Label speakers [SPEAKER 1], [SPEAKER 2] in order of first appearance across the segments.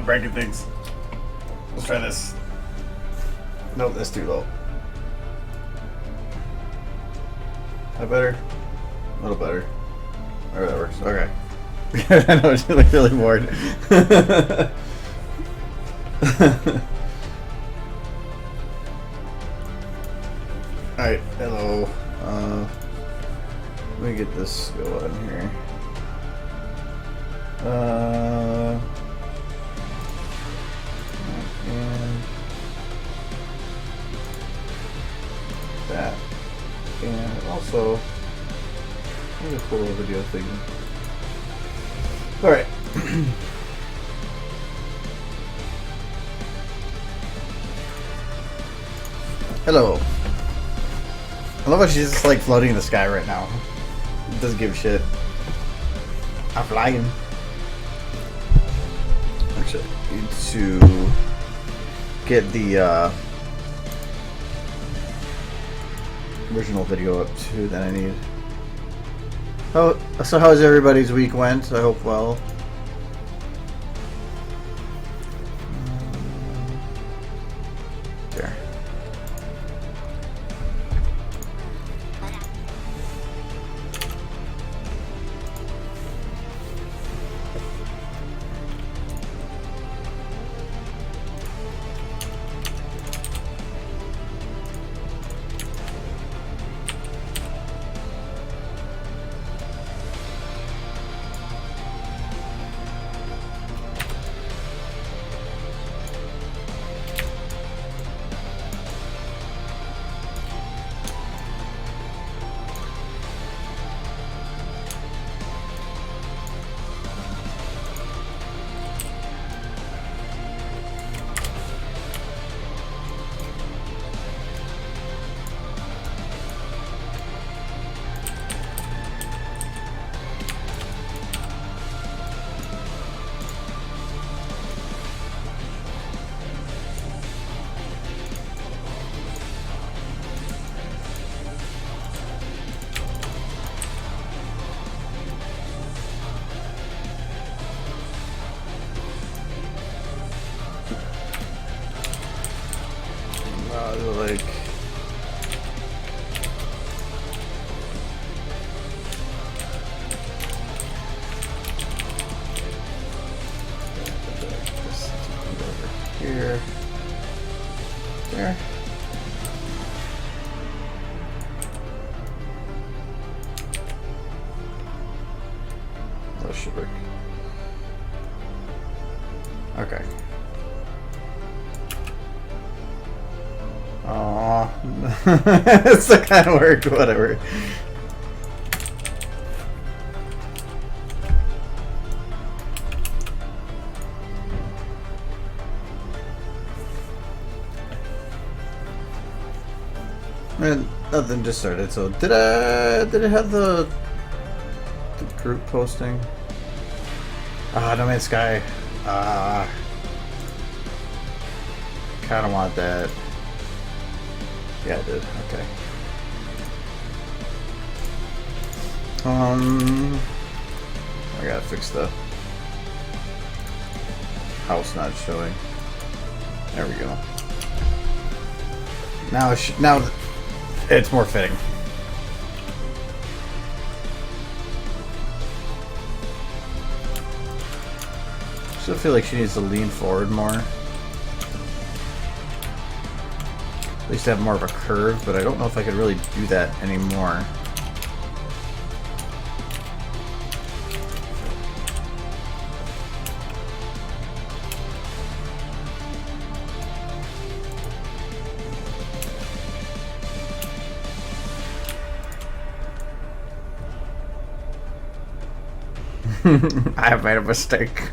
[SPEAKER 1] breaking things. Let's try this. Nope, that's too low. That better? A little better. Or that works. Okay. I know, it's like really bored. Alright, hello. Let me get this going here. And that. And also, let me pull a video thing. Alright. Hello. I love how she's just like floating in the sky right now. Doesn't give a shit. I'm flying. Actually, I need to get the original video up too that I need. Oh, so how's everybody's week went? I hope well. There. Like this over here, there. That should work. Okay. Aww. It still kind of worked, whatever. Man, nothing just started, so did it have the group posting? Ah, No Man's Sky. Kinda want that. Yeah, I did. Okay. I gotta fix the house not showing. There we go. Now it's more fitting. I still feel like she needs to lean forward more. At least have more of a curve, but I don't know if I could really do that anymore. I have made a mistake.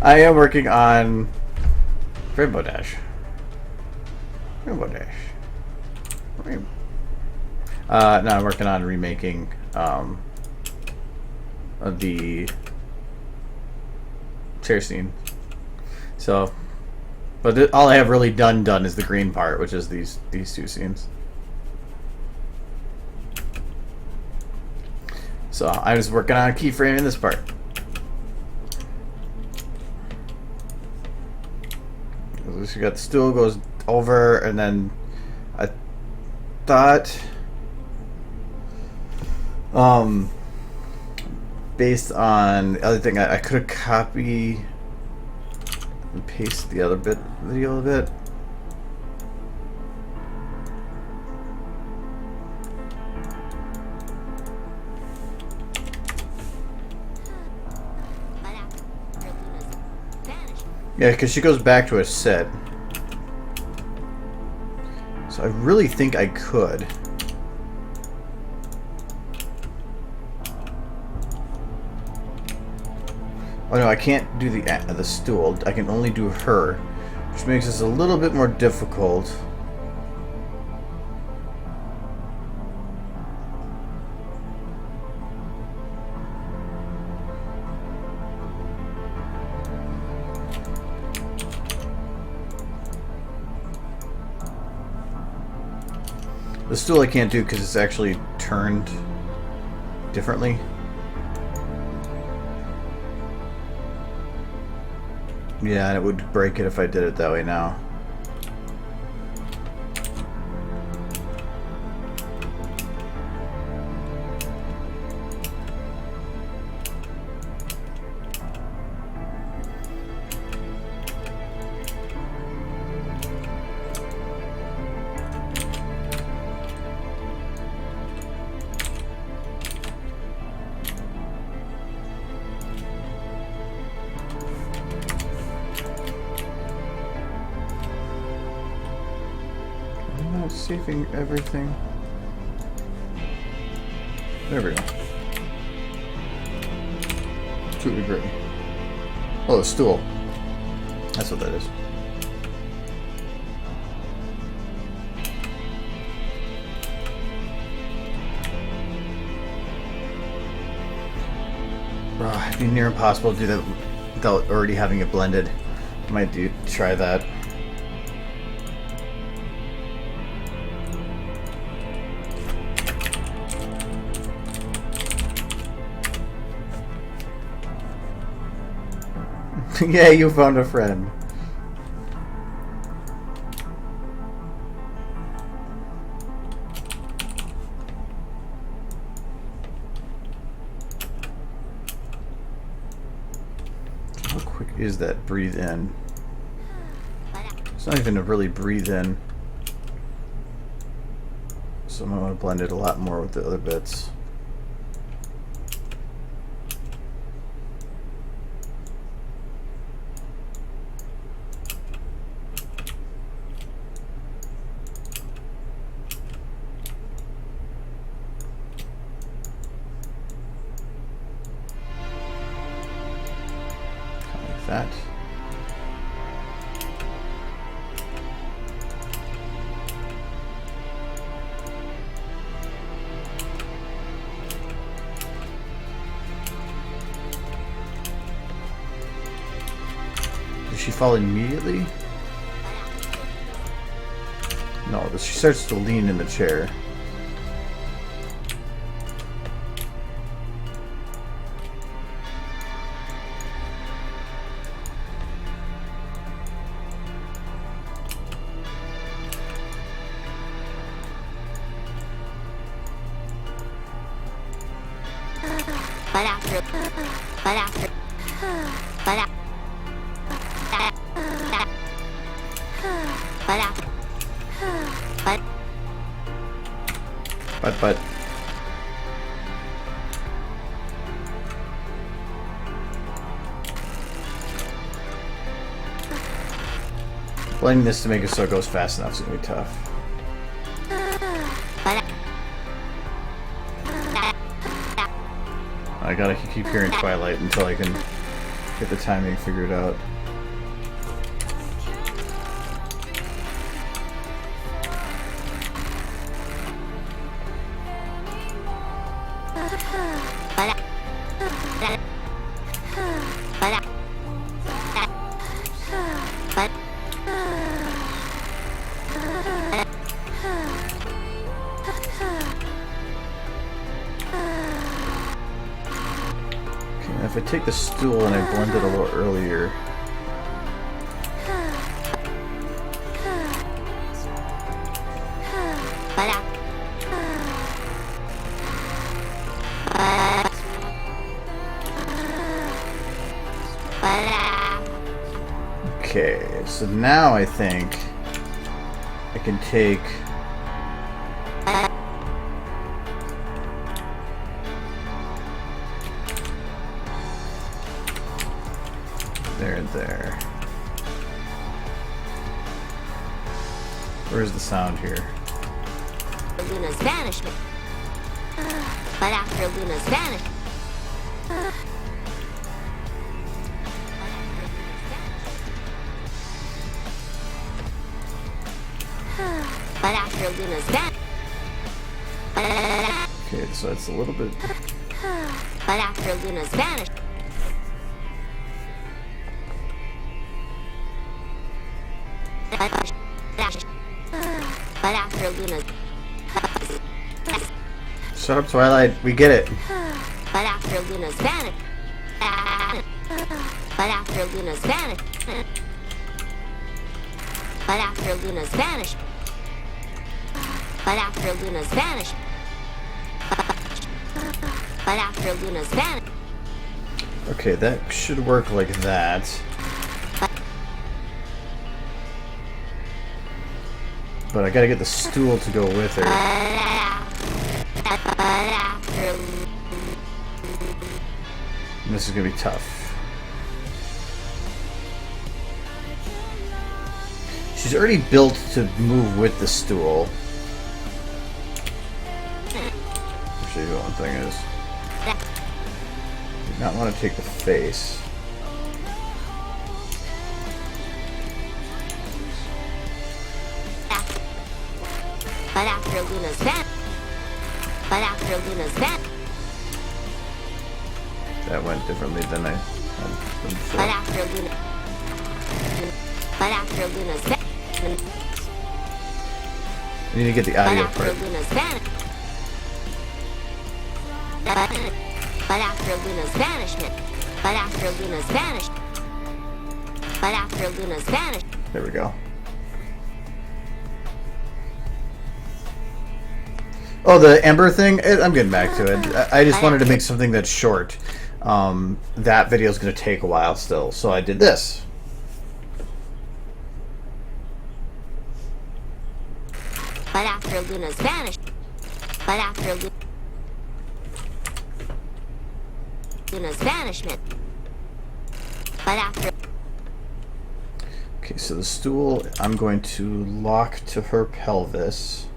[SPEAKER 1] I am working on Rainbow Dash. Rainbow Dash. Rainbow. No, I'm working on remaking the chair scene. So, but all I have really done is the green part, which is these two scenes. So I was working on keyframing this part. At least you got the stool goes over, and then I thought, based on the other thing, I could have copied and pasted the other video a bit. Yeah, because she goes back to a set. So I really think I could. Oh no, I can't do the stool. I can only do her, which makes this a little bit more difficult. The stool I can't do because it's actually turned differently. Yeah, and it would break it if I did it that way now. Saving everything. There we go. To a degree. Oh, the stool. That's what that is. Oh, it'd be near impossible to do that without already having it blended. I might try that. Yeah, you found a friend. How quick is that breathe in? It's not even a really breathe in. So I'm going to blend it a lot more with the other bits. That. Does she fall immediately? No, she starts to lean in the chair. But blending this to make it so it goes fast enough is gonna be tough. I gotta keep hearing Twilight until I can get the timing figured out. did take the stool and I blended a little earlier. Okay, so now I think I can take there and there. Where's the sound here?
[SPEAKER 2] Luna's vanishment. But after Luna's vanishment. But after Luna's vanishment.
[SPEAKER 1] Okay, so it's a little bit.
[SPEAKER 2] But after Luna's vanishment. But after Luna's.
[SPEAKER 1] Shut up, Twilight. We get it.
[SPEAKER 2] But after Luna's vanishment. But after Luna's vanishment. But after Luna's vanishment. But after Luna's vanishment. But after Luna's vanishment.
[SPEAKER 1] Okay, that should work like that. But I gotta get the stool to go with her. And this is gonna be tough. She's already built to move with the stool. Actually, the one thing is, do not want to take the face.
[SPEAKER 2] But after Luna's van. But after Luna's van.
[SPEAKER 1] That went differently than I had before.
[SPEAKER 2] But after Luna. But after Luna's van.
[SPEAKER 1] I need to get the audio
[SPEAKER 2] but after
[SPEAKER 1] part.
[SPEAKER 2] Luna's van. But after Luna's vanishment. But after Luna's vanishment. But after Luna's vanishment.
[SPEAKER 1] There we go. Oh, the Ember thing? I'm getting back to it. I just wanted to make something that's short. That video is going to take a while still, so I did this.
[SPEAKER 2] But after Luna's vanished. But after Luna's vanishment. But after.
[SPEAKER 1] Okay, so the stool, I'm going to lock to her pelvis.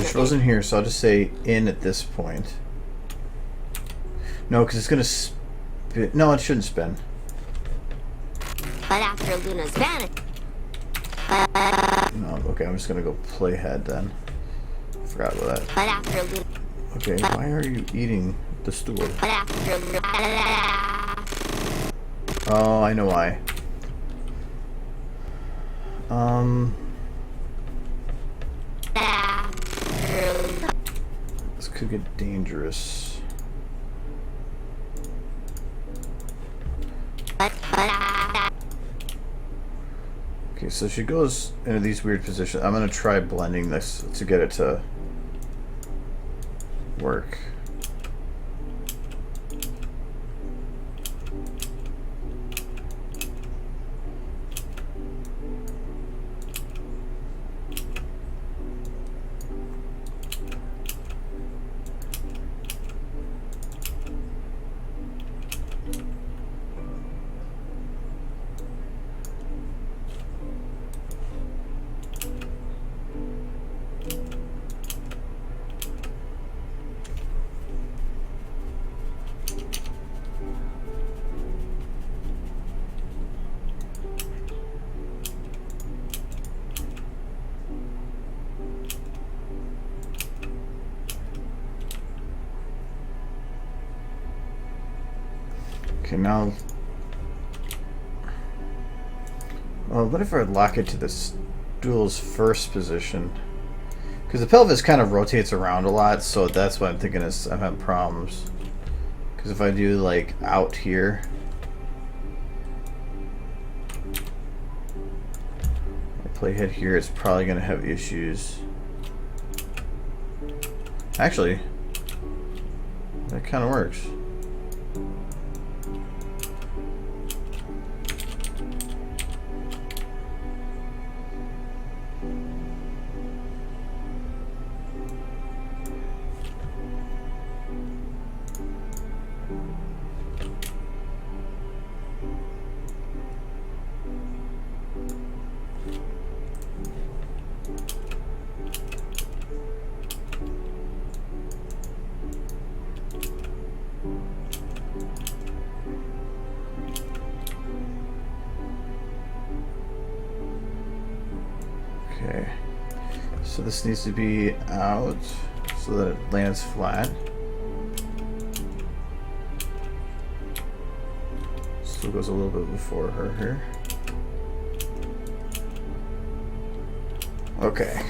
[SPEAKER 1] She wasn't here, so I'll just say in at this point. No, because it's going to spin. No, it shouldn't spin.
[SPEAKER 2] But after Luna's vanished.
[SPEAKER 1] No, okay, I'm just going to go play head then. Forgot about that.
[SPEAKER 2] But after Luna.
[SPEAKER 1] Okay, why are you eating the stool?
[SPEAKER 2] But after Luna.
[SPEAKER 1] Oh, I know why. This could get dangerous. Okay, so she goes into these weird positions. I'm gonna try blending this to get it to work. Okay, now... Well, what if I lock it to the stool's first position? Because the pelvis kind of rotates around a lot, so that's what I'm thinking is I'm having problems. Because if I do, like, out here... Playhead here, it's probably going to have issues. Actually, that kind of works. Okay, so this needs to be out so that it lands flat. Still goes a little bit before her here. Okay.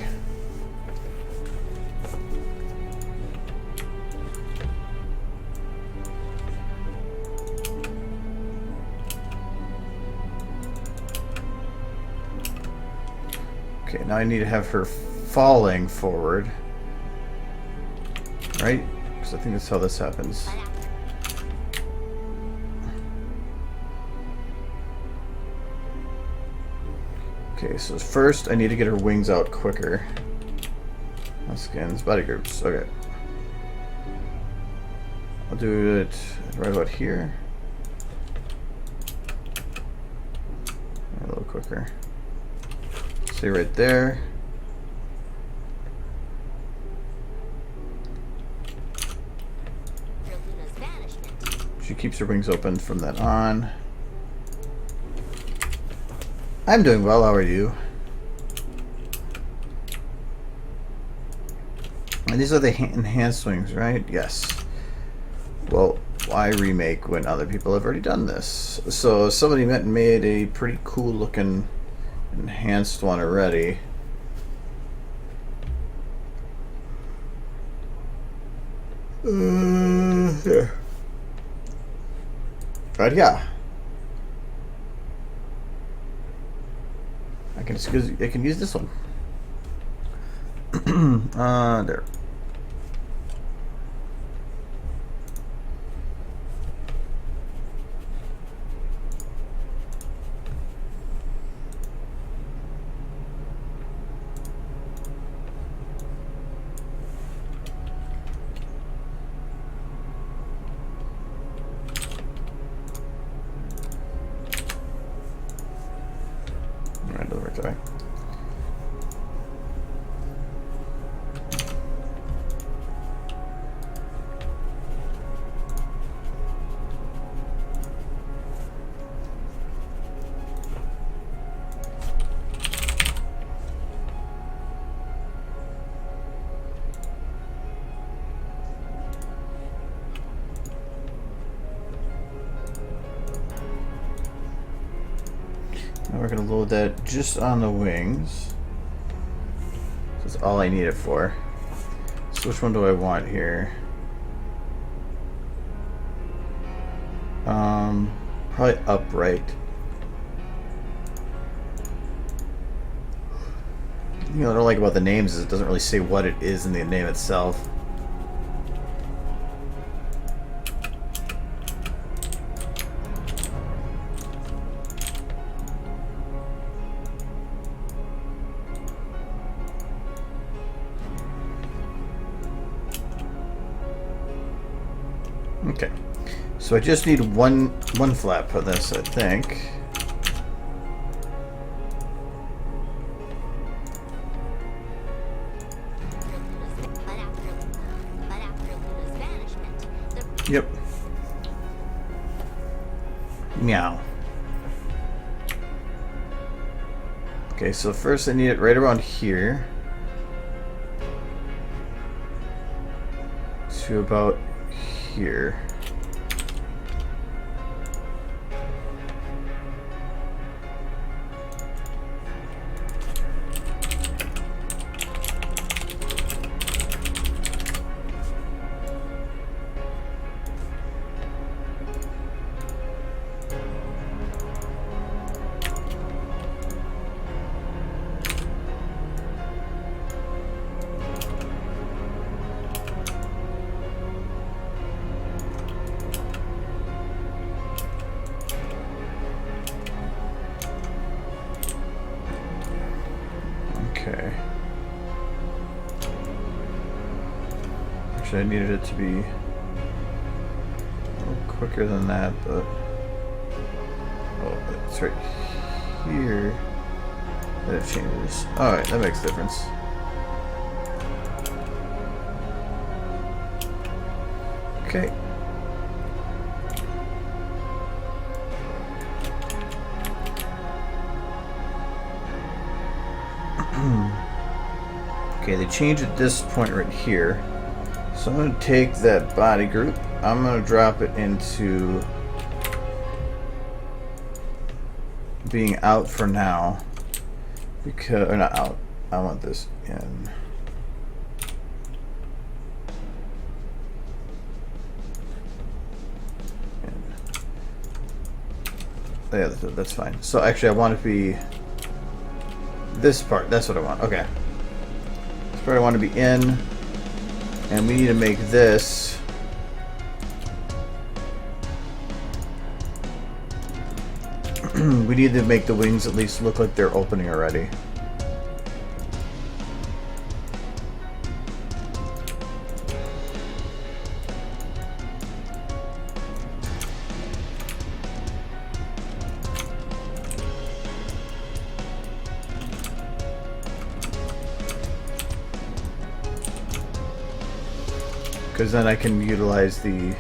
[SPEAKER 1] Okay, now I need to have her falling forward. Right? Because I think that's how this happens. Okay, so first I need to get her wings out quicker. Skins, body groups, okay. I'll do it right about here. A little quicker. Stay right there. She keeps her wings open from then on. I'm doing well, how are you? And these are the enhanced wings, right? Yes. Well, why remake when other people have already done this? So somebody made a pretty cool looking enhanced one already. Here. Right here. I can use this one. There. Right. Now we're going to load that just on the wings. That's all I need it for. So which one do I want here? Probably upright. You know what I don't like about the names is it doesn't really say what it is in the name itself. Okay, so I just need one flap for this, I think. Yep. Meow. Okay, so first I need it right around here to about here. Actually, I needed it to be a little quicker than that, but oh, it's right here that it changes. Alright, that makes a difference. Okay. Okay, they changed at this point right here. So I'm going to take that body group, I'm going to drop it into being out for now. Because, or not out, I want this in. Yeah, that's fine. So actually I want it to be this part, that's what I want, okay. This part I want to be in. And we need to make this we need to make the wings at least look like they're opening already. Because then I can utilize the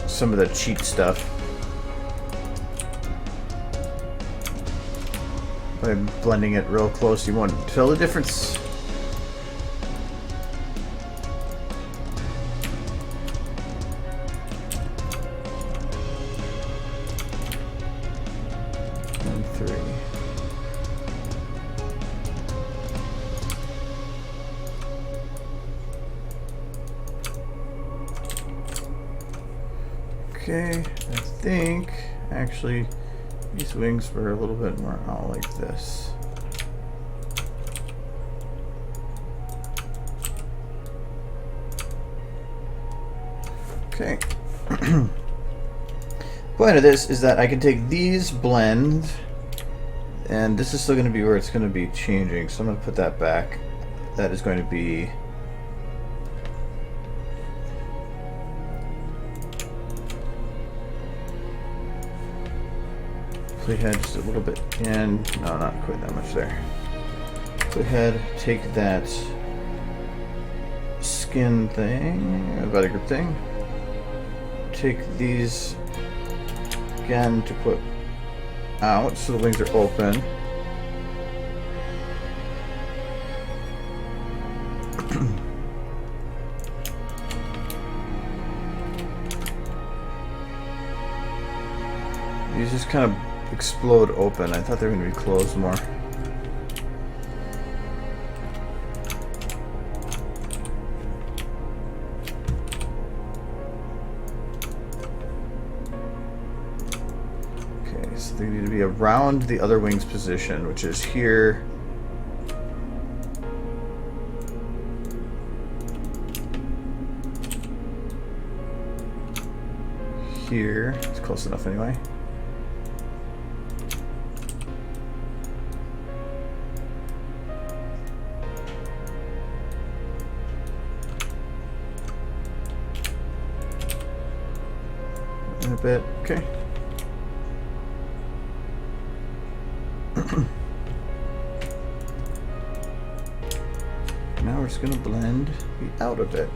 [SPEAKER 1] some of the cheat stuff by blending it real close. You won't tell the difference. Okay, I think actually these wings were a little bit more out like this. Okay. Point of this is that I can take these blend, and this is still going to be where it's going to be changing, so I'm going to put that back. That is going to be playhead just a little bit in. No, not quite that much there. Playhead, take that skin thing, body group thing. Take these again to put out so the wings are open. These just kind of explode open. I thought they were going to be closed more. Okay, so they need to be around the other wing's position, which is here. Here. It's close enough anyway. A bit, okay. Now we're just gonna blend the out a bit.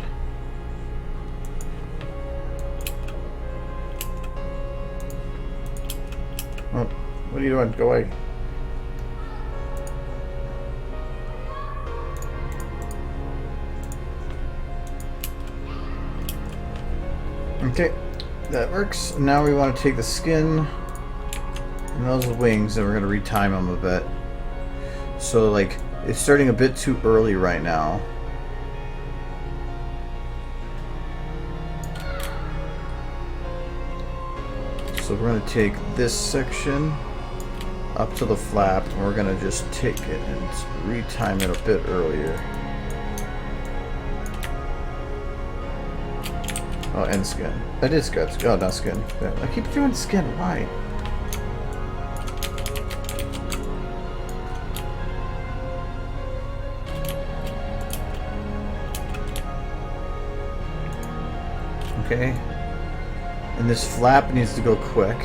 [SPEAKER 1] Oh, what are you doing? Go away. Okay. That works. Now we want to take the skin and those wings and we're going to retime them a bit. So like it's starting a bit too early right now. So we're going to take this section up to the flap and we're going to just take it and retime it a bit earlier. Oh, and skin. That is good. Oh, not skin. I keep doing skin. Why? Okay. And this flap needs to go quick.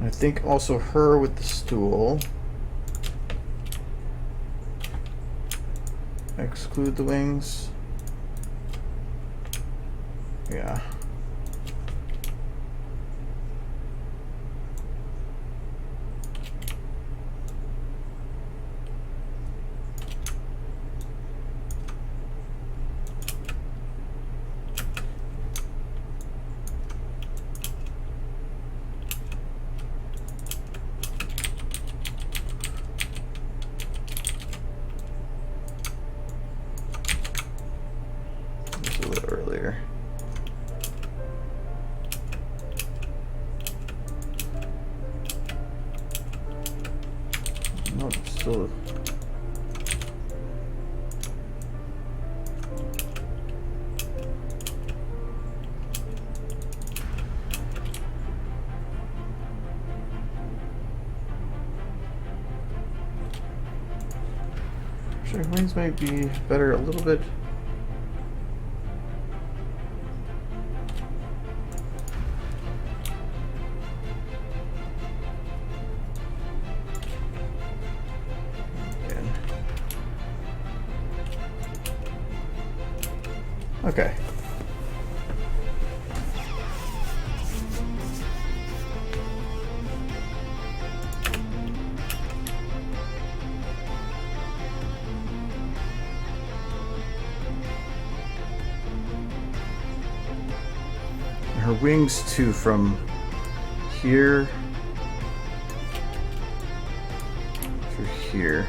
[SPEAKER 1] I think also her with the stool. Exclude the wings. Yeah. A little earlier. Nope, still. Sure, wings might be better a little bit. Okay. Her wings too, from here through here.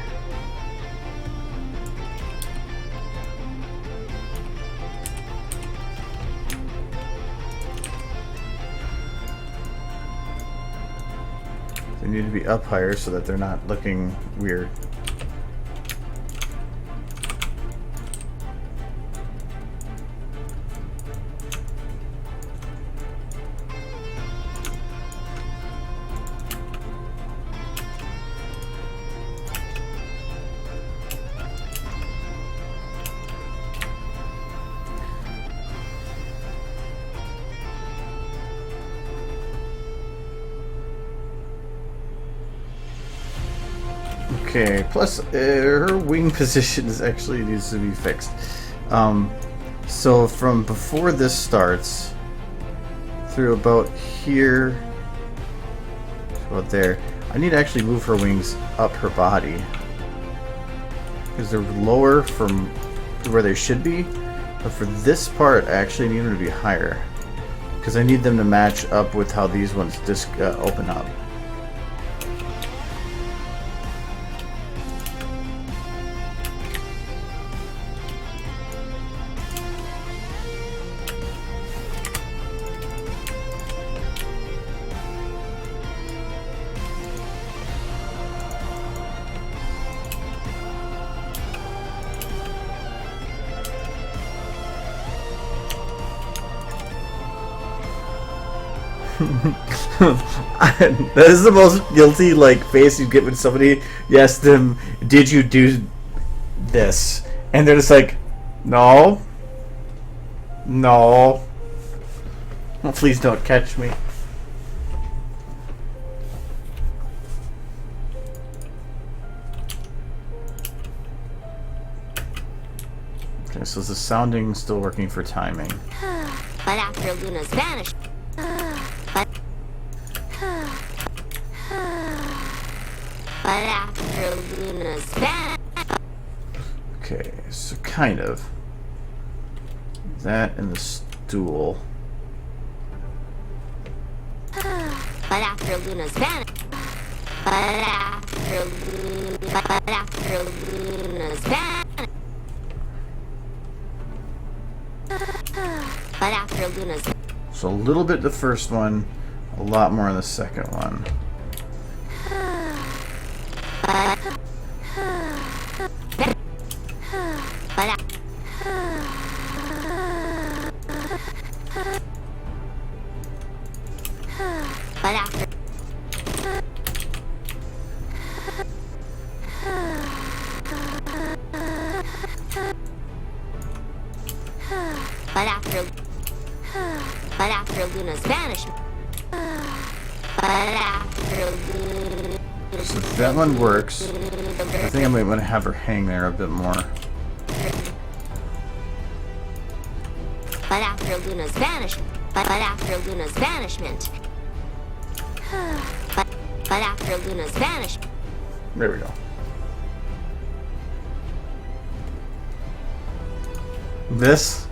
[SPEAKER 1] They need to be up higher so that they're not looking weird. Okay, plus her wing position is actually needs to be fixed. So from before this starts through about here, about there, I need to actually move her wings up her body because they're lower from where they should be. But for this part, I actually need them to be higher because I need them to match up with how these ones just open up. That is the most guilty face you get when somebody you ask them, "Did you do this?" and they're just like, "No, no." Oh, please don't catch me. Okay, so is the sounding still working for timing?
[SPEAKER 2] But after Luna's vanished. But after Luna's vanished.
[SPEAKER 1] Okay, so kind of. That and the stool.
[SPEAKER 2] But after Luna's vanished. But after Luna's vanished. But after Luna's.
[SPEAKER 1] So a little bit the first one, a lot more in the second one.
[SPEAKER 2] but a- but after but after but after Luna's banishment but after Luna's
[SPEAKER 1] So that one works. I think I might want to have her hang there a bit more.
[SPEAKER 2] but after Luna's banishment but after Luna's banishment but after Luna's banishment
[SPEAKER 1] There we go. This?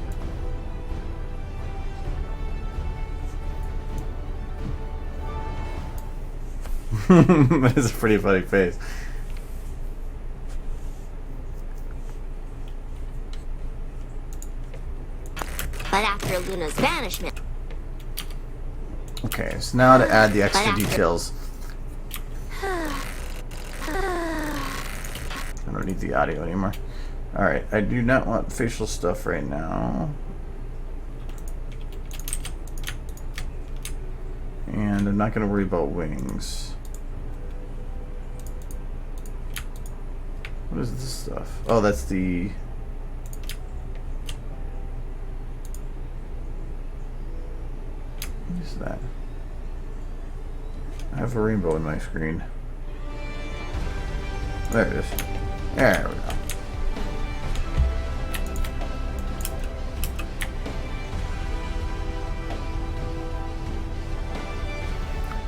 [SPEAKER 1] That is a pretty funny face.
[SPEAKER 2] but after Luna's banishment
[SPEAKER 1] Okay, so now to add the extra
[SPEAKER 2] But after-
[SPEAKER 1] details. I don't need the audio anymore. Alright, I do not want facial stuff right now. And I'm not going to worry about wings. What is this stuff? Oh, that's the... What is that? I have a rainbow in my screen. There it is. There we go.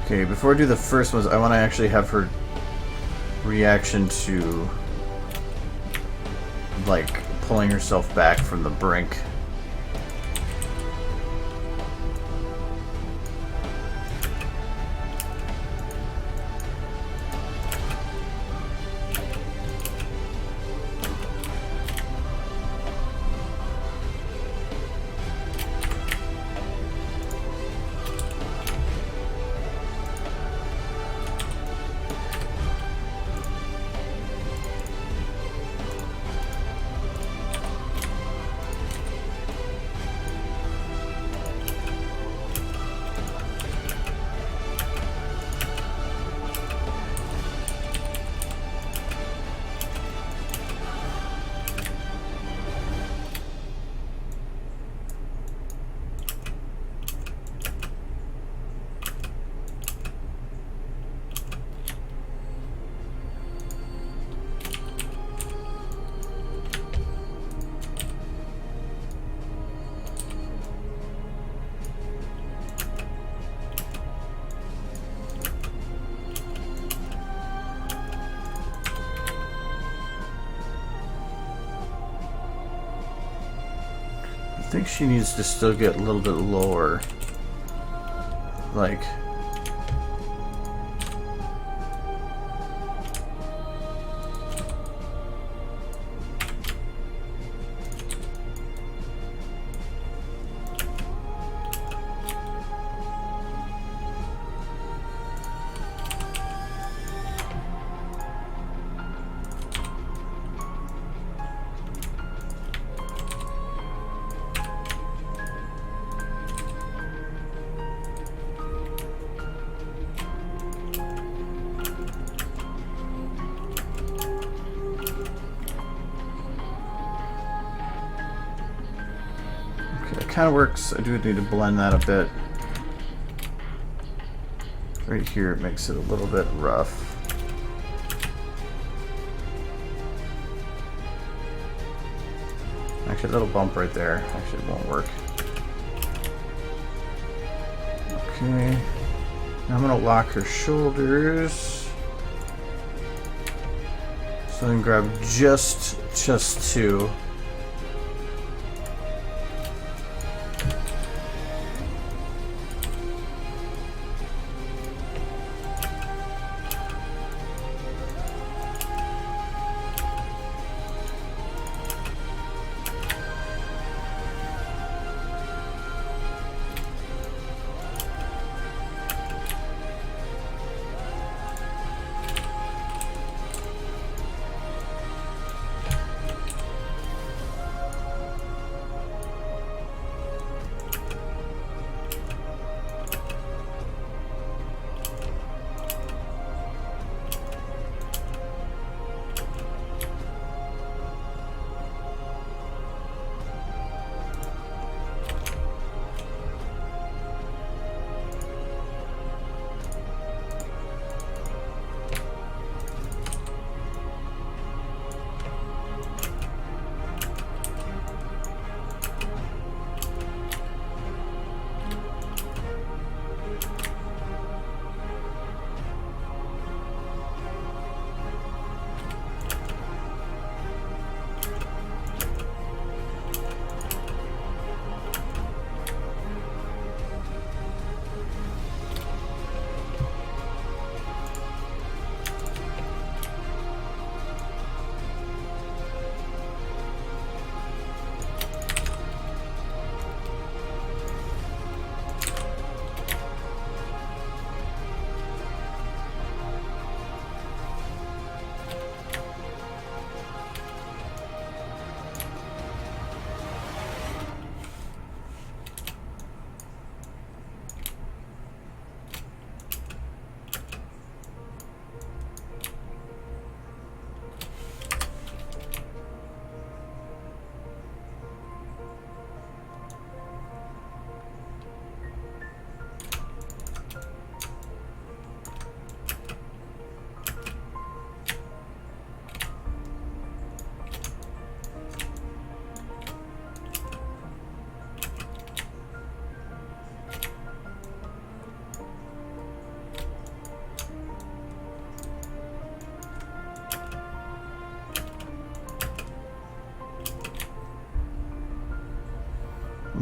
[SPEAKER 1] Okay, before I do the first ones, I want to actually have her reaction to, like, pulling herself back from the brink. I think she needs to still get a little bit lower. Like... It kind of works. I do need to blend that a bit. Right here it makes it a little bit rough. Actually, a little bump right there. Actually, it won't work. Okay. Now I'm going to lock her shoulders. So then grab just two.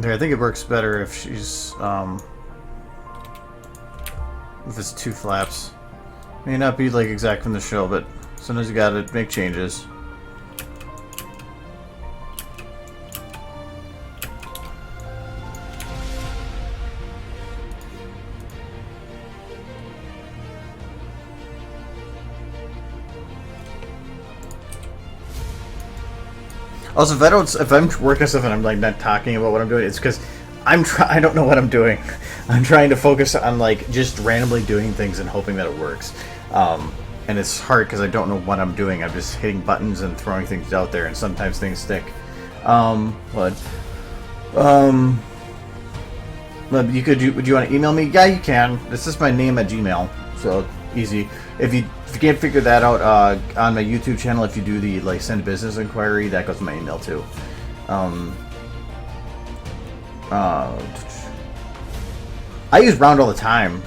[SPEAKER 1] Yeah, I think it works better if she's if it's 2 flaps. May not be like exact from the show, but sometimes you gotta make changes. Also, if I'm working on stuff and I'm like not talking about what I'm doing, it's because I don't know what I'm doing. I'm trying to focus on like just randomly doing things and hoping that it works. And it's hard because I don't know what I'm doing. I'm just hitting buttons and throwing things out there, and sometimes things stick. But would you want to email me? Yeah, you can. This is my name at Gmail, so easy. If you can't figure that out, on my YouTube channel, if you do the like send a business inquiry, that goes to my email too. I use Round all the time.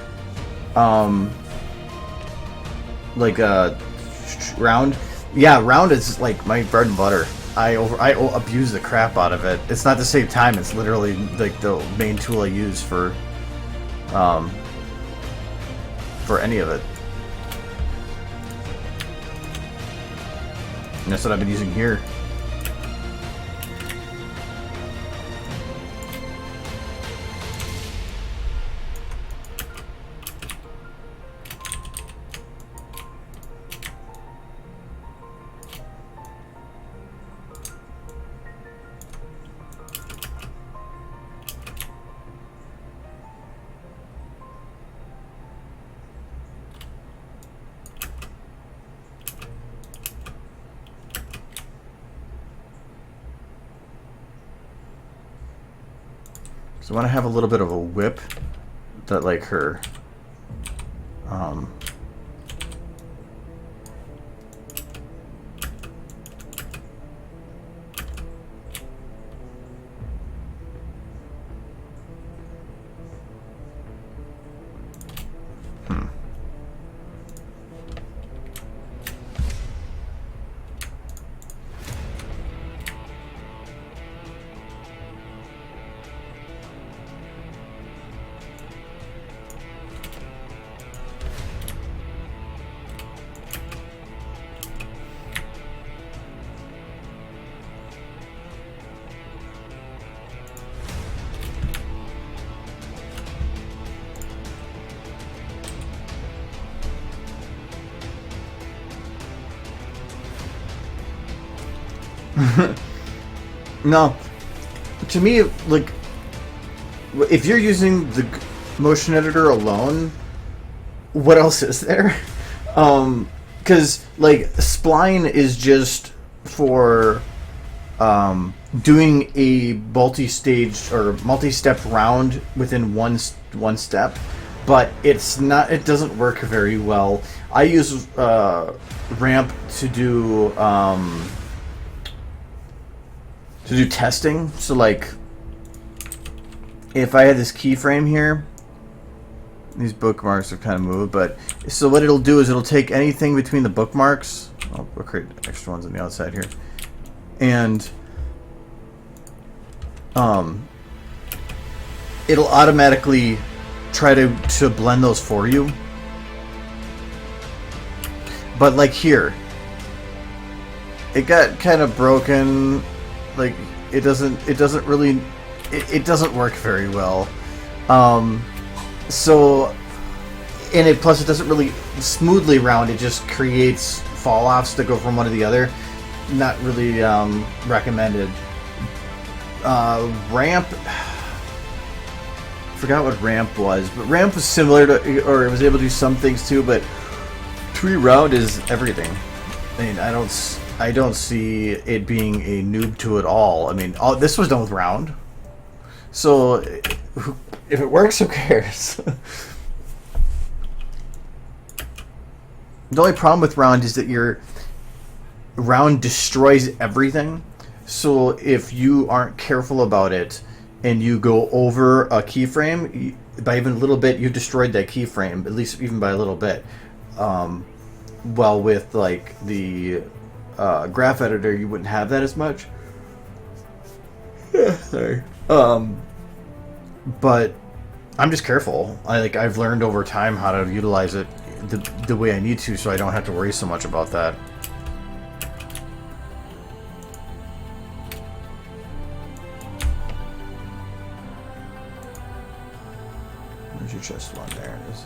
[SPEAKER 1] Round. Yeah, Round is like my bread and butter. I abuse the crap out of it. It's not to save time. It's literally like the main tool I use for any of it. And that's what I've been using here. So I want to have a little bit of a whip that like her. No, to me, like, if you're using the motion editor alone, what else is there? Because like spline is just for doing a multi-stage or multi-step round within one step, but it's not. It doesn't work very well. I use ramp to do testing. So like, if I had this keyframe here, these bookmarks are kind of moved, but so what it'll do is it'll take anything between the bookmarks. We'll create extra ones on the outside here, and it'll automatically try to blend those for you. But like here, it got kind of broken. Like it doesn't really it doesn't work very well. So, and it plus it doesn't really smoothly round. It just creates fall offs to go from one to the other. Not really recommended. Ramp. Forgot what ramp was, but ramp was similar to, or it was able to do some things too. But 3 round is everything. I mean, I don't see it being a noob to it all. I mean, this was done with round, so if it works, who cares? The only problem with round is that your round destroys everything. So if you aren't careful about it and you go over a keyframe by even a little bit, you've destroyed that keyframe, at least even by a little bit. Well, with like the graph editor, you wouldn't have that as much. Sorry. But I'm just careful. I've learned over time how to utilize it the way I need to, so I don't have to worry so much about that. Where's your chest one? There it is.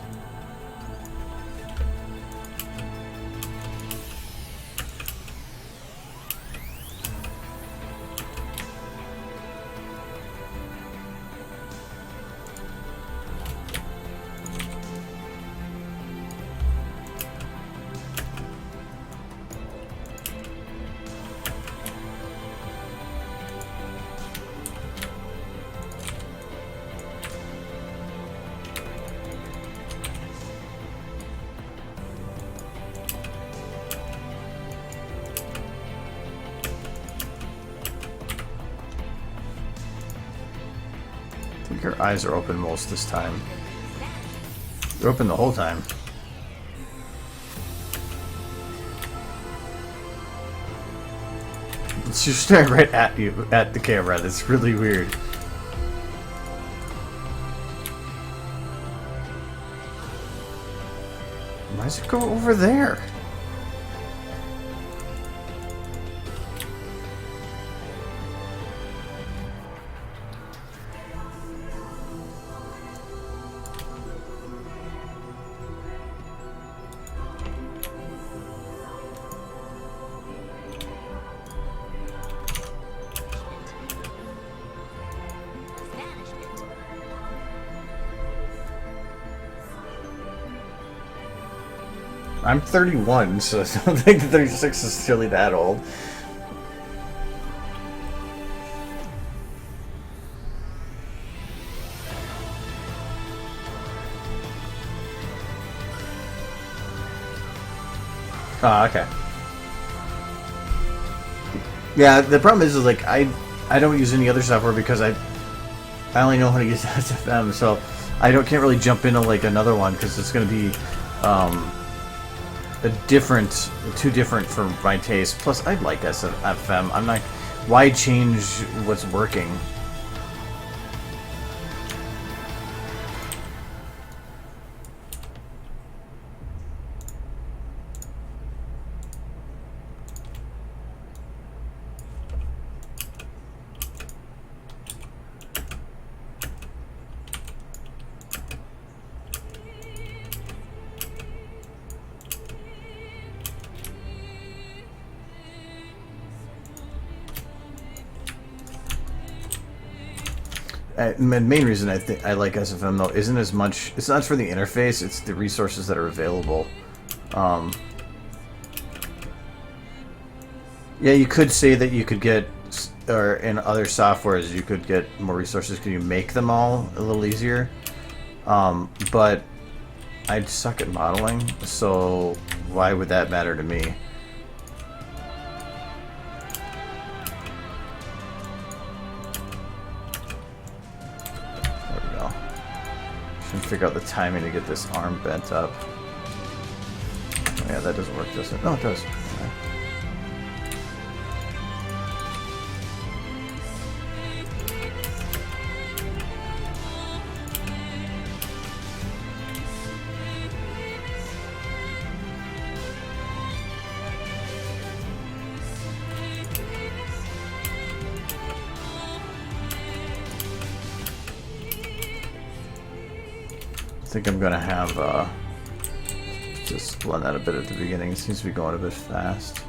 [SPEAKER 1] I think her eyes are open most this time. They're open the whole time. She's staring right at you, at the camera. That's really weird. Why does it go over there? I'm 31, so I don't think 36 is really that old. Oh, okay. Yeah, the problem is like I don't use any other software because I only know how to use SFM, so can't really jump into like another one because it's going to be too different for my taste. Plus, I like SFM. I'm not. Why change what's working? The main reason I think I like SFM though isn't as much. It's not for the interface. It's the resources that are available. Yeah, you could say that you could get, or in other softwares you could get more resources because you make them all a little easier. But I suck at modeling, so why would that matter to me? Figure out the timing to get this arm bent up. Oh, yeah, that doesn't work, does it? No, it does. Okay. I think I'm gonna have just blend that a bit at the beginning. It seems to be going a bit fast.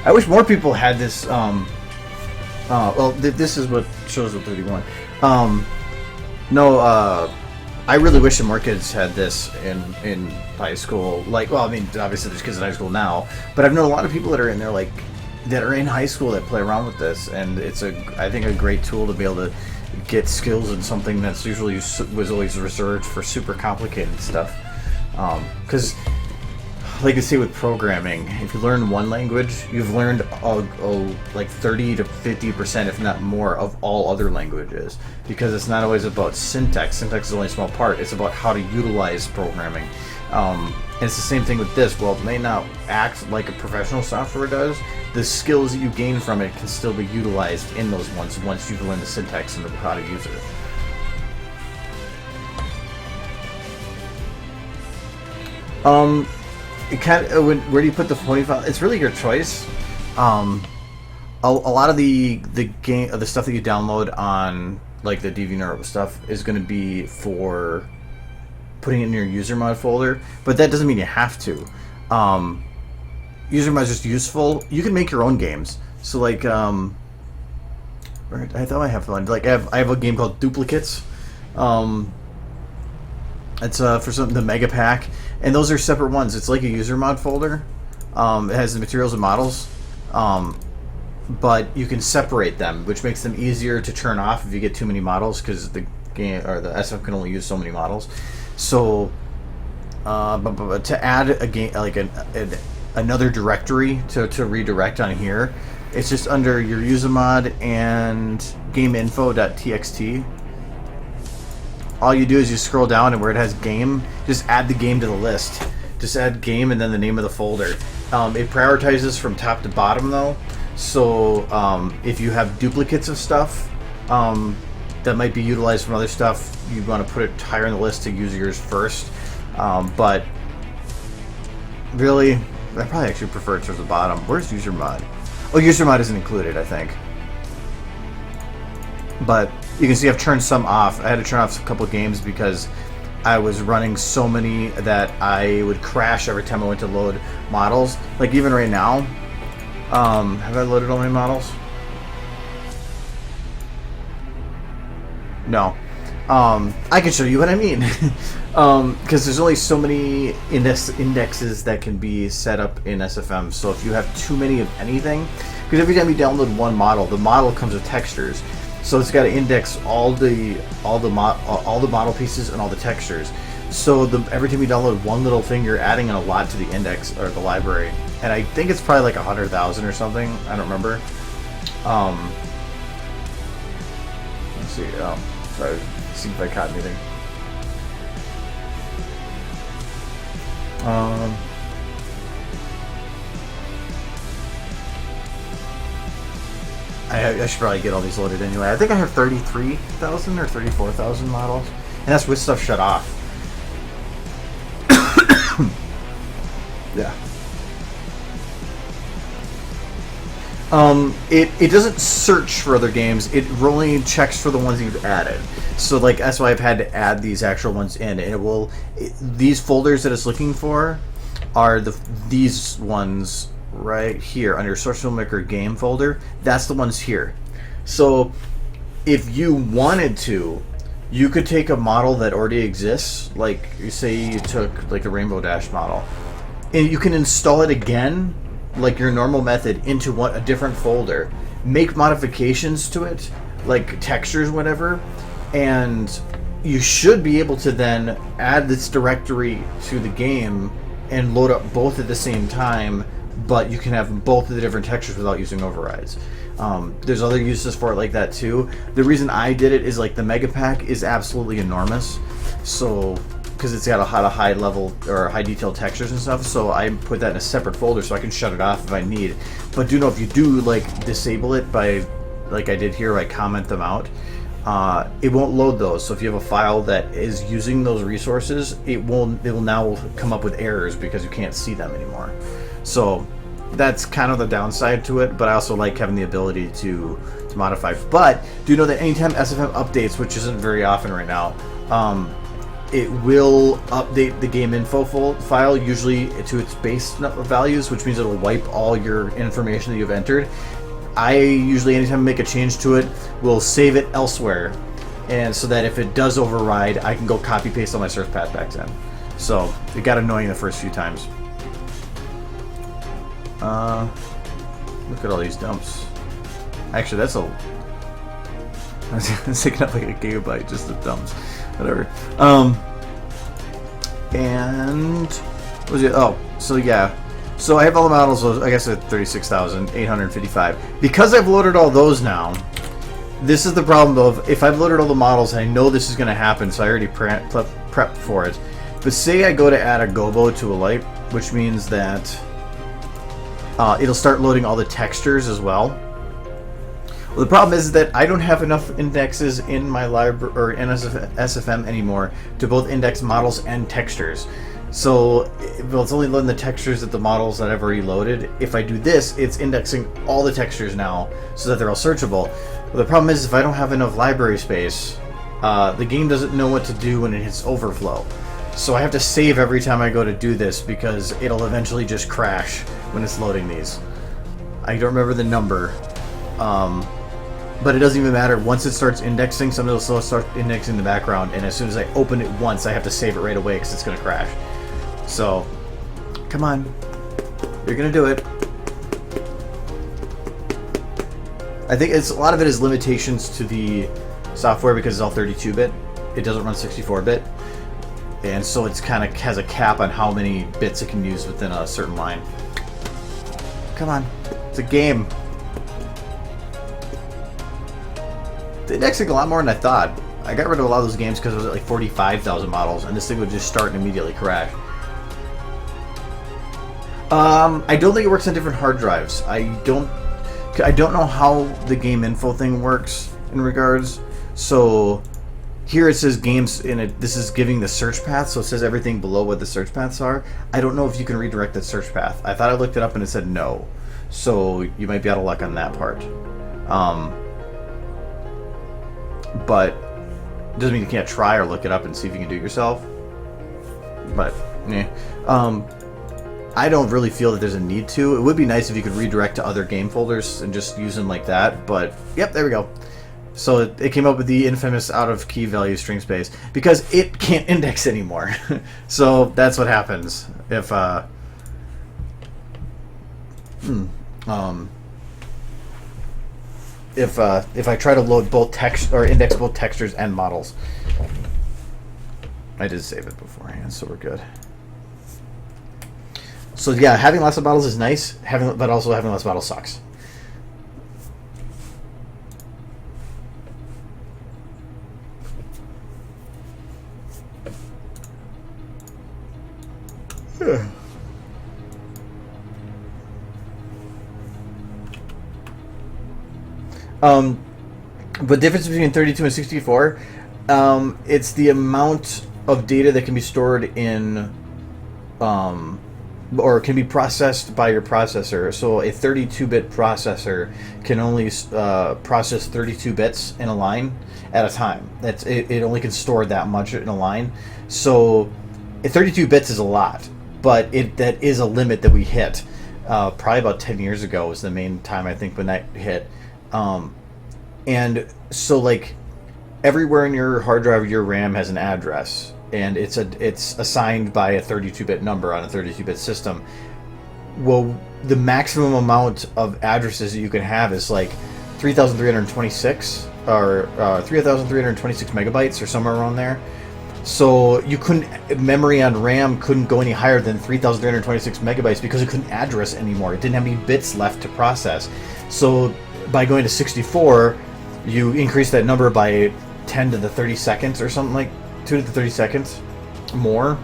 [SPEAKER 1] I wish more people had this. Well, this is what shows the 31. I really wish that more kids had this in high school. Like, well, I mean, obviously there's kids in high school now, but I've known a lot of people that are in there, like, that are in high school that play around with this, and it's I think a great tool to be able to get skills in something that's usually was always reserved for super complicated stuff. Because, like I say with programming, if you learn one language, you've learned like 30 to 50%, if not more, of all other languages. Because it's not always about syntax. Syntax is only a small part. It's about how to utilize programming. And it's the same thing with this. While it may not act like a professional software does, the skills that you gain from it can still be utilized in those ones once you've learned the syntax and how to use it. It kind of, where do you put the 40 file? It's really your choice. A lot of the stuff that you download on like the DeviantArt stuff is going to be for putting it in your user mod folder, but that doesn't mean you have to. User mod is just useful. You can make your own games. So like, I thought I have one. Like I have a game called Duplicates. It's for the Mega Pack, and those are separate ones. It's like a user mod folder. It has the materials and models, but you can separate them, which makes them easier to turn off if you get too many models, because the game or the SF can only use so many models. So, but to add a game like another directory to redirect on here, it's just under your user mod and gameinfo.txt. All you do is you scroll down, and where it has game, just add the game to the list. Just add game and then the name of the folder. It prioritizes from top to bottom though. So if you have duplicates of stuff that might be utilized from other stuff, you want to put it higher on the list to use yours first. But really, I probably actually prefer it towards the bottom. Where's user mod? Oh, user mod isn't included, I think. But you can see I've turned some off. I had to turn off a couple of games because I was running so many that I would crash every time I went to load models. Like even right now, have I loaded all my models? No. I can show you what I mean. Because there's only so many indexes that can be set up in SFM. So if you have too many of anything, because every time you download one model, the model comes with textures. So it's got to index all the model pieces and all the textures. So every time you download one little thing, you're adding a lot to the index or the library. And I think it's probably like 100,000 or something. I don't remember. Let's see. Sorry. See if I caught anything. I should probably get all these loaded anyway. I think I have 33,000 or 34,000 models, and that's with stuff shut off. Yeah. It doesn't search for other games. It only checks for the ones you've added. So like that's why I've had to add these actual ones in, and these folders that it's looking for are these ones right here under Source Filmmaker Game folder. That's the ones here. So if you wanted to, you could take a model that already exists, like you say you took like the Rainbow Dash model, and you can install it again like your normal method into a different folder, make modifications to it like textures, whatever, and you should be able to then add this directory to the game and load up both at the same time, but you can have both of the different textures without using overrides. There's other uses for it like that too. The reason I did it is like the Mega Pack is absolutely enormous, so because it's got a high level or high detail textures and stuff, so I put that in a separate folder so I can shut it off if I need. But do know if you do like disable it by like I did here, I comment them out, it won't load those. So if you have a file that is using those resources, it will now come up with errors because you can't see them anymore. So that's kind of the downside to it, but I also like having the ability to modify. But do know that anytime SFM updates, which isn't very often right now, it will update the game info file usually to its base values, which means it'll wipe all your information that you've entered. I usually, anytime I make a change to it, will save it elsewhere, and so that if it does override, I can go copy paste all my search path back in. So it got annoying the first few times. Look at all these dumps. Actually, that's a... It's taking up like a gigabyte just of dumps. Whatever. And... What was it? Oh, so yeah. So I have all the models, I guess at 36,855. Because I've loaded all those now, this is the problem of, if I've loaded all the models, I know this is going to happen, so I already prepped for it. But say I go to add a gobo to a light, which means that it'll start loading all the textures as well. Well, the problem is that I don't have enough indexes in my library or in SFM anymore to both index models and textures. So, well, it's only loading the textures of the models that I've already loaded. If I do this, it's indexing all the textures now so that they're all searchable. Well, the problem is if I don't have enough library space, the game doesn't know what to do when it hits overflow. So I have to save every time I go to do this because it'll eventually just crash when it's loading these. I don't remember the number, but it doesn't even matter. Once it starts indexing, something will still start indexing in the background, and as soon as I open it once, I have to save it right away because it's going to crash. So, come on. You're going to do it. I think a lot of it is limitations to the software because it's all 32-bit. It doesn't run 64-bit. And so it's kind of has a cap on how many bits it can use within a certain line. Come on. It's a game. It's indexing a lot more than I thought. I got rid of a lot of those games because it was at like 45,000 models, and this thing would just start and immediately crash. I don't think it works on different hard drives. I don't know how the game info thing works in regards. So here it says games in it. This is giving the search path, so it says everything below what the search paths are. I don't know if you can redirect that search path. I thought I looked it up and it said no. So you might be out of luck on that part. But it doesn't mean you can't try or look it up and see if you can do it yourself. But I don't really feel that there's a need to. It would be nice if you could redirect to other game folders and just use them like that. But yep, there we go. So it came up with the infamous out of key value string space because it can't index anymore. So that's what happens if if I try to load both text or index both textures and models. I did save it beforehand, so we're good. So yeah, having lots of models is nice, but also having lots of models sucks. But difference between 32 and 64, it's the amount of data that can be stored in, or can be processed by your processor. So a 32-bit processor can only process 32 bits in a line at a time. It only can store that much in a line. So 32 bits is a lot, but that is a limit that we hit. Probably about 10 years ago was the main time I think when that hit. And so like everywhere in your hard drive, your RAM has an address, and it's assigned by a 32-bit number on a 32-bit system. Well, the maximum amount of addresses that you can have is like 3,326 or 3,326 megabytes or somewhere around there. So you memory on RAM couldn't go any higher than 3,326 megabytes because it couldn't address anymore. It didn't have any bits left to process. So by going to 64, you increase that number by 10 to the 30 seconds or something, like 2 to the 30 seconds more.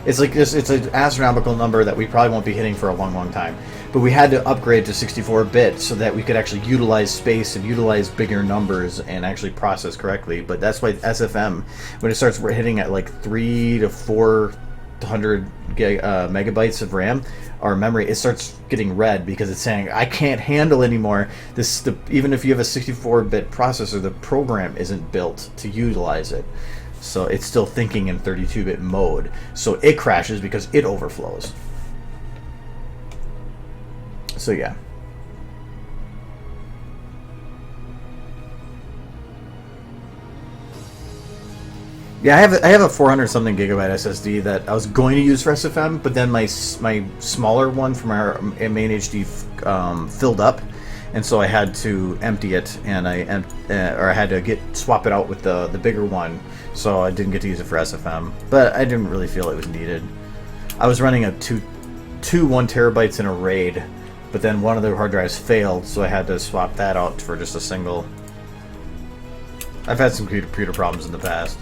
[SPEAKER 1] It's like this. It's an astronomical number that we probably won't be hitting for a long, long time. But we had to upgrade to 64-bit so that we could actually utilize space and utilize bigger numbers and actually process correctly. But that's why SFM, when it starts hitting at like 300 to 400 megabytes of RAM or memory, it starts getting red because it's saying I can't handle anymore. Even if you have a 64-bit processor, the program isn't built to utilize it. So it's still thinking in 32-bit mode. So it crashes because it overflows. So yeah. Yeah, I have a 400 something gigabyte SSD that I was going to use for SFM, but then my smaller one from our main HD filled up, and so I had to empty it, and I had to swap it out with the bigger one, so I didn't get to use it for SFM. But I didn't really feel it was needed. I was running a two 1 terabytes in a RAID, but then one of the hard drives failed, so I had to swap that out for just a single. I've had some computer problems in the past.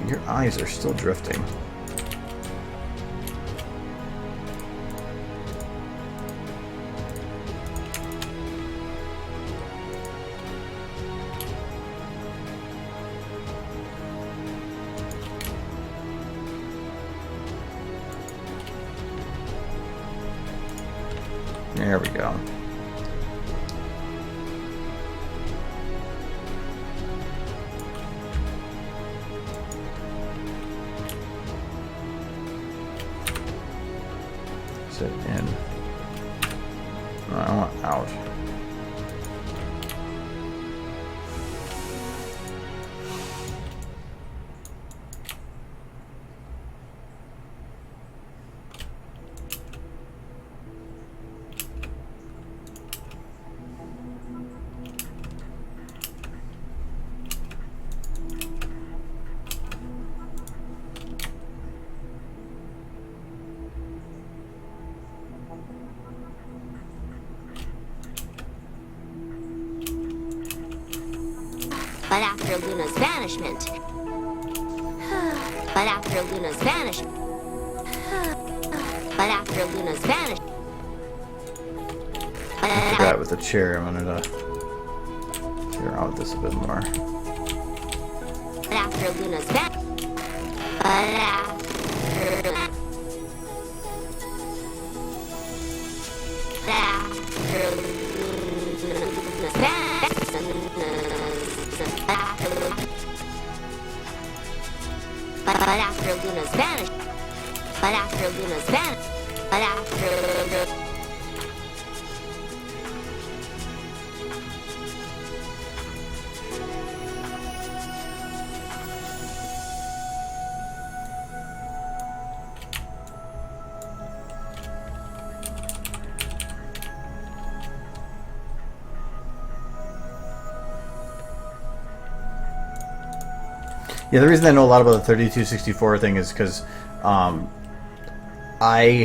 [SPEAKER 1] Your eyes are still drifting. There we go. Sit in. No, I want out.
[SPEAKER 2] But after Luna's vanishment. But after Luna's vanishment. But after Luna's vanishment.
[SPEAKER 1] I forgot with the chair. I'm gonna figure out this a bit more.
[SPEAKER 2] But after Luna's vanishment. But after Luna's vanishment. But after Luna's vanished. But after Luna's vanished. But after
[SPEAKER 1] Yeah, the reason I know a lot about the 3264 thing is because I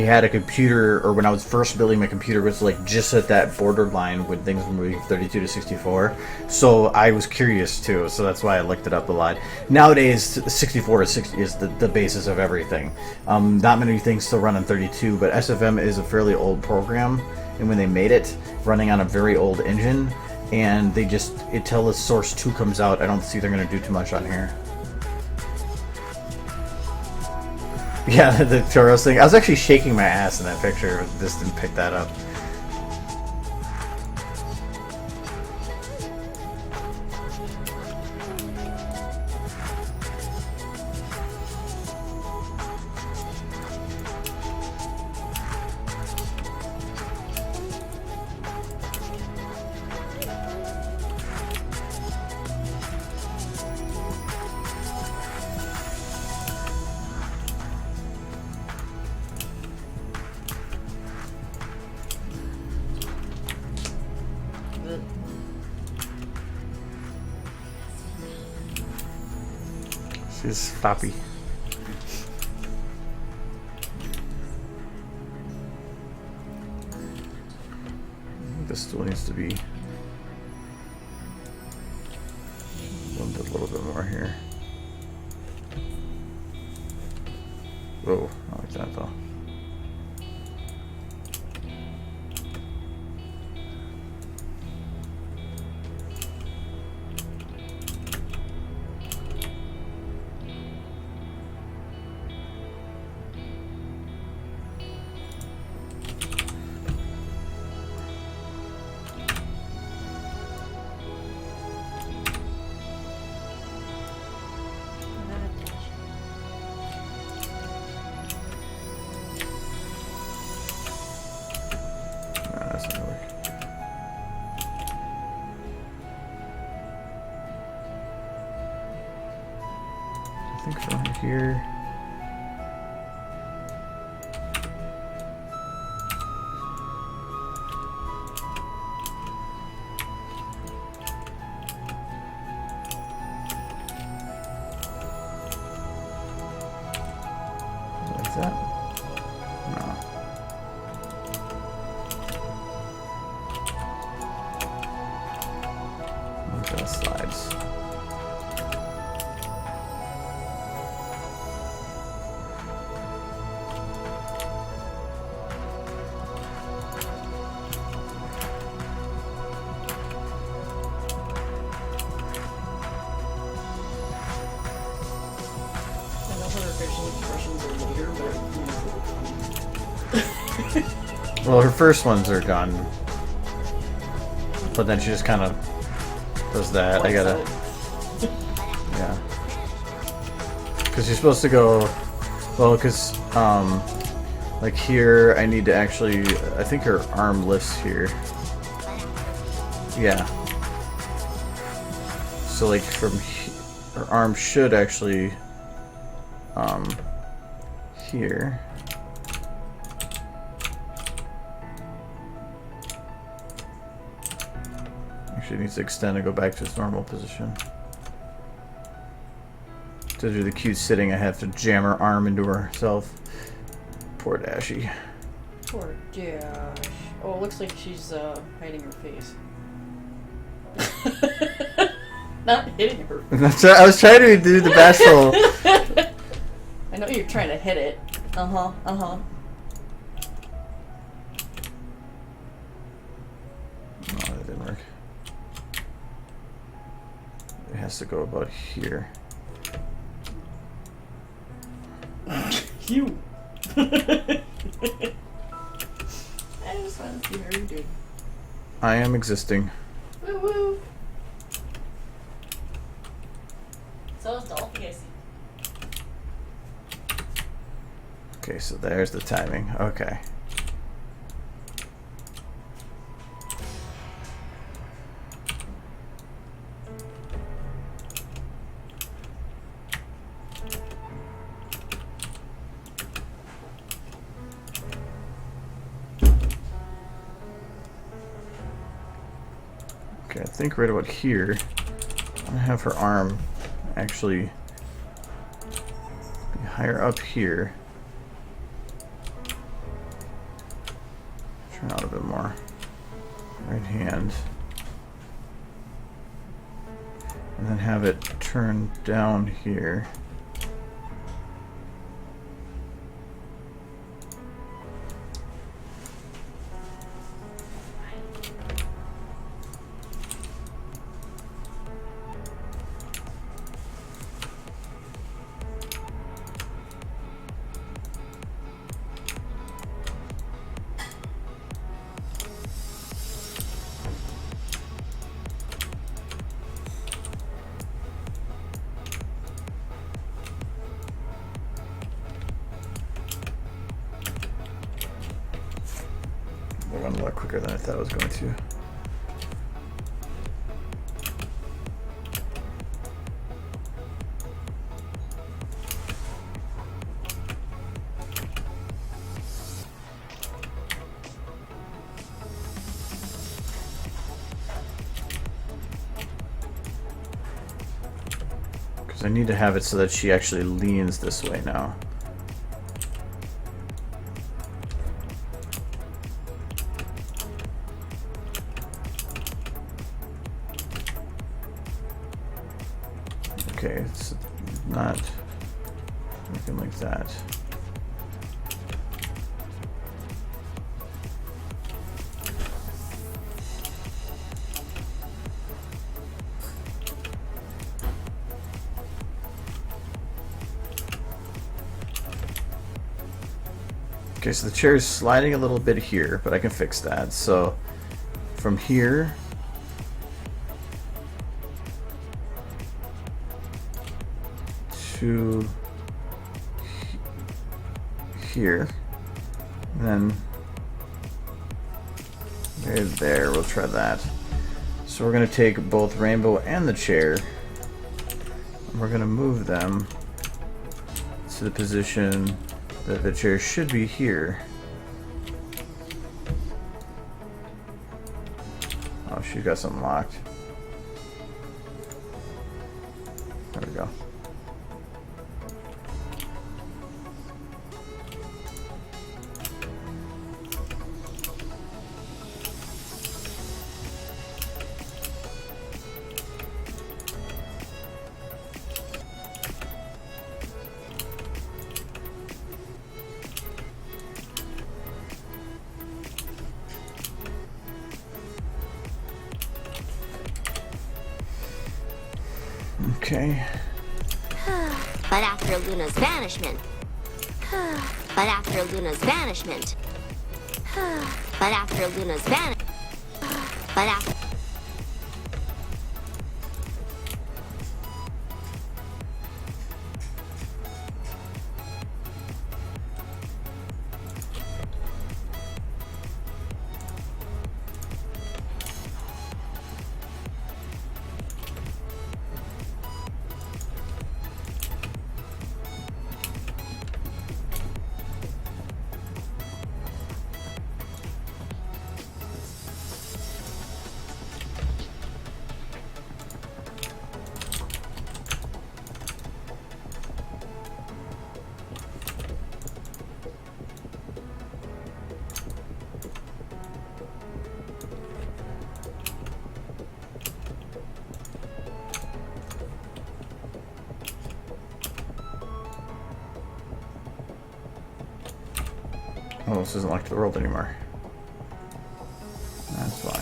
[SPEAKER 1] had a computer, or when I was first building my computer, it was like just at that borderline when things were moving from 32 to 64. So I was curious too, so that's why I looked it up a lot. Nowadays, 64 is the basis of everything. Not many things still run on 32, but SFM is a fairly old program, and when they made it, running on a very old engine, and they just, until the Source 2 comes out, I don't see they're going to do too much on here. Yeah, the Toros thing. I was actually shaking my ass in that picture. This didn't pick that up. She's floppy. This still needs to be blended a little bit more here. Whoa, I like that though. think from here. Like that? No. That slides. Well, her first ones are done, but then she just kind of does that. I gotta, yeah, because you're supposed to go, well, because like here I need to actually, I think her arm lifts here. Yeah. So like from her arm should actually here. Actually needs to extend and go back to its normal position. To do the cute sitting, I have to jam her arm into herself. Poor Dashie.
[SPEAKER 3] Poor Dash. Oh, it looks like she's hiding her face. Not hitting her.
[SPEAKER 1] I was trying to do the bashful.
[SPEAKER 3] I know you're trying to hit it. Uh-huh, uh-huh.
[SPEAKER 1] No, that didn't work. It has to go about here.
[SPEAKER 3] You. I just want to see how you do.
[SPEAKER 1] I am existing.
[SPEAKER 3] Woo woo. So is Dolphy, I see.
[SPEAKER 1] Okay, so there's the timing. Okay. Okay, I think right about here, I'm gonna have her arm actually be higher up here. Turn out a bit more. Right hand. And then have it turn down here. That went a lot quicker than I thought it was going to. Because I need to have it so that she actually leans this way now. Okay, it's not looking like that. Okay, so the chair is sliding a little bit here, but I can fix that. So from here to here, and then there, we'll try that. So we're going to take both Rainbow and the chair, and we're going to move them to the position that the chair should be here. Oh, she got something locked. There we go. Okay.
[SPEAKER 2] But after Luna's banishment. But after Luna's banishment. But after Luna's banishment. But after.
[SPEAKER 1] Oh, this isn't like the world anymore. That's why.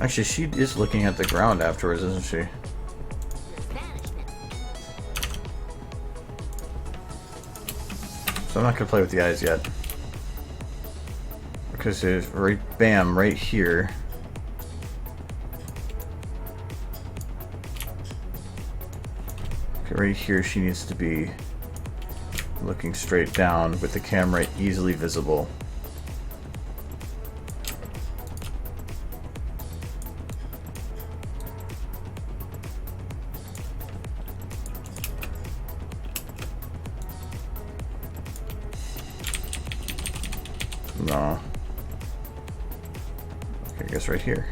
[SPEAKER 1] Actually, she is looking at the ground afterwards, isn't she? So I'm not gonna play with the eyes yet, because it's right, bam, right here. Okay, right here she needs to be looking straight down with the camera easily visible. No. Okay, I guess right here.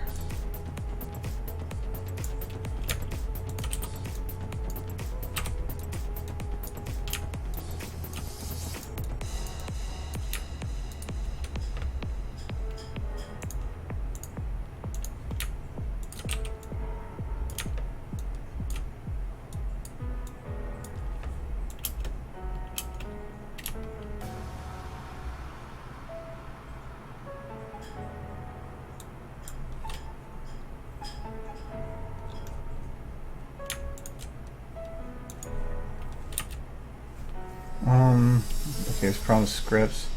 [SPEAKER 1] Okay, it's problem scripts.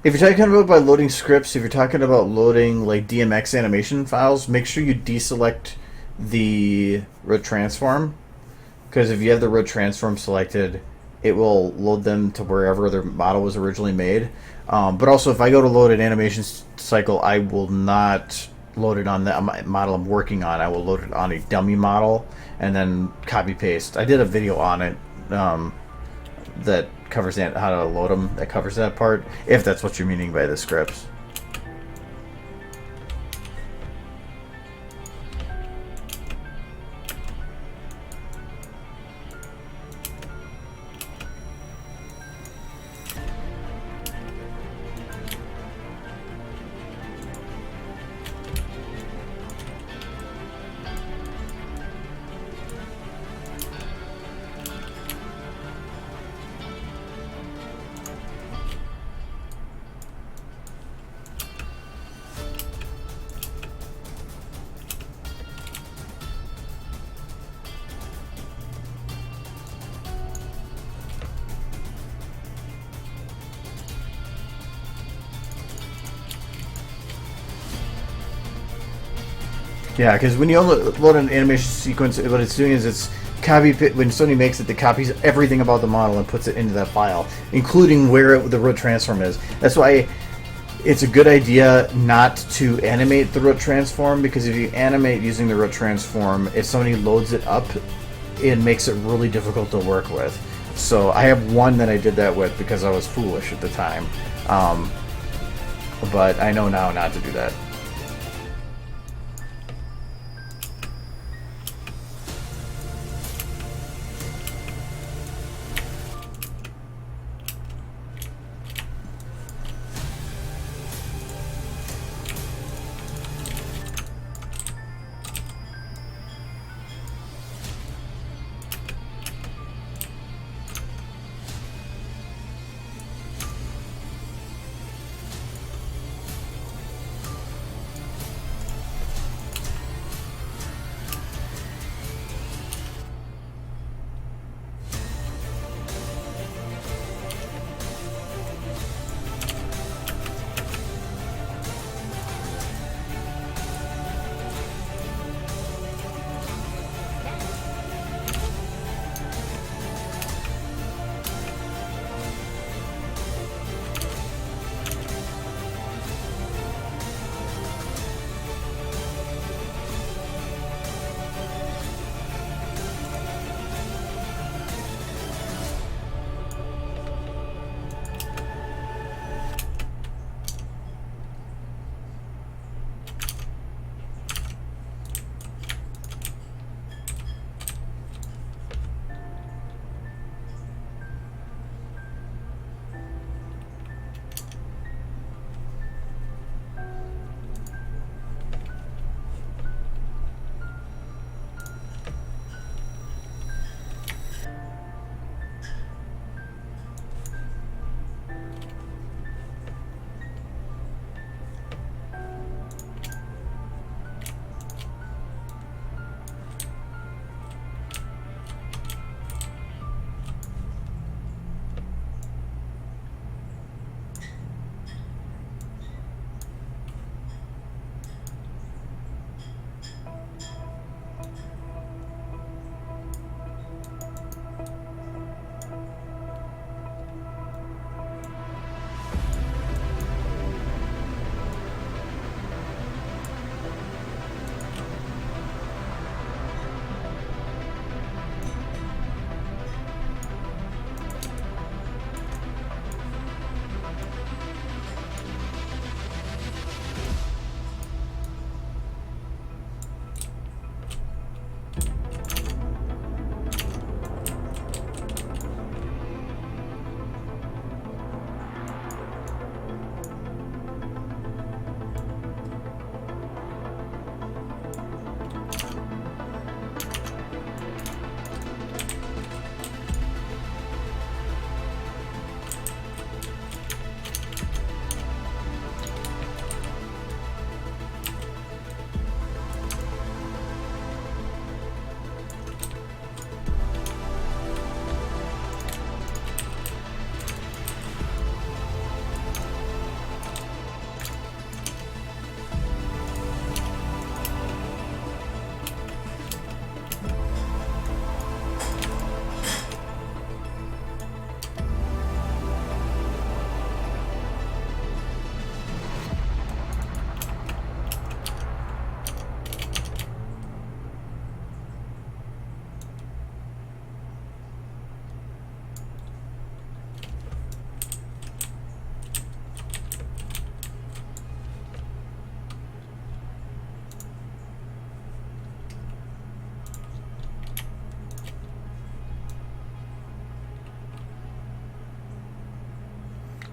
[SPEAKER 1] If you're talking about by loading scripts, if you're talking about loading like DMX animation files, make sure you deselect the root transform, because if you have the root transform selected, it will load them to wherever the model was originally made. But also, if I go to load an animation cycle, I will not load it on the model I'm working on. I will load it on a dummy model and then copy paste. I did a video on it that covers how to load them. That covers that part, if that's what you're meaning by the scripts. Yeah, because when you load an animation sequence, what it's doing is it's when Sony makes it, it copies everything about the model and puts it into that file, including where the root transform is. That's why it's a good idea not to animate the root transform, because if you animate using the root transform, if somebody loads it up, it makes it really difficult to work with. So I have one that I did that with because I was foolish at the time, but I know now not to do that.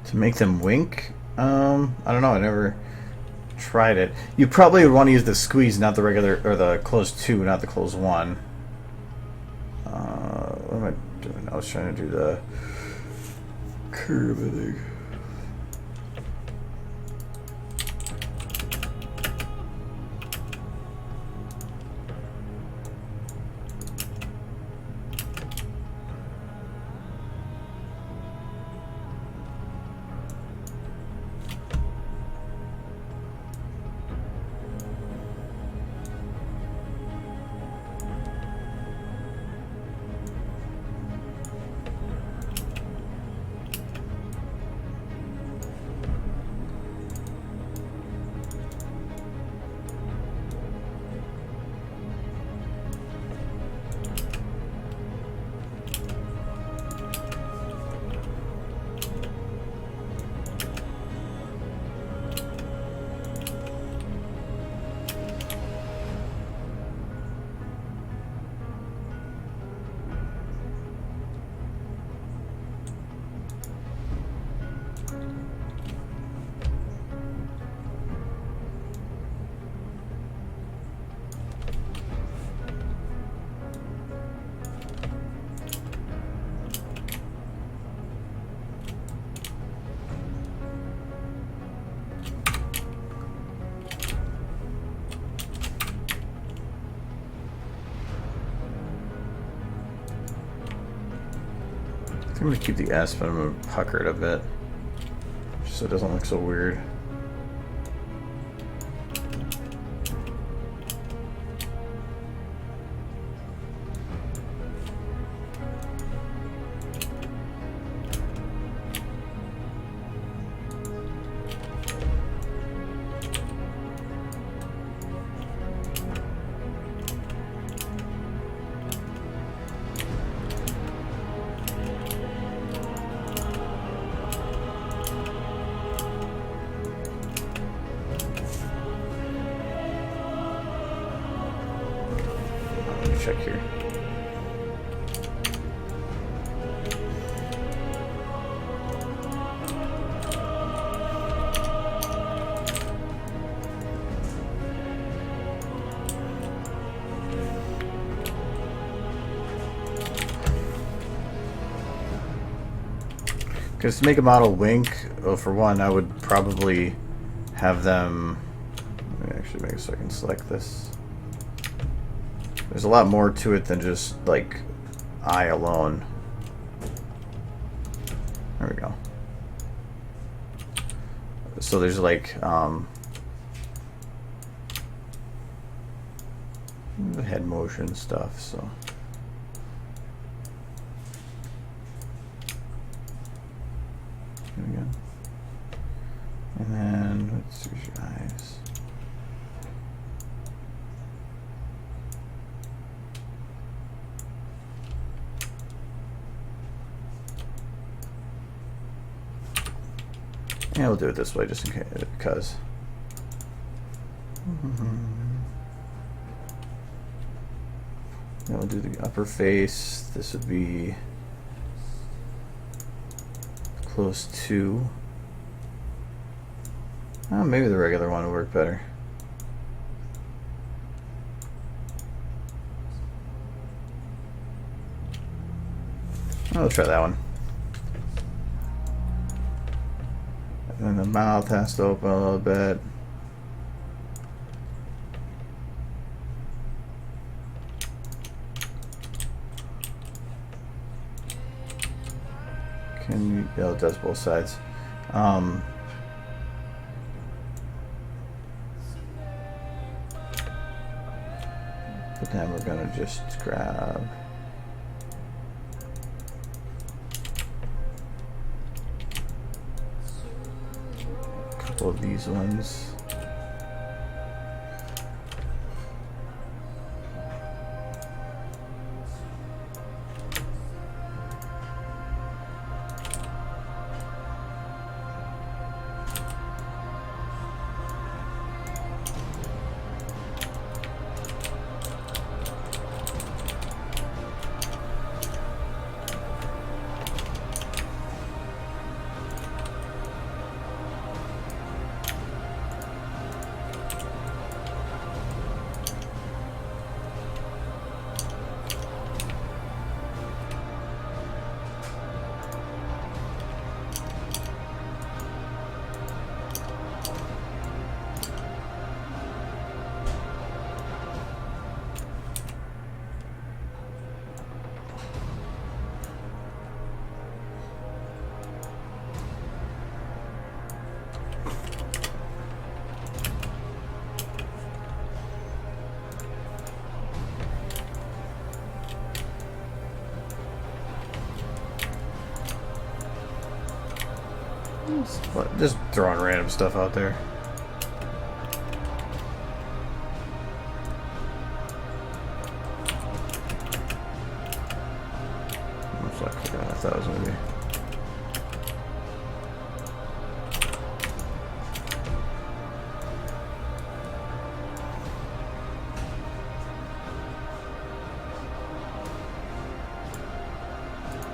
[SPEAKER 1] To make them wink? I don't know. I never tried it. You probably would want to use the squeeze, not the regular, or the close 2, not the close 1. What am I doing? I was trying to do the curve, I think. I'm gonna keep the S, but I'm gonna pucker it a bit, just so it doesn't look so weird. Check here. Because to make a model wink, well, for one, I would probably have them. Let me actually make it so I can select this. There's a lot more to it than just, like, eye alone. There we go. So there's, like, the head motion stuff, so. There we go. And then, let's use your eyes. Yeah, we'll do it this way just in case, because. Then we'll do the upper face. This would be close to. Oh, maybe the regular one would work better. I'll try that one. And the mouth has to open a little bit. Can you, oh, it does both sides. But then we're gonna just grab of these ones. Just throwing random stuff out there. Looks like I thought it was gonna be.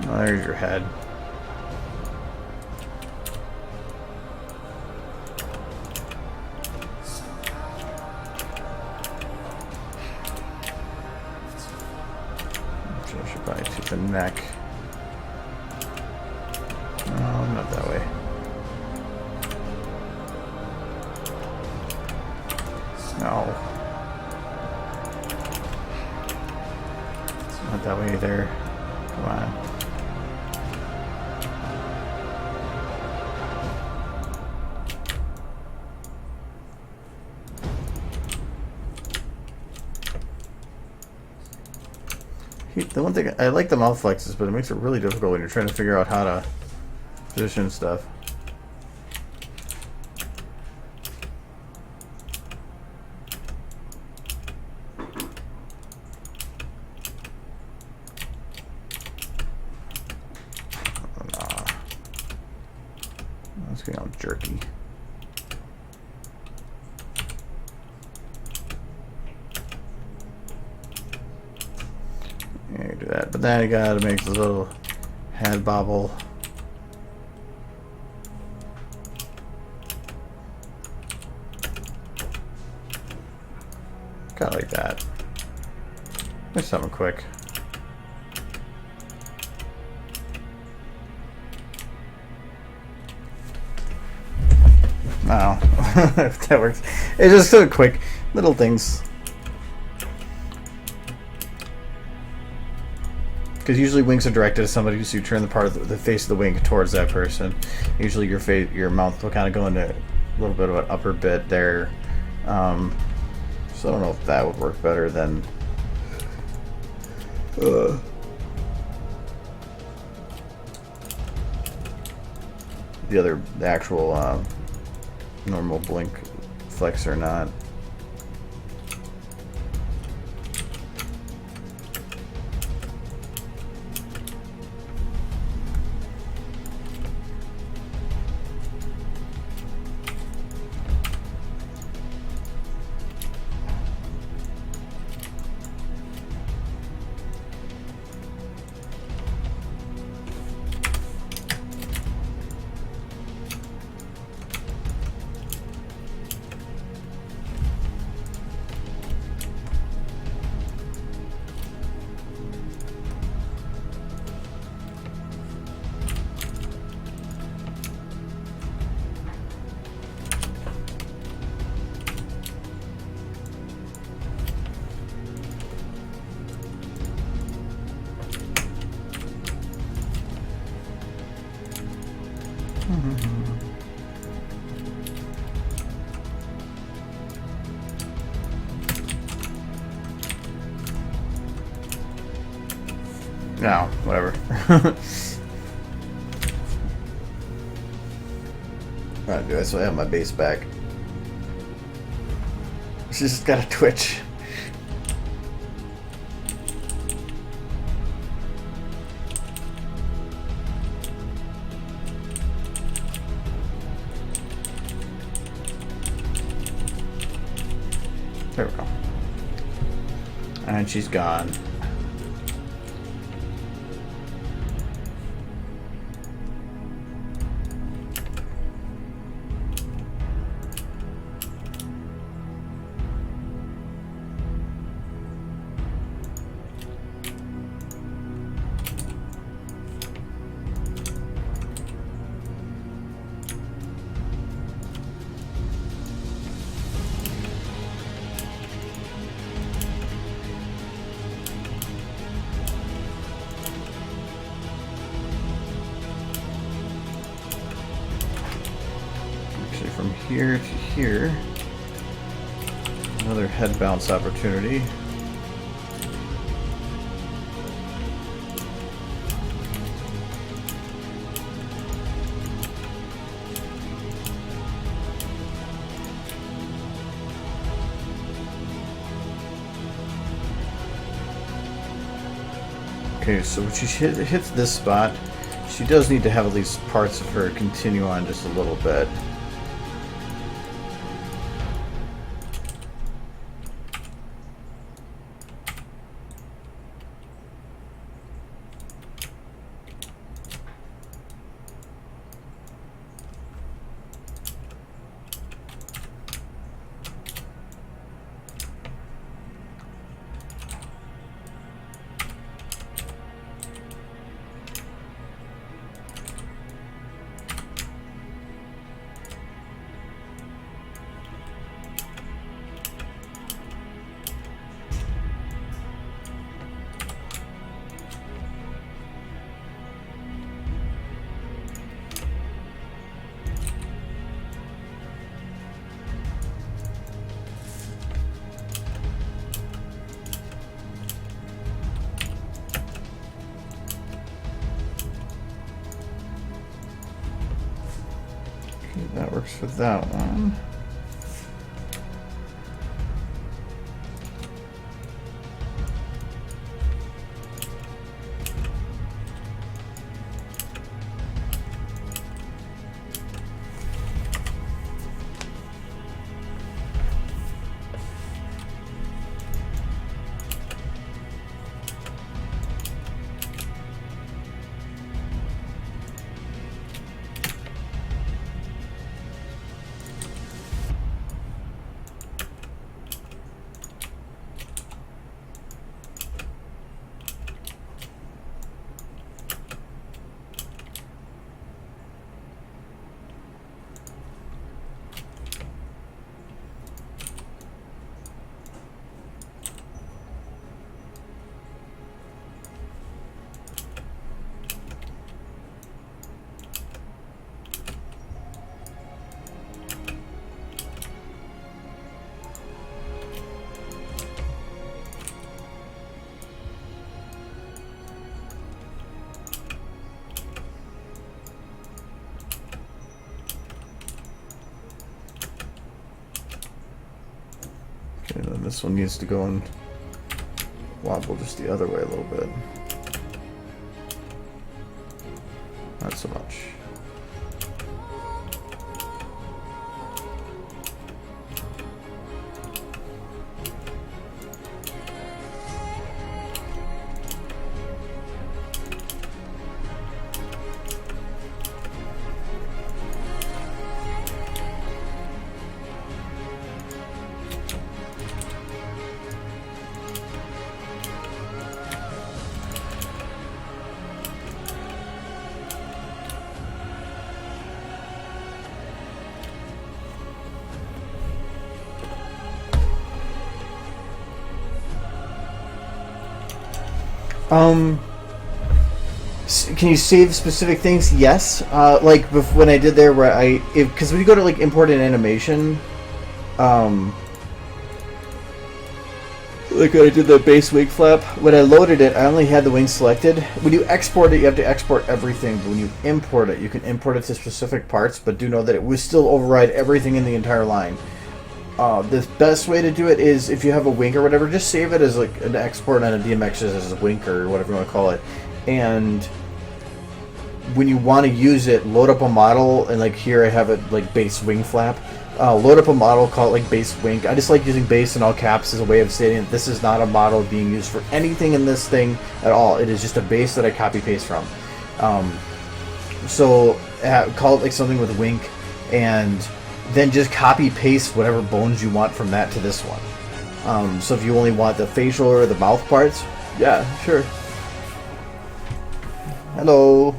[SPEAKER 1] Oh, there's your head. The neck. No, not that way. No. Not that way either. Come on. The one thing I like the mouth flexes, but it makes it really difficult when you're trying to figure out how to position stuff. That's getting all jerky. Yeah, do that, but then you gotta make the little head bobble. Kind of like that. There's something quick. No, if that works. It's just so quick, little things. Because usually wings are directed at somebody, so you turn the part of the face of the wing towards that person. Usually your mouth will kind of go into a little bit of an upper bit there. So I don't know if that would work better than the actual normal blink flex or not. No, whatever. Alright, do I still have my base back? She's just got a twitch. There we go. And she's gone. From here to here, another head bounce opportunity. Okay, so when she hits this spot, she does need to have at least parts of her continue on just a little bit. works for that one. Okay, then this one needs to go and wobble just the other way a little bit. Not so much. Can you save specific things? Yes. Like when I did there, where because when you go to like import an animation, like when I did the base wing flap, when I loaded it, I only had the wing selected. When you export it, you have to export everything. But when you import it, you can import it to specific parts, but do know that it will still override everything in the entire line. The best way to do it is if you have a wink or whatever, just save it as like an export on a DMX as a wink or whatever you want to call it. And when you want to use it, load up a model, and like here I have it like base wing flap. Load up a model, call it like base wink. I just like using base in all caps as a way of stating that this is not a model being used for anything in this thing at all. It is just a base that I copy paste from. So call it like something with wink, and then just copy paste whatever bones you want from that to this one. So if you only want the facial or the mouth parts, yeah, sure. Hello.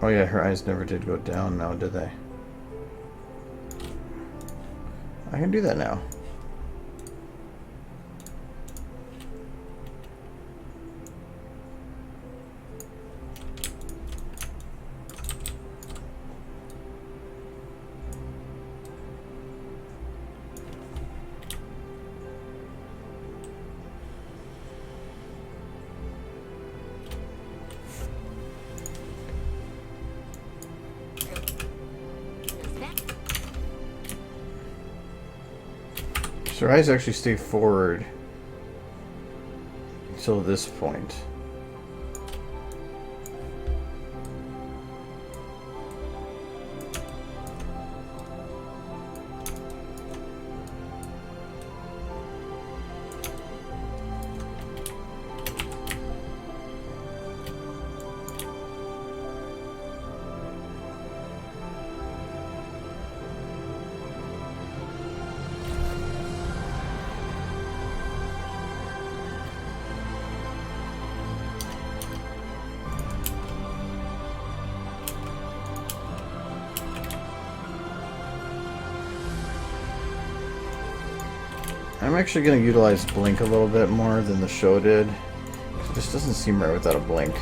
[SPEAKER 1] Oh yeah, her eyes never did go down now, did they? I can do that now. So her eyes actually stay forward until this point. I'm actually going to utilize blink a little bit more than the show did. It just doesn't seem right without a blink.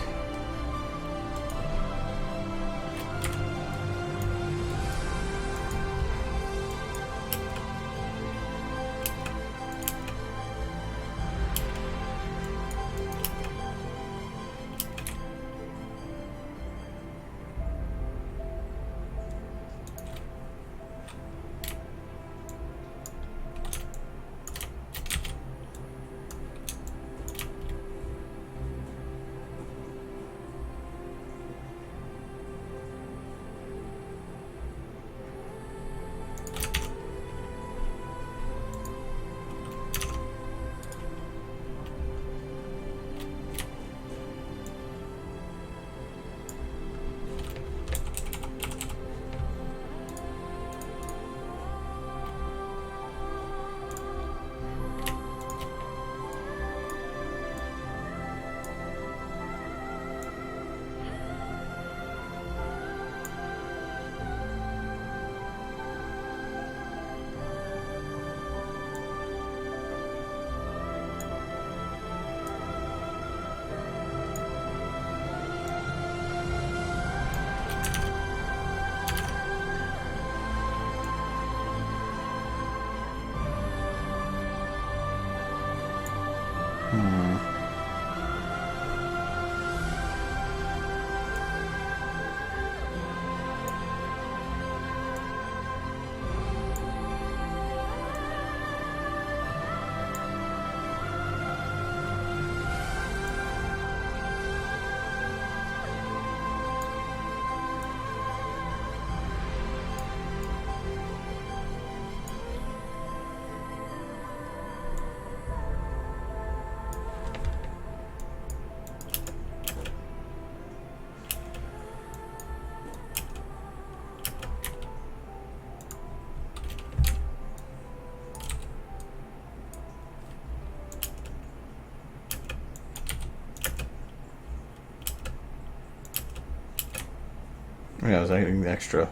[SPEAKER 1] I was adding the extra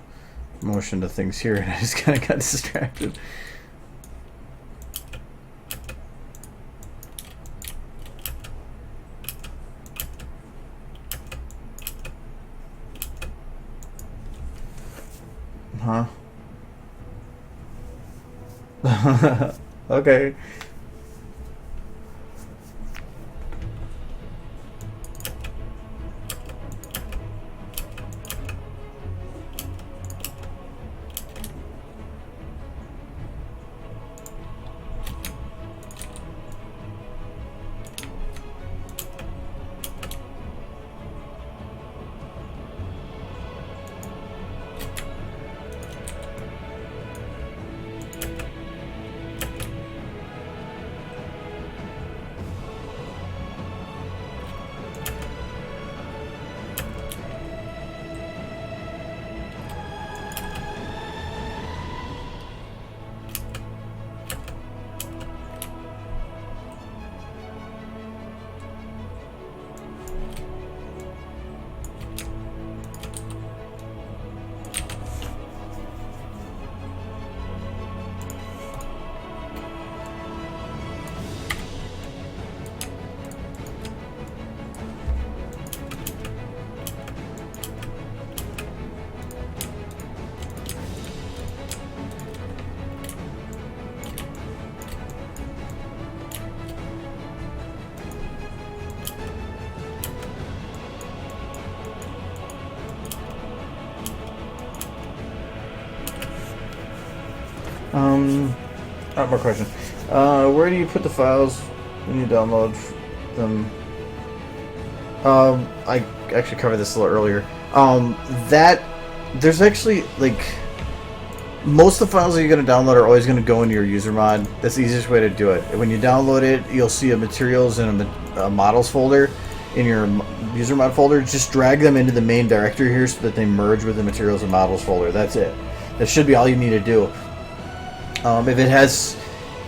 [SPEAKER 1] motion to things here, and I just kind of got distracted. Huh? Okay. More question. Where do you put the files when you download them? I actually covered this a little earlier. That there's actually like most of the files that you're going to download are always going to go into your user mod. That's the easiest way to do it. When you download it, you'll see a materials and a models folder in your user mod folder. Just drag them into the main directory here so that they merge with the materials and models folder. That's it. That should be all you need to do. If it has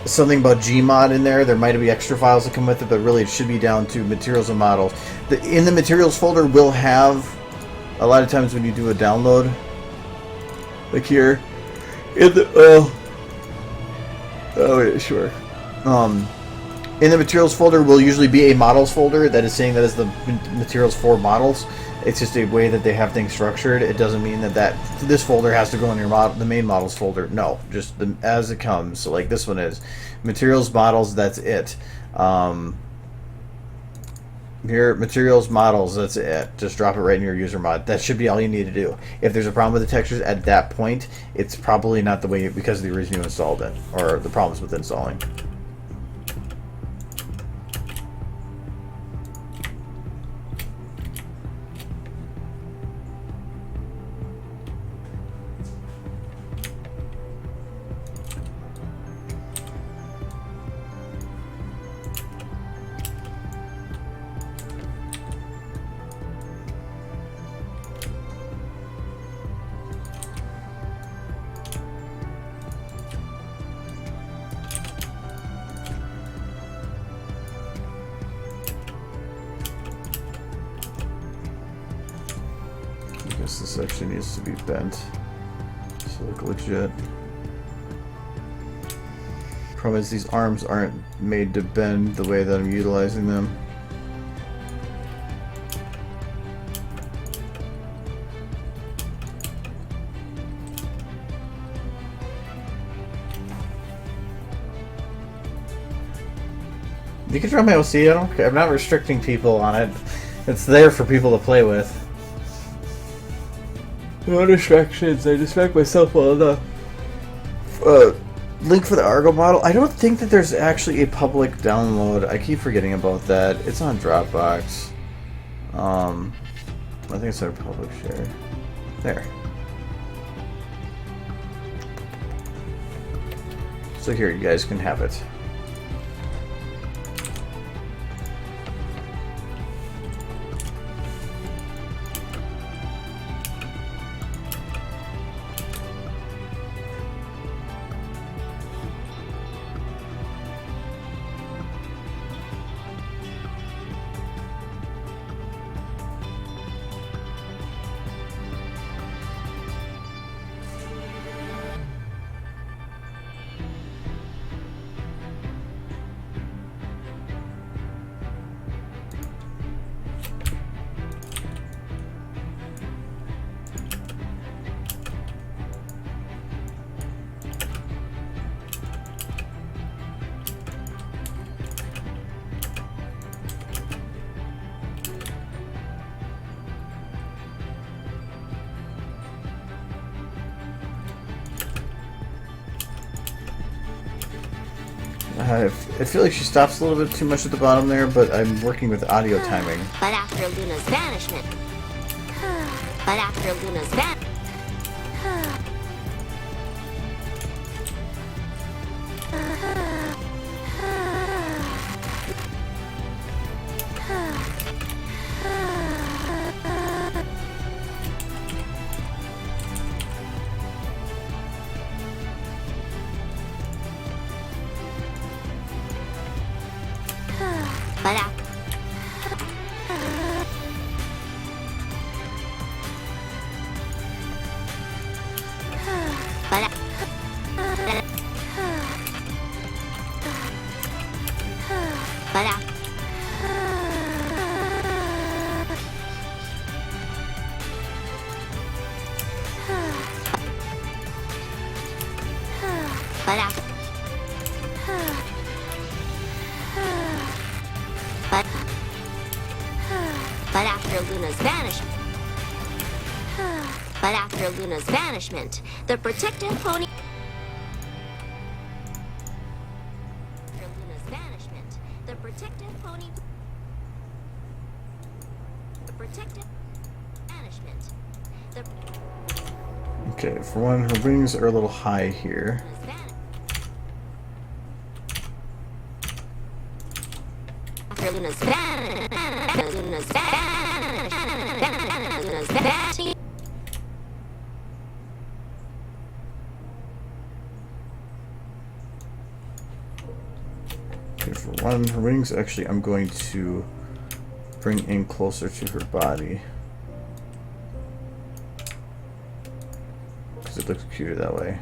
[SPEAKER 1] something about Gmod in there, there might be extra files that come with it, but really it should be down to materials and models. In the materials folder will have, a lot of times when you do a download, like here, in the, oh yeah, sure. In the materials folder will usually be a models folder that is saying that is the materials for models. It's just a way that they have things structured. It doesn't mean that this folder has to go in your the main models folder. No, just as it comes. So like this one is materials models. That's it. Here, materials models. That's it. Just drop it right in your user mod. That should be all you need to do. If there's a problem with the textures at that point, it's probably not the way because of the reason you installed it or the problems with installing. I guess this actually needs to be bent so look legit. Problem is these arms aren't made to bend the way that I'm utilizing them. You can try my OC, I don't care. I'm not restricting people on it. It's there for people to play with. No distractions. I distract myself well enough. Link for the Argo model. I don't think that there's actually a public download. I keep forgetting about that. It's on Dropbox. I think it's our public share. There. So here, you guys can have it. I feel like she stops a little bit too much at the bottom there, but I'm working with audio timing.
[SPEAKER 2] But after Luna's banishment. But after Luna's banishment. But after Luna's banishment, the protective pony. After Luna's banishment, the protective pony. The protective banishment.
[SPEAKER 1] Okay, for one, her wings are a little high here.
[SPEAKER 2] After Luna's banishment, Luna's banishment, Luna's banishment.
[SPEAKER 1] For one, her wings, actually, I'm going to bring in closer to her body. Because it looks cuter that way.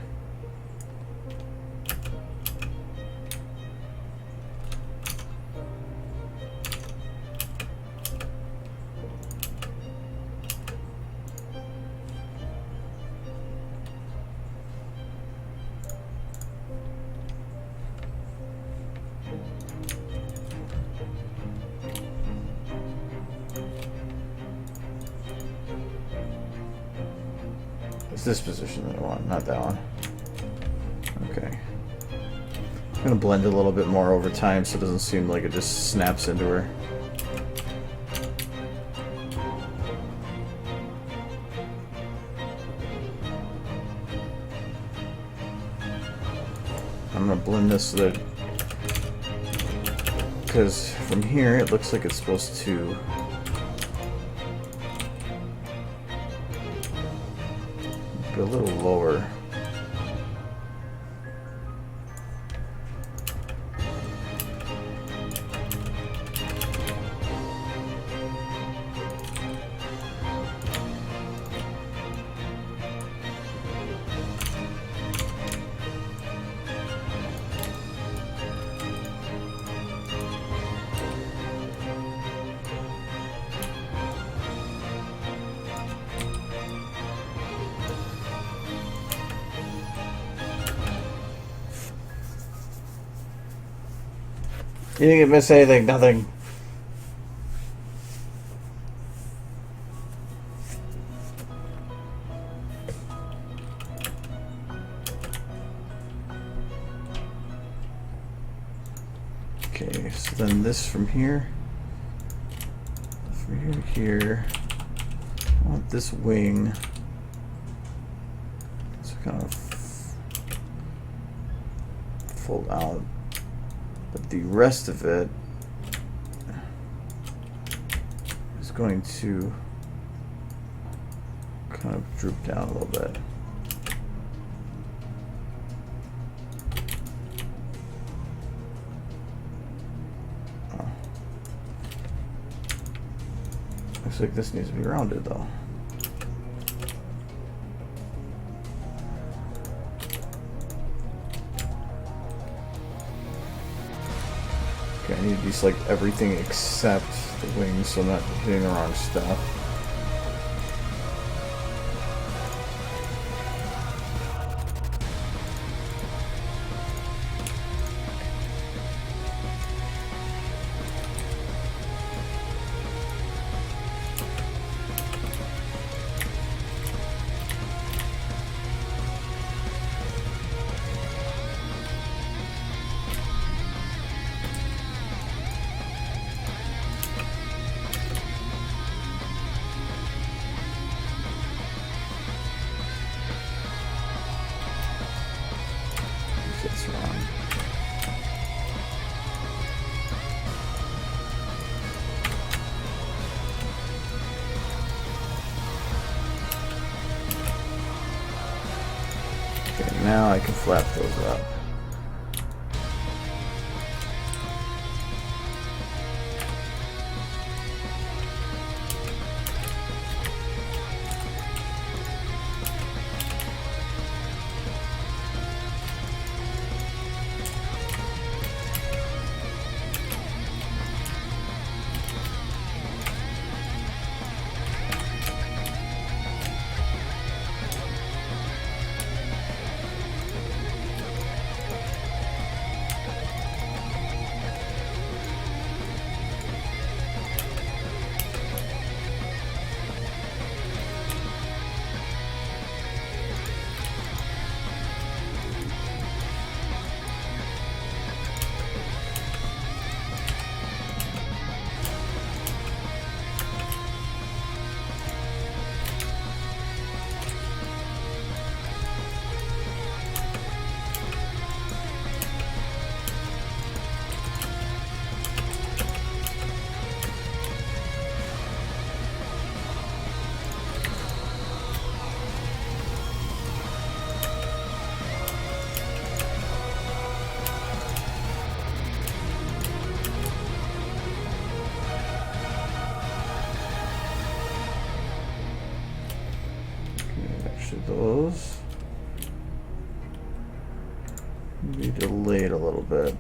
[SPEAKER 1] It's this position that I want, not that one. Okay. I'm gonna blend it a little bit more over time so it doesn't seem like it just snaps into her. I'm gonna blend this so that, because from here it looks like it's supposed to be a little lower. You didn't miss anything, nothing. Okay, so then this from here to here. I want this wing to kind of fold out. But the rest of it is going to kind of droop down a little bit. Oh. Looks like this needs to be rounded though. I need to select everything except the wings so I'm not hitting the wrong stuff. That's wrong. Okay, now I can flap those up. Those be delayed a little bit.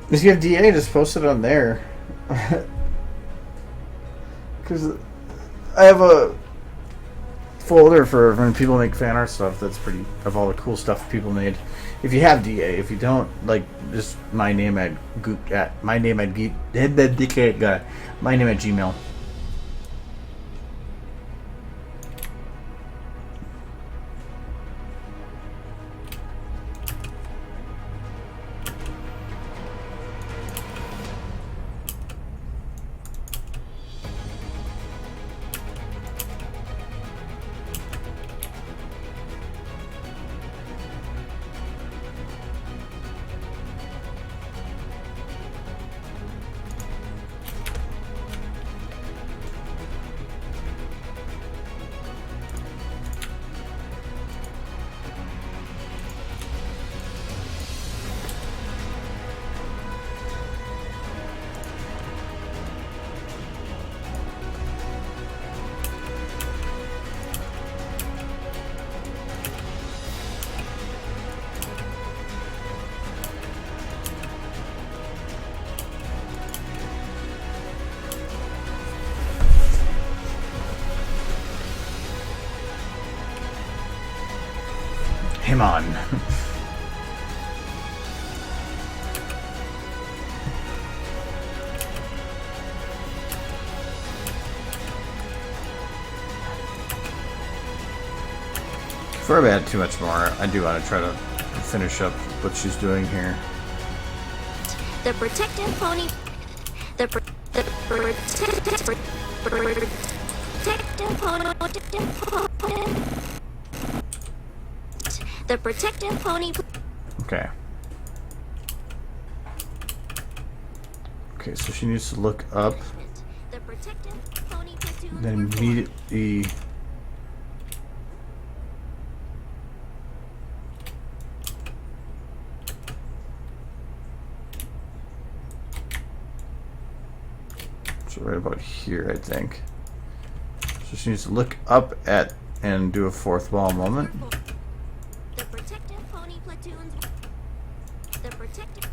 [SPEAKER 1] If you have DA, just post it on there. Because I have a folder for when people make fan art stuff that's pretty of all the cool stuff people made. If you have DA, if you don't, like, just my name at Gmail. Him on. Before I add too much more, I do want to try to finish up what she's doing here.
[SPEAKER 2] The protective pony. The protective pony. The protective pony.
[SPEAKER 1] Okay. Okay, so she needs to look up.
[SPEAKER 2] The protective pony platoon.
[SPEAKER 1] Then immediately. So right about here, I think. So she needs to look up at and do a fourth wall moment.
[SPEAKER 2] The protective pony platoons. The protective.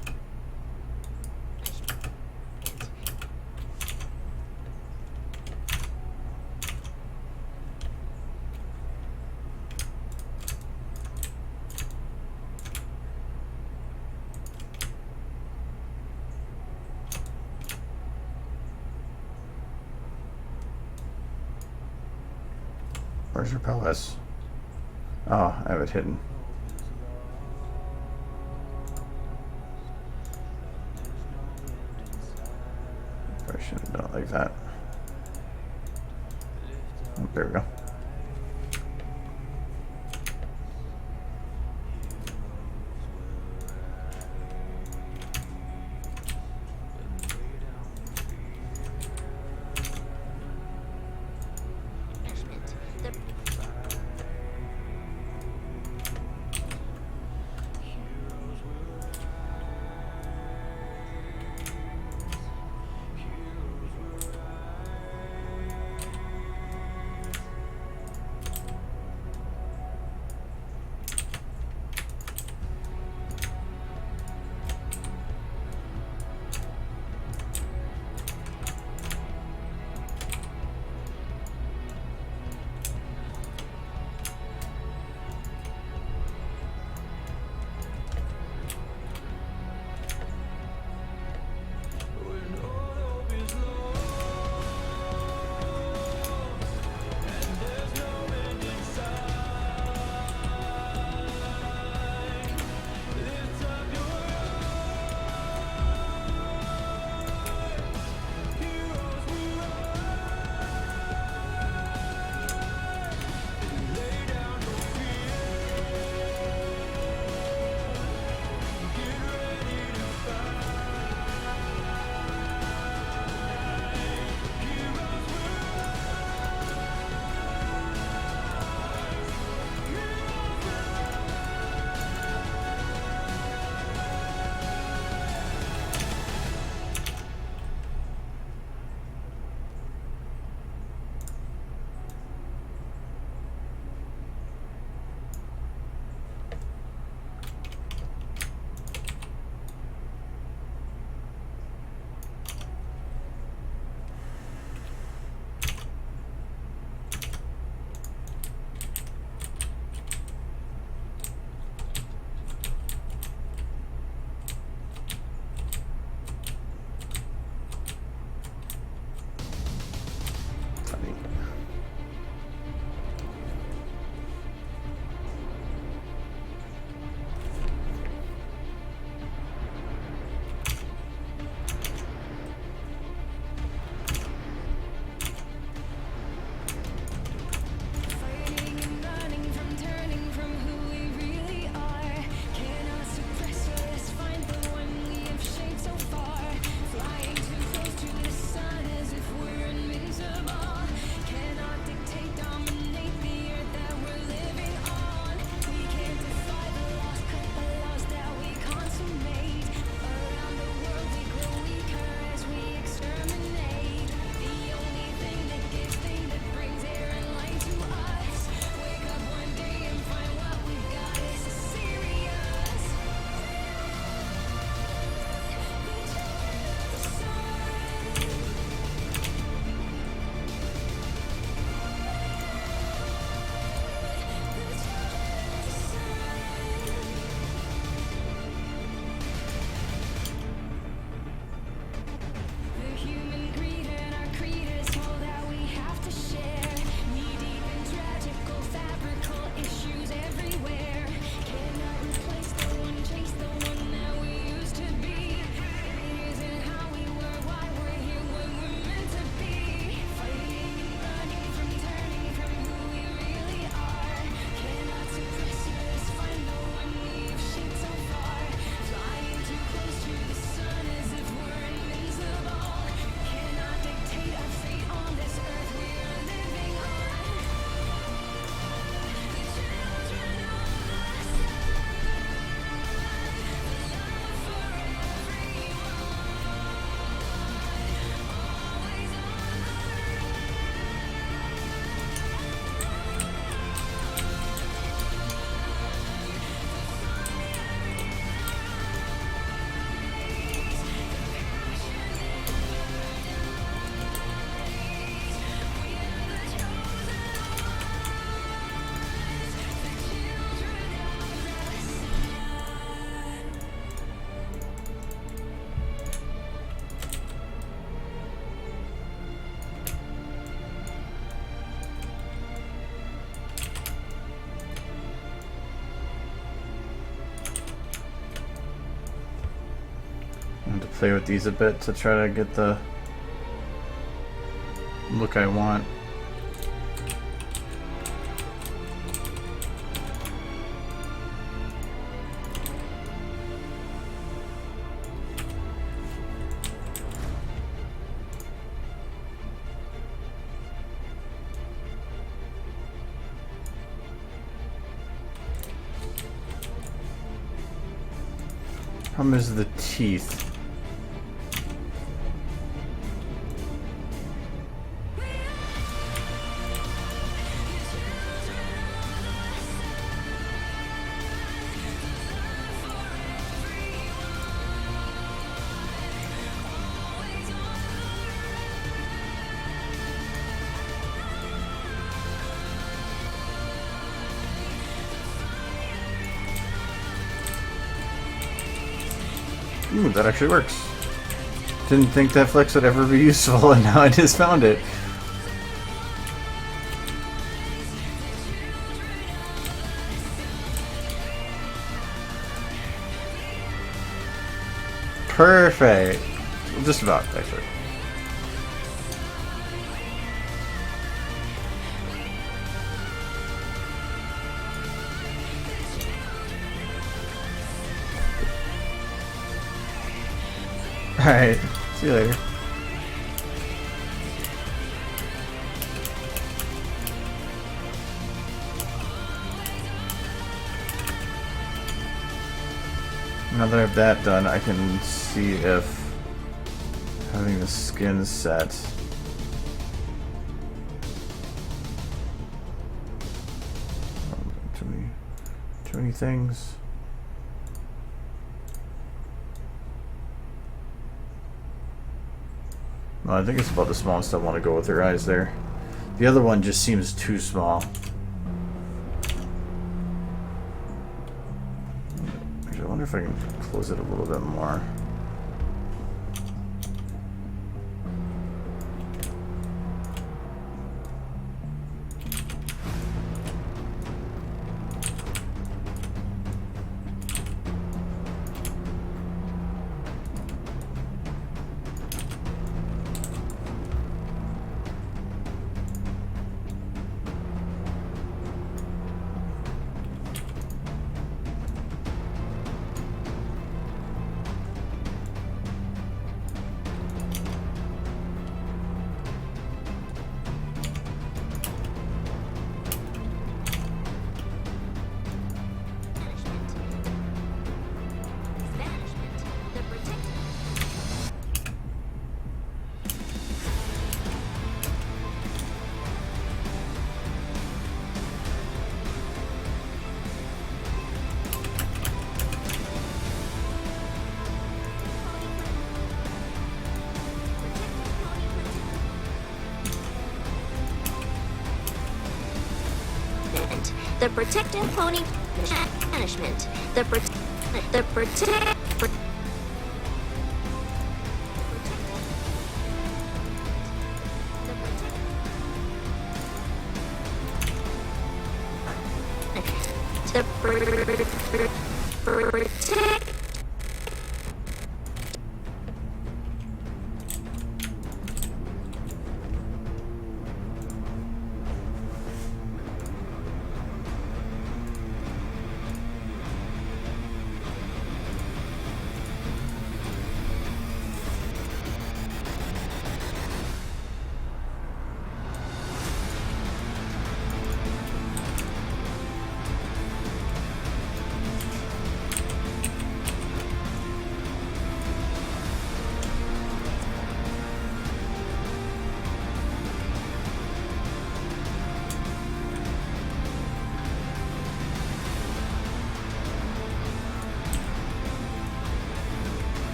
[SPEAKER 1] Where's your pelvis? Oh, I have it hidden. Probably should have done it like that. Oh, there we go. have to play with these a bit to try to get the look I want. Problem is the teeth. Ooh, that actually works. Didn't think that flex would ever be useful, and now I just found it. Perfect. Just about, actually. Alright, see you later. Now that I have that done, I can see if having the skin set too many things. No, I think it's about the smallest I want to go with her eyes there. The other one just seems too small. Actually, I wonder if I can close it a little bit more.
[SPEAKER 2] The protective pony banishment. The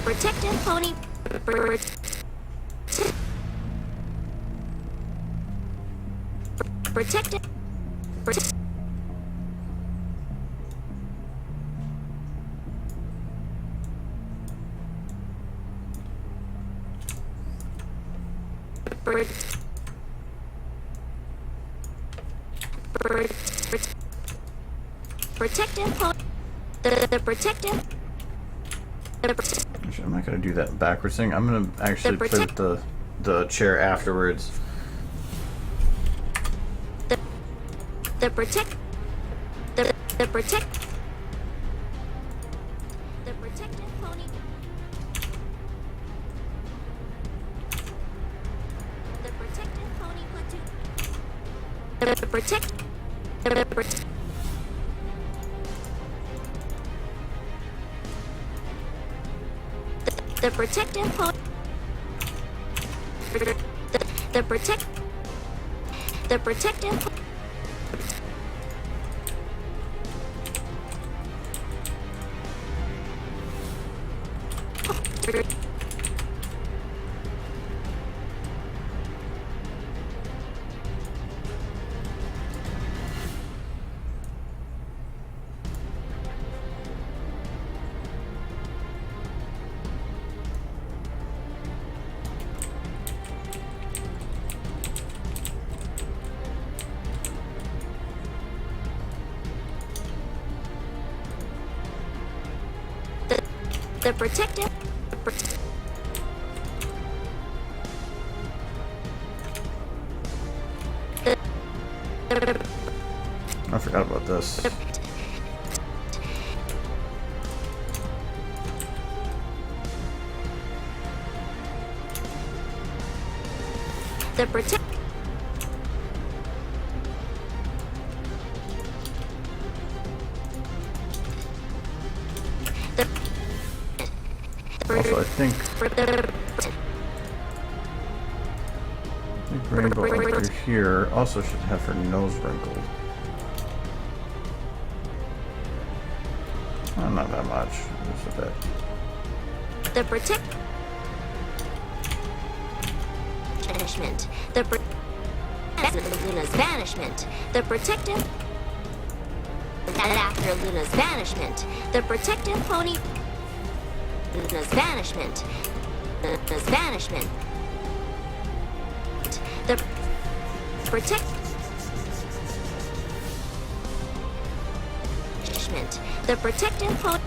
[SPEAKER 2] protective pony protective Protective pony. The protective.
[SPEAKER 1] Actually, I'm not gonna do that backwards thing. I'm gonna actually put the chair afterwards.
[SPEAKER 2] The protect. The protect. The protective pony. The protective pony platoon. The protect. The protect. The protective pony. The protect. The protective. The protective.
[SPEAKER 1] I forgot about this.
[SPEAKER 2] The protect.
[SPEAKER 1] Also, I think Rainbow over here also should have her nose wrinkled. Oh, not that much. Just a bit.
[SPEAKER 2] The protect. Banishment. The Luna's banishment. The protective. After Luna's banishment. The protective pony. Luna's banishment. Luna's banishment. The protect. The protective pony.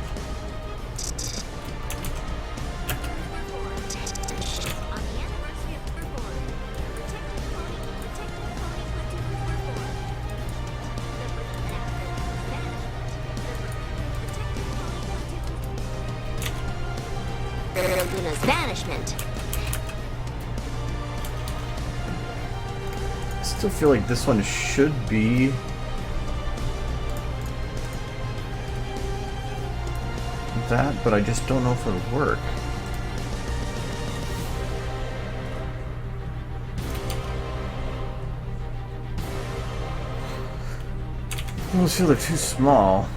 [SPEAKER 2] Luna's banishment.
[SPEAKER 1] I still feel like this one should be that, but I just don't know if it'll work. I almost feel they're too small.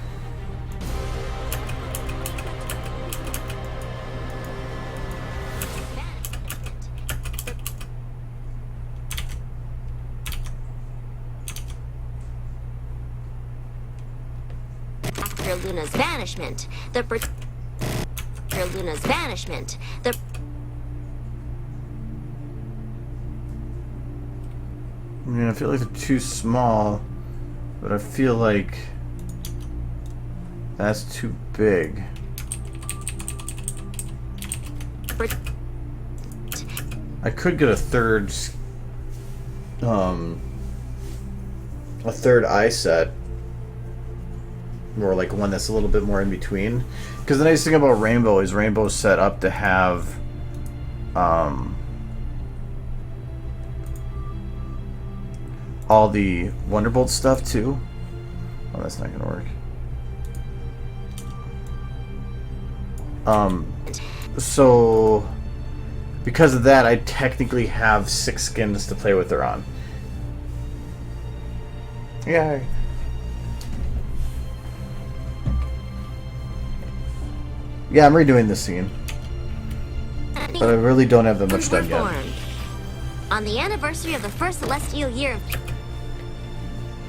[SPEAKER 2] Luna's banishment. The Luna's banishment. The
[SPEAKER 1] I mean, I feel like they're too small, but I feel like that's too big. I could get a third eye set. Or like one that's a little bit more in between, because the nice thing about Rainbow is Rainbow's set up to have all the Wonderbolt stuff too. Oh, that's not gonna work. So because of that, I technically have 6 skins to play with her on. Yay. Yeah, I'm redoing this scene, but I really don't have that much done yet.
[SPEAKER 2] On the anniversary of the first celestial year of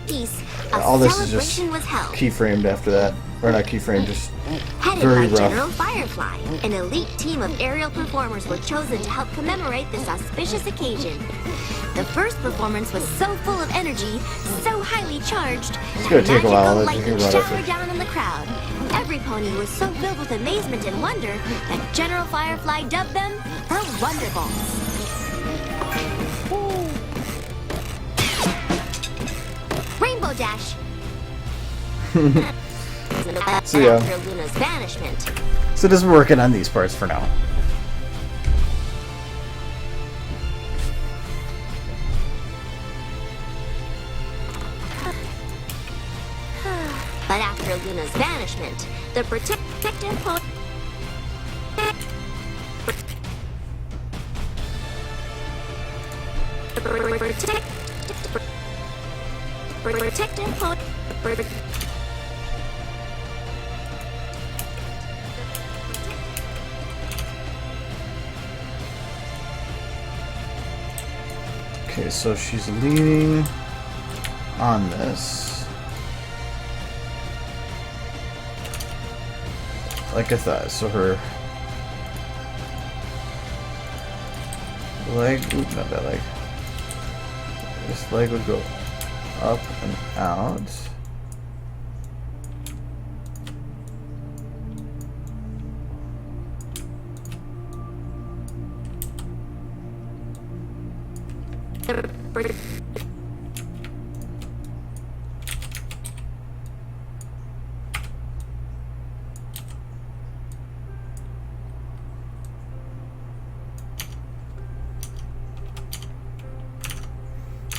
[SPEAKER 2] peace,
[SPEAKER 1] All this is just
[SPEAKER 2] was held.
[SPEAKER 1] keyframed after that. Or not keyframe, just
[SPEAKER 2] Headed
[SPEAKER 1] very
[SPEAKER 2] by
[SPEAKER 1] rough.
[SPEAKER 2] General Firefly, an elite team of aerial performers were chosen to help commemorate this auspicious occasion. The first performance was so full of energy, so highly charged,
[SPEAKER 1] It's gonna take a while.
[SPEAKER 2] magical
[SPEAKER 1] Let's
[SPEAKER 2] lightning
[SPEAKER 1] think about it.
[SPEAKER 2] showered down on the crowd. Every pony was so filled with amazement and wonder that General Firefly dubbed them the Wonderballs. Rainbow Dash.
[SPEAKER 1] So, yeah.
[SPEAKER 2] After Luna's banishment.
[SPEAKER 1] So just working on these parts for now.
[SPEAKER 2] But after Luna's banishment, the protective pony. Protective pony.
[SPEAKER 1] Okay, so she's leaning on this. Like I thought, so her leg, oop, not that leg. This leg would go up and out.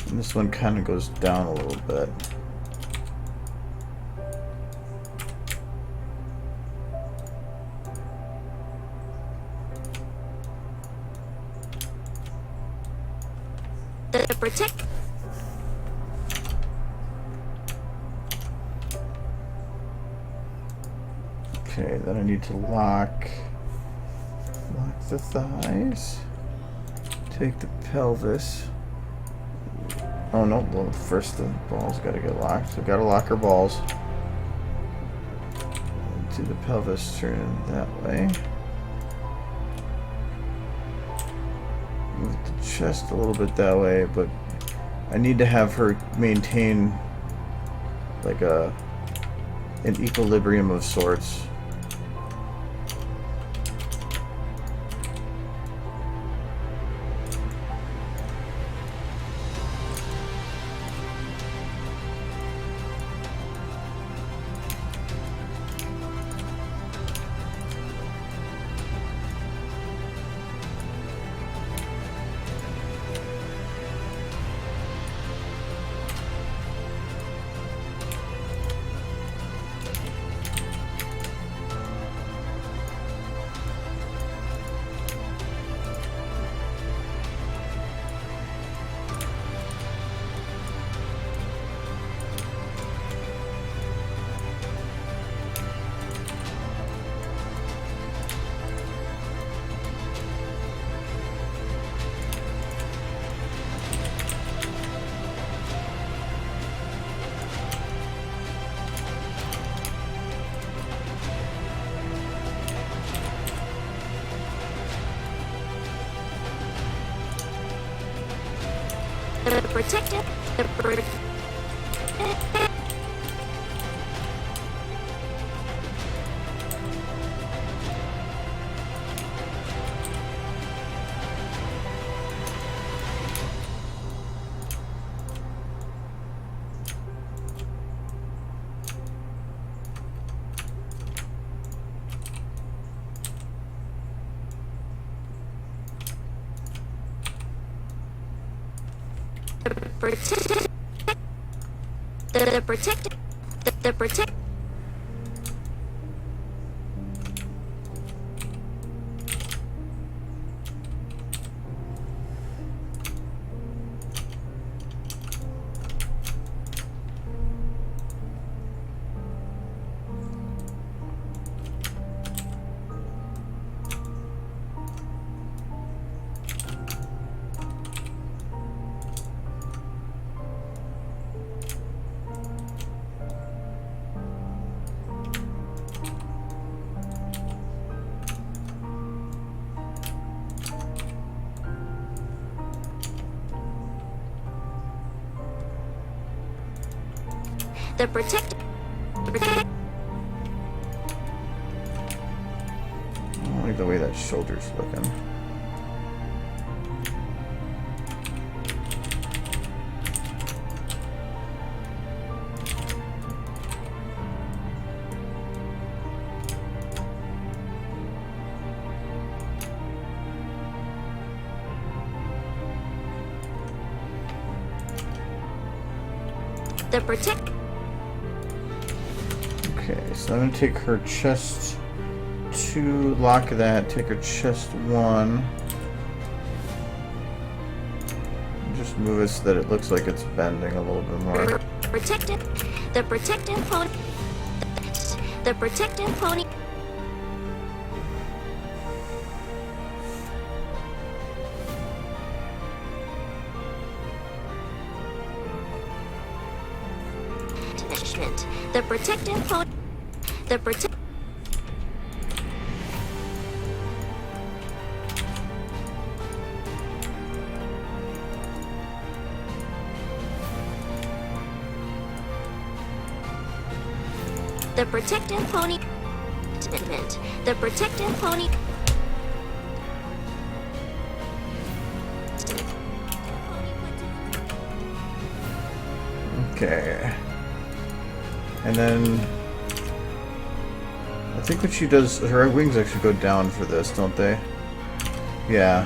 [SPEAKER 1] And this one kind of goes down a little bit.
[SPEAKER 2] The protect.
[SPEAKER 1] Okay, then I need to lock the thighs. Take the pelvis. Oh no, well, first the balls gotta get locked. So gotta lock her balls. Do the pelvis turn that way. Move the chest a little bit that way, but I need to have her maintain like an equilibrium of sorts.
[SPEAKER 2] The protective. The protect. The protective.
[SPEAKER 1] I don't like the way that shoulder's looking.
[SPEAKER 2] The protect.
[SPEAKER 1] Okay, so I'm gonna take her chest 2, lock that, take her chest 1. Just move it so that it looks like it's bending a little bit more.
[SPEAKER 2] Protective. The protective pony. The protective pony. The protective pony. The protect. The protective pony. The protective pony.
[SPEAKER 1] Okay. And then I think what she does, her wings actually go down for this, don't they? Yeah.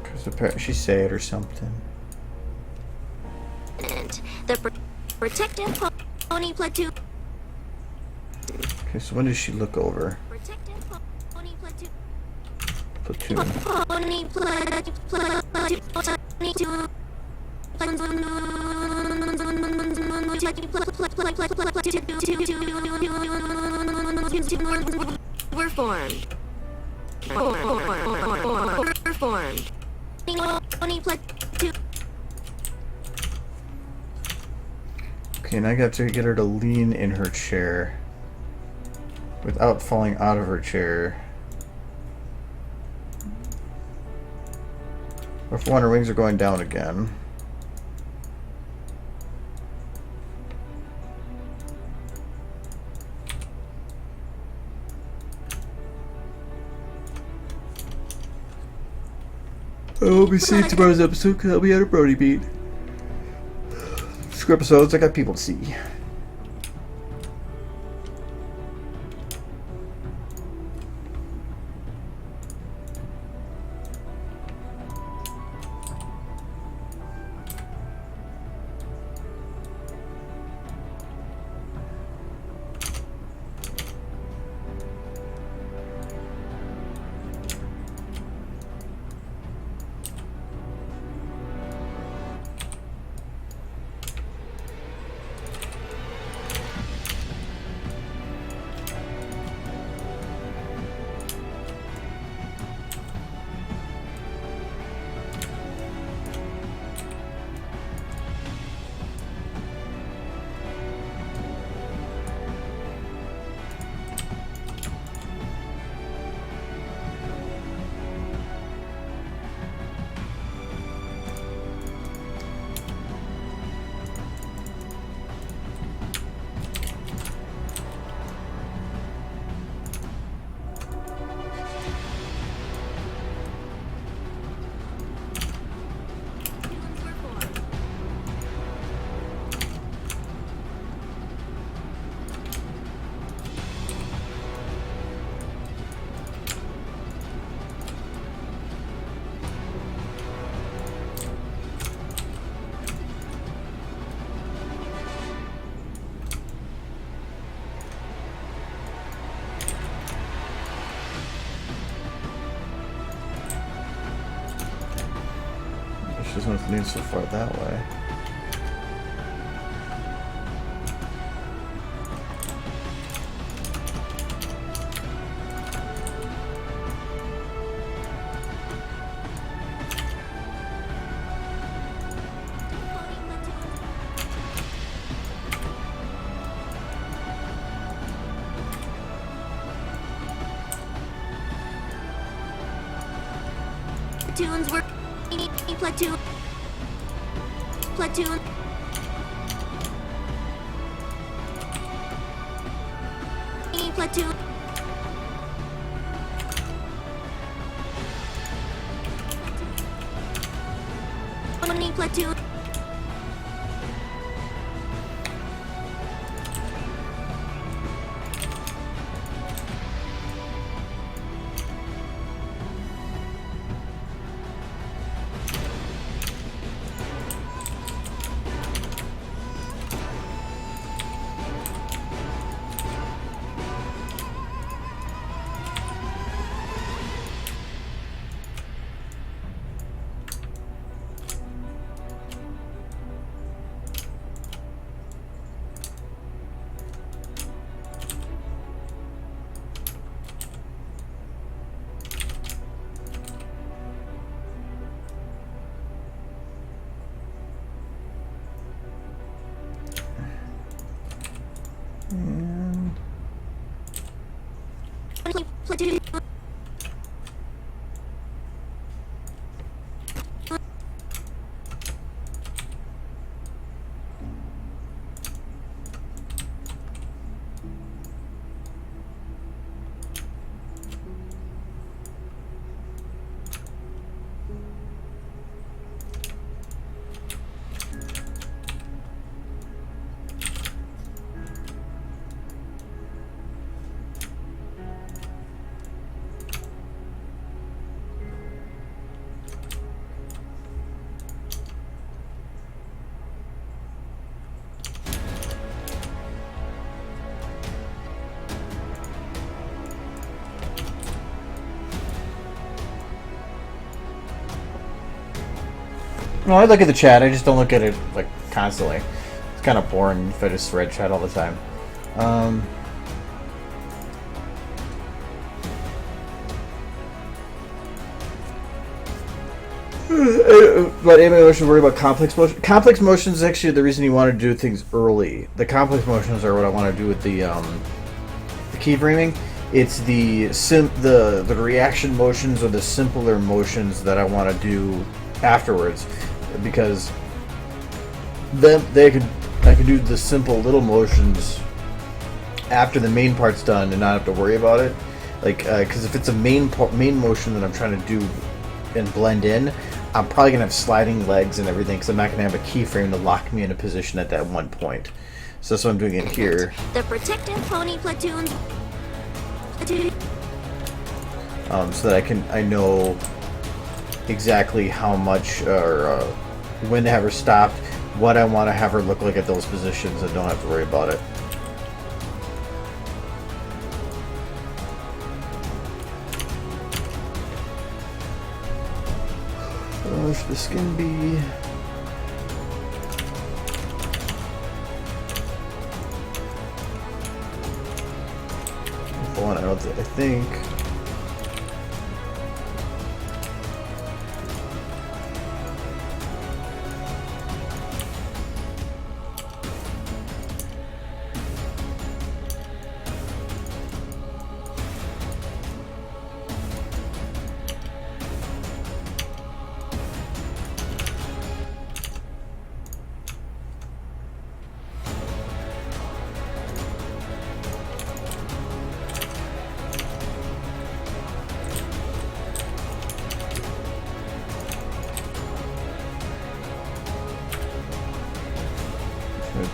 [SPEAKER 1] Because apparently she said or something.
[SPEAKER 2] The protective pony platoon.
[SPEAKER 1] Okay, so when does she look over?
[SPEAKER 2] Protective pony platoon.
[SPEAKER 1] Platoon.
[SPEAKER 2] Pony platoon. We're formed. We're formed. Pony platoon.
[SPEAKER 1] Okay, now I got to get her to lean in her chair without falling out of her chair. Or for one, her wings are going down again. I won't be seeing tomorrow's episode because I'll be at a Brody beat. Screw episodes, I got people to see. Doesn't have to lean so far that way.
[SPEAKER 2] platoons were platoon platoon platoon platoon. Platoon.
[SPEAKER 1] No, I look at the chat. I just don't look at it like constantly. It's kind of boring if I just read chat all the time. But anybody should worry about complex motion. Complex motions is actually the reason you want to do things early. The complex motions are what I want to do with the keyframing. It's the reaction motions or the simpler motions that I want to do afterwards, because then I could do the simple little motions after the main part's done and not have to worry about it. Like, because if it's a main motion that I'm trying to do and blend in, I'm probably gonna have sliding legs and everything because I'm not gonna have a keyframe to lock me in a position at that one point. So that's what I'm doing it here.
[SPEAKER 2] The protective pony platoons.
[SPEAKER 1] So that I know exactly how much or when to have her stopped, what I want to have her look like at those positions, and don't have to worry about it. So should the skin be? One, I think.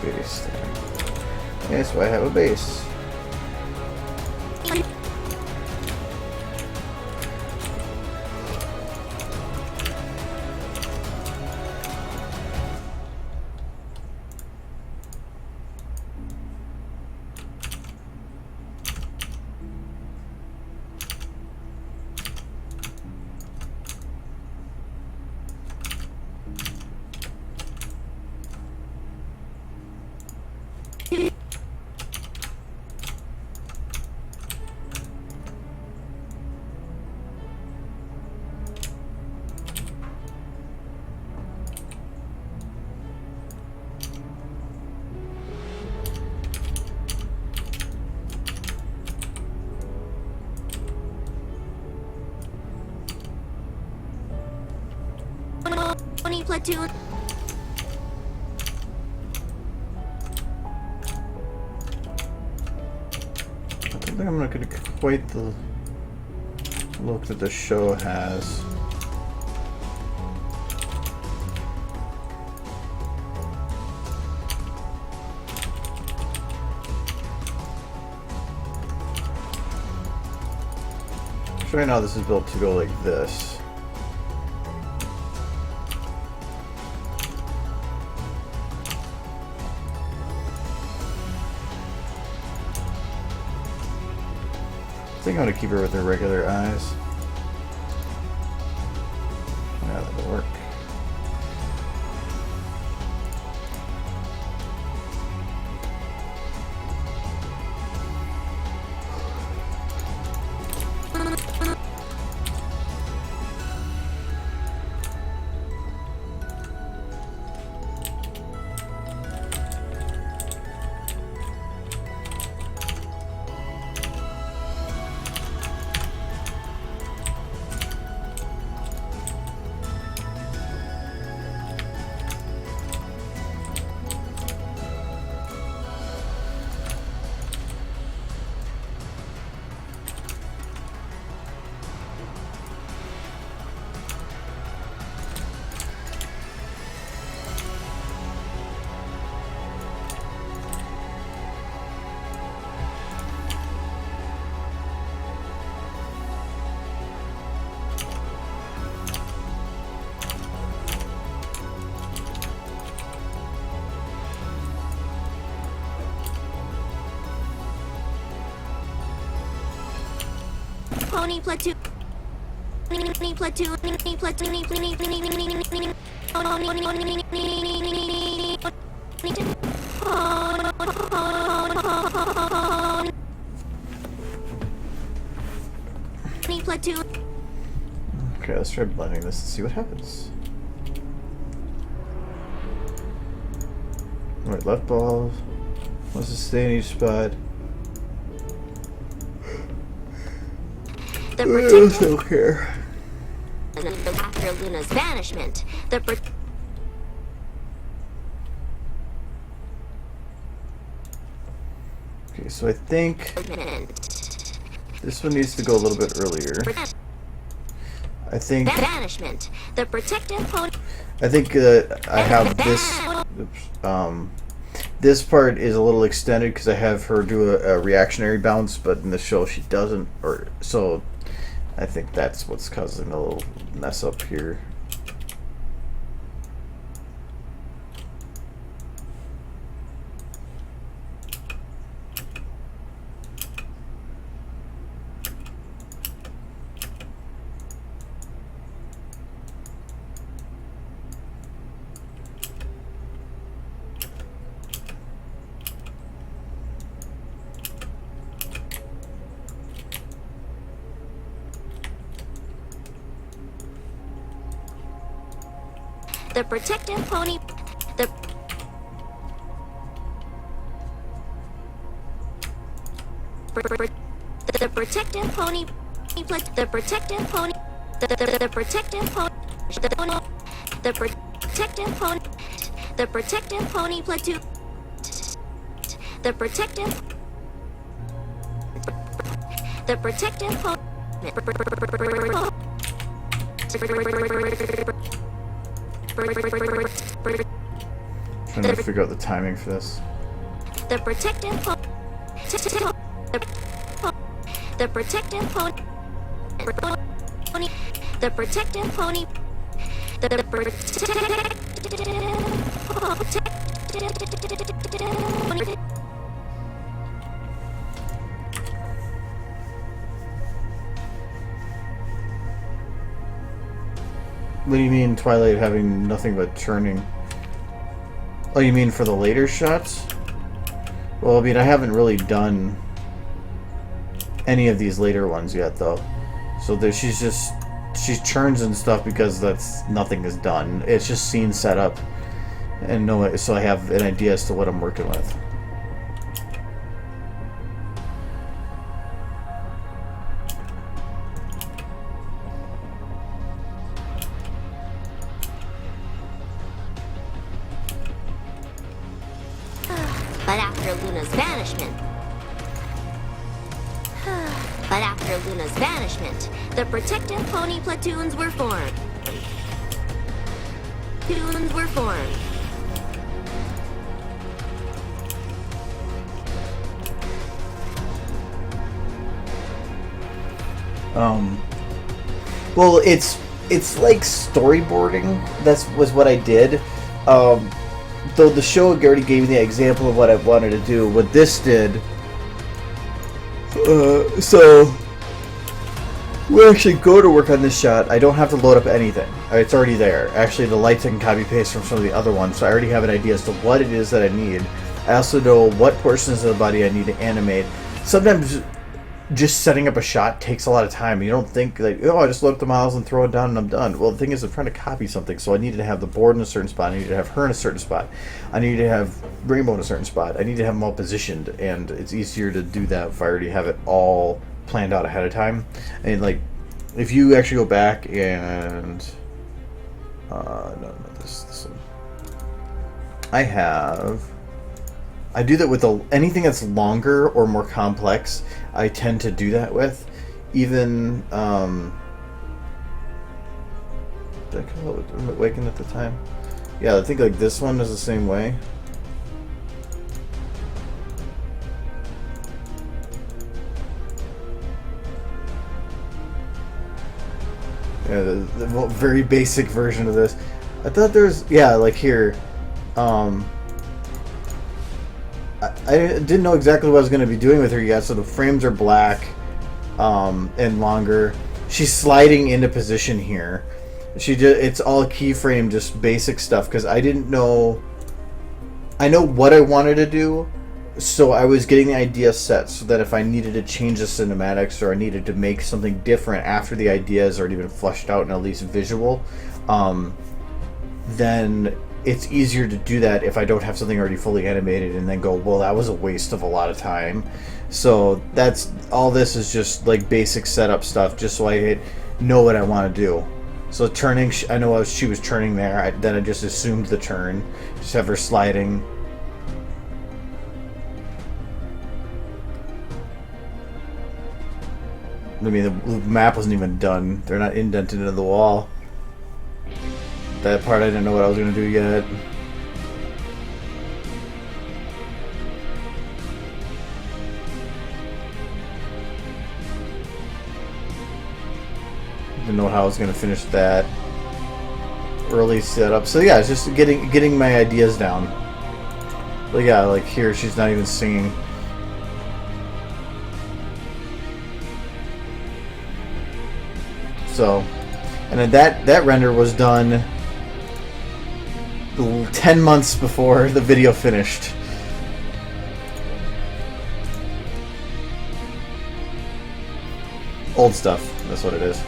[SPEAKER 1] Base there. Yes, why I have a base.
[SPEAKER 2] Pony platoon.
[SPEAKER 1] I don't think I'm not going to get quite the look that the show has. So right now this is built to go like this. I think I'm gonna keep her with her regular eyes. Yeah, that'll work.
[SPEAKER 2] Pony platoon. Pony platoon. Pony platoon. Pony platoon.
[SPEAKER 1] Okay, let's try blending this and see what happens. Alright, left ball wants to stay in each spot.
[SPEAKER 2] The protective
[SPEAKER 1] Don't care.
[SPEAKER 2] after Luna's vanishment.
[SPEAKER 1] Okay, so I think this one needs to go a little bit earlier. I think
[SPEAKER 2] Vanishment. The protective pony.
[SPEAKER 1] I think I have this. Oops, this part is a little extended because I have her do a reactionary bounce, but in the show she doesn't. Or so, I think that's what's causing a little mess up here.
[SPEAKER 2] The protective pony. The protective pony. The protective pony. The protective pony. The protective pony. The protective pony platoon. The protective. The protective pony.
[SPEAKER 1] Trying to figure out the timing for this.
[SPEAKER 2] The protective pony. The protective pony. The protective pony. The protective.
[SPEAKER 1] What do you mean Twilight having nothing but turning? Oh, you mean for the later shots? Well, I mean, I haven't really done any of these later ones yet, though. So there, she churns and stuff because nothing is done. It's just scene set up, and so I have an idea as to what I'm working with.
[SPEAKER 2] after Luna's vanishment. But after Luna's vanishment, the protective pony platoons were formed. Platoons were formed.
[SPEAKER 1] Well, it's like storyboarding. Was what I did. Though the show already gave me the example of what I wanted to do. What this did. So we actually go to work on this shot. I don't have to load up anything. It's already there. Actually, the lights I can copy paste from some of the other ones, so I already have an idea as to what it is that I need. I also know what portions of the body I need to animate. Sometimes just setting up a shot takes a lot of time. You don't think like, oh, I just load up the models and throw it down and I'm done. Well, the thing is, I'm trying to copy something, so I needed to have the board in a certain spot. I needed to have her in a certain spot. I needed to have Rainbow in a certain spot. I need to have them all positioned, and it's easier to do that if I already have it all planned out ahead of time. And like, if you actually go back and no, this one. I do that with anything that's longer or more complex. I tend to do that with. Even did I come up with Waking at the time? Yeah, I think like this one is the same way. Yeah, the very basic version of this. I thought there's, yeah, like here. I didn't know exactly what I was going to be doing with her yet, so the frames are black and longer. She's sliding into position here. It's all keyframe, just basic stuff, because I didn't know. I know what I wanted to do, so I was getting the idea set so that if I needed to change the cinematics or I needed to make something different after the idea has already been fleshed out and at least visual, then it's easier to do that if I don't have something already fully animated and then go, well, that was a waste of a lot of time. So that's all. This is just like basic setup stuff, just so I know what I want to do. So turning, I know she was turning there. Then I just assumed the turn. Just have her sliding. I mean, the map wasn't even done. They're not indented into the wall. That part I didn't know what I was going to do yet. Didn't know how I was going to finish that early setup. So yeah, it's just getting my ideas down. But yeah, like here, she's not even singing. So, and then that render was done 10 months before the video finished. Old stuff, that's what it is.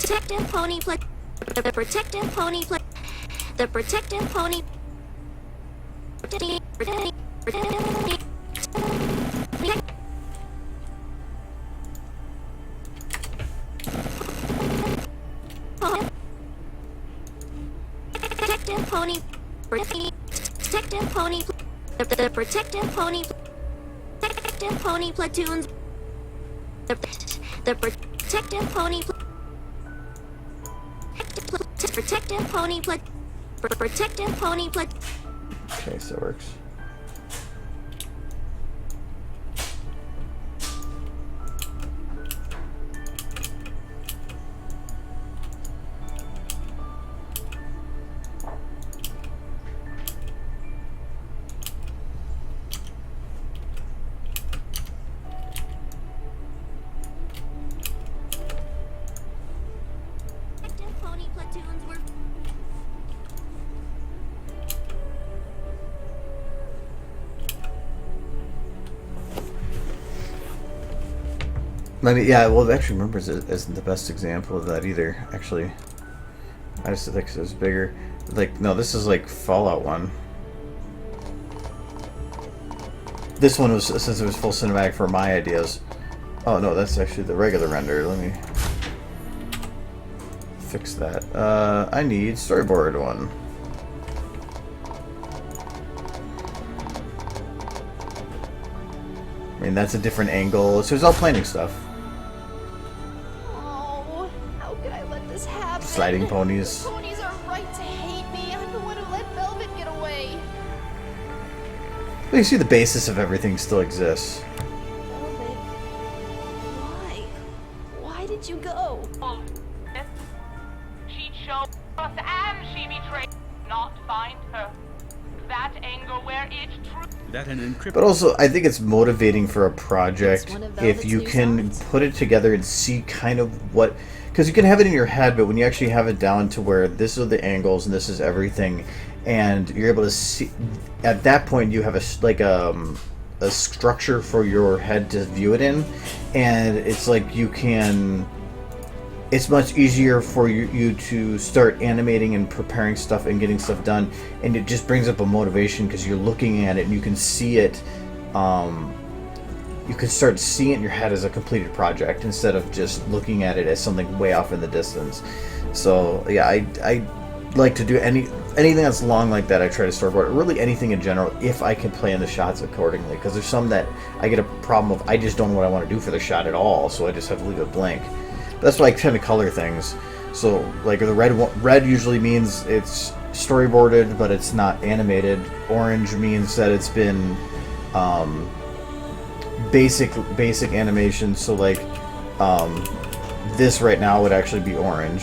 [SPEAKER 2] Protective pony the protective pony the protective pony protective pony the protective pony platoons the protective pony protective pony
[SPEAKER 1] Okay, so it works. I mean, yeah, well, actually, Remembers isn't the best example of that either, actually. I just think it was bigger. Like, no, this is like Fallout 1. This one was, since it was full cinematic for my ideas. Oh, no, that's actually the regular render. Let me fix that. I need storyboard one. I mean, that's a different angle. So it's all planning stuff.
[SPEAKER 4] Oh, how could I let this happen?
[SPEAKER 1] Sliding ponies.
[SPEAKER 4] The ponies are right to hate me. I'm the one who let Velvet get away.
[SPEAKER 1] Well, you see the basis of everything still exists.
[SPEAKER 4] Velvet, why? Why did you go?
[SPEAKER 5] She chose us and she betrayed. Not find her. That anger where it true.
[SPEAKER 6] That an encrypted.
[SPEAKER 1] But also, I think it's motivating for a project
[SPEAKER 4] It's one of
[SPEAKER 1] if
[SPEAKER 4] Velvet's
[SPEAKER 1] you
[SPEAKER 4] new
[SPEAKER 1] can
[SPEAKER 4] songs.
[SPEAKER 1] put it together and see kind of what... Because you can have it in your head, but when you actually have it down to where this are the angles and this is everything, and you're able to see... At that point, you have a structure for your head to view it in, and it's like you can... It's much easier for you to start animating and preparing stuff and getting stuff done, and it just brings up a motivation because you're looking at it and you can see it. You can start seeing it in your head as a completed project instead of just looking at it as something way off in the distance. So yeah, I like to do anything that's long like that. I try to storyboard, really anything in general, if I can plan the shots accordingly. Because there's some that I get a problem of I just don't know what I want to do for the shot at all, so I just have to leave it blank. That's why I tend to color things. So, like the red usually means it's storyboarded, but it's not animated. Orange means that it's been basic animation. So, like this right now would actually be orange.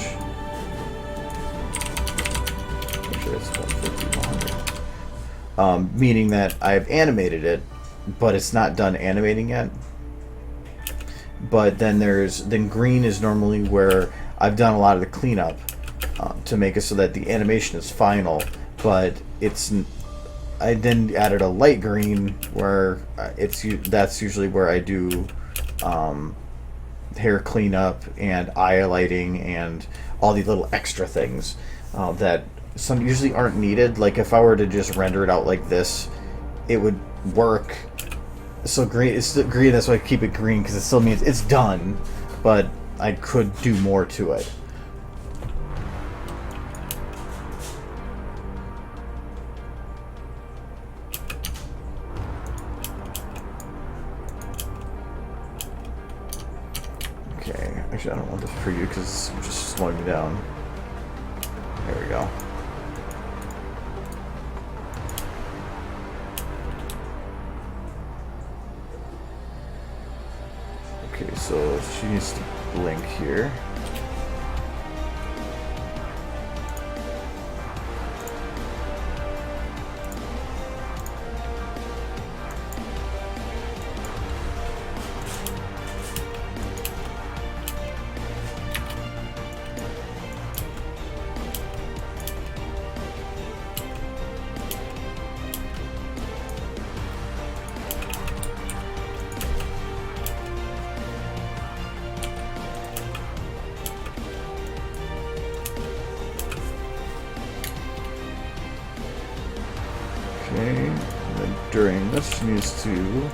[SPEAKER 1] Actually, it's 150, 100. Meaning that I've animated it, but it's not done animating yet. But then green is normally where I've done a lot of the cleanup to make it so that the animation is final. But I then added a light green where that's usually where I do hair cleanup and eye lighting and all these little extra things that some usually aren't needed. Like if I were to just render it out like this, it would work. So green, it's still green. That's why I keep it green, because it still means it's done, but I could do more to it. Okay, actually I don't want this for you because it's just slowing me down. There we go. Okay, so she needs to blink here. Okay, and then during this, she needs to put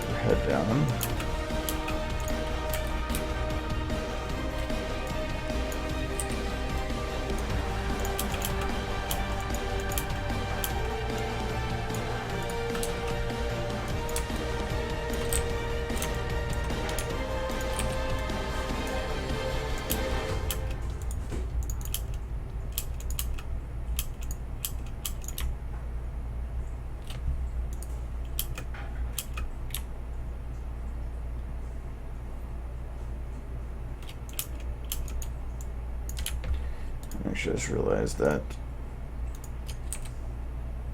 [SPEAKER 1] her head down. Actually, I just realized that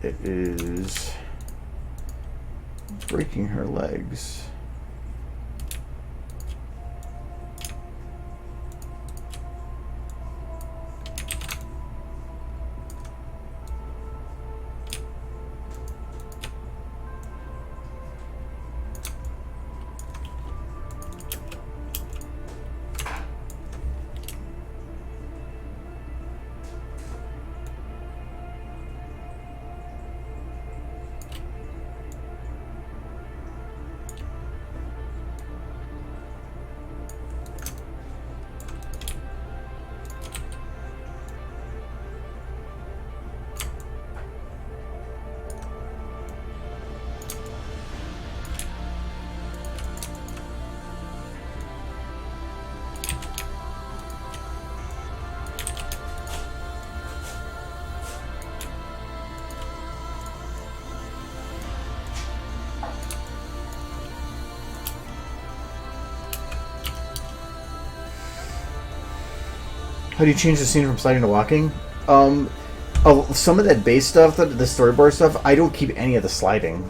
[SPEAKER 1] it is breaking her legs. How do you change the scene from sliding to walking? Oh, some of that base stuff, the storyboard stuff, I don't keep any of the sliding.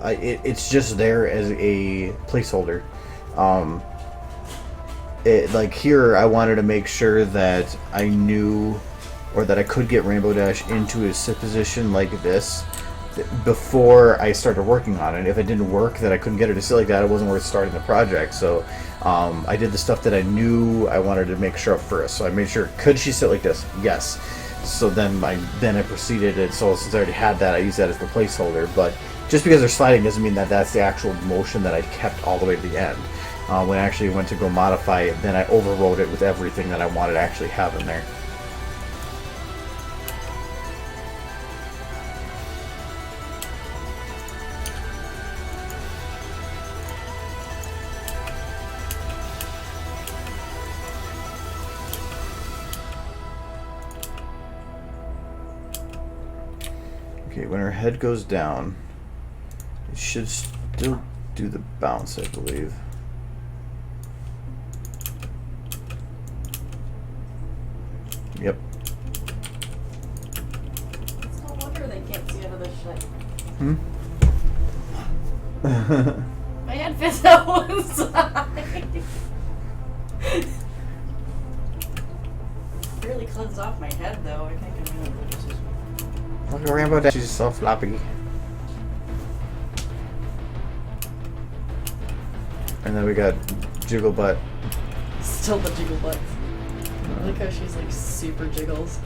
[SPEAKER 1] It's just there as a placeholder. Like here, I wanted to make sure that I knew, or that I could get Rainbow Dash into his sit position like this before I started working on it. If it didn't work, that I couldn't get her to sit like that, it wasn't worth starting the project. So I did the stuff that I knew I wanted to make sure of first. So I made sure, could she sit like this? Yes. So then I proceeded it. So since I already had that, I used that as the placeholder. But just because they're sliding doesn't mean that that's the actual motion that I kept all the way to the end. When I actually went to go modify it, then I overrode it with everything that I wanted to actually have in there. Okay, when her head goes down, it should still do the bounce, I believe. Yep.
[SPEAKER 3] It's no wonder they can't see out of this shit.
[SPEAKER 1] Hmm?
[SPEAKER 3] My head fits out one side. Really cleansed off my head though. I think I'm gonna lose this.
[SPEAKER 1] Look at Rainbow Dash, she's so floppy. And then we got Jiggle Butt.
[SPEAKER 3] Still the jiggle butts. Look how she's like super jiggles.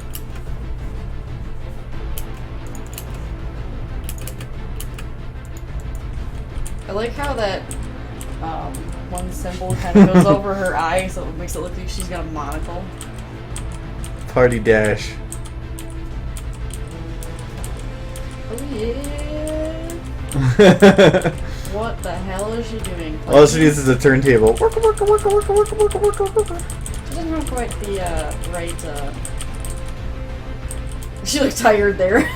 [SPEAKER 3] I like how that one symbol kind of goes over her eye, so it makes it look like she's got a monocle.
[SPEAKER 1] Party Dash.
[SPEAKER 3] Oh yeah. What the hell is she doing?
[SPEAKER 1] All she needs is a turntable.
[SPEAKER 3] She doesn't have quite the right. She looked tired there.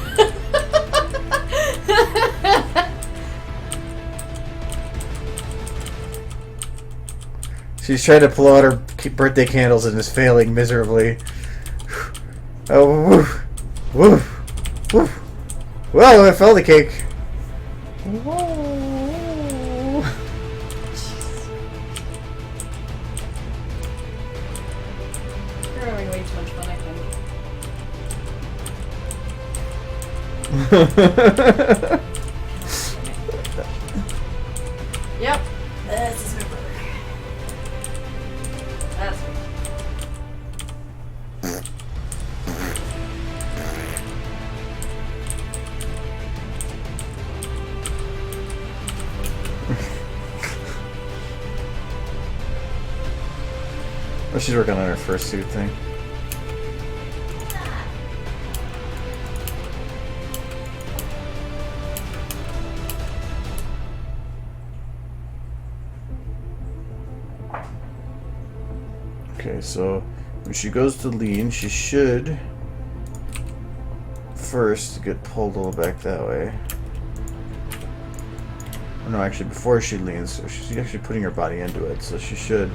[SPEAKER 1] She's trying to pull out her birthday candles and is failing miserably. Oh, woof, woof, woof. Well, I fell the cake. Whoa.
[SPEAKER 3] You're having way too much fun, I think. Yep, this is my brother. That's me.
[SPEAKER 1] Oh, she's working on her fursuit thing. Okay, so when she goes to lean, she should first get pulled a little back that way. Oh, no, actually, before she leans, so she's actually putting her body into it, so she should.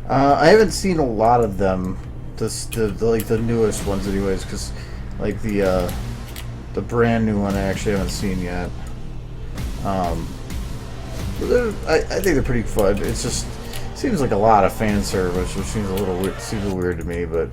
[SPEAKER 1] I haven't seen a lot of them. Like the newest ones, anyways, because like the brand new one I actually haven't seen yet. But I think they're pretty fun. It's just seems like a lot of fan service, which seems a little weird, to me, but.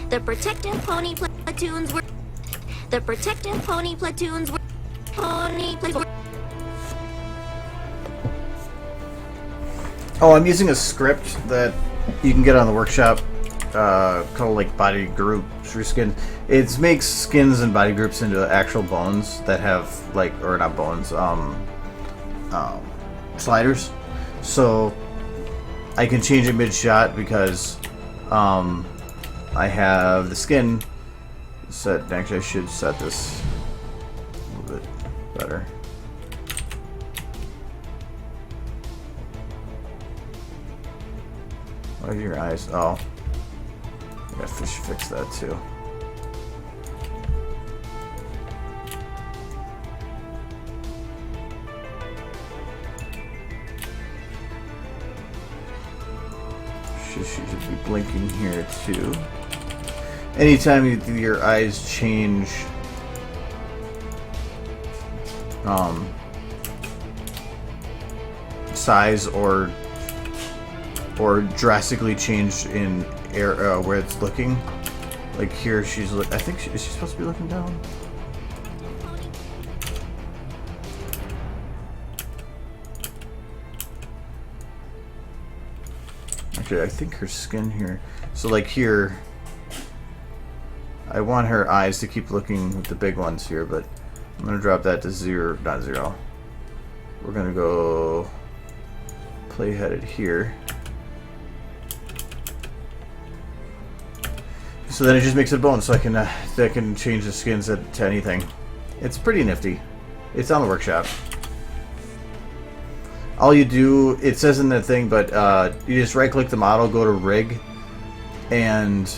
[SPEAKER 2] The protective pony platoons were. The protective pony platoons were.
[SPEAKER 1] Oh, I'm using a script that you can get on the workshop called like body group reskin. It makes skins and body groups into actual bones that have like, or not bones, sliders. So I can change it mid-shot because I have the skin set. Actually, I should set this a little bit better. Why are your eyes? Oh, I gotta fix that too. She should be blinking here too. Anytime your eyes change size or drastically change in air where it's looking, like here she's I think is she supposed to be looking down? Okay, I think her skin here. So like here, I want her eyes to keep looking with the big ones here, but I'm gonna drop that to zero, not zero. We're gonna go play headed here. So then it just makes it bone, so I can change the skins to anything. It's pretty nifty. It's on the workshop. All you do, it says in that thing, but you just right click the model, go to rig, and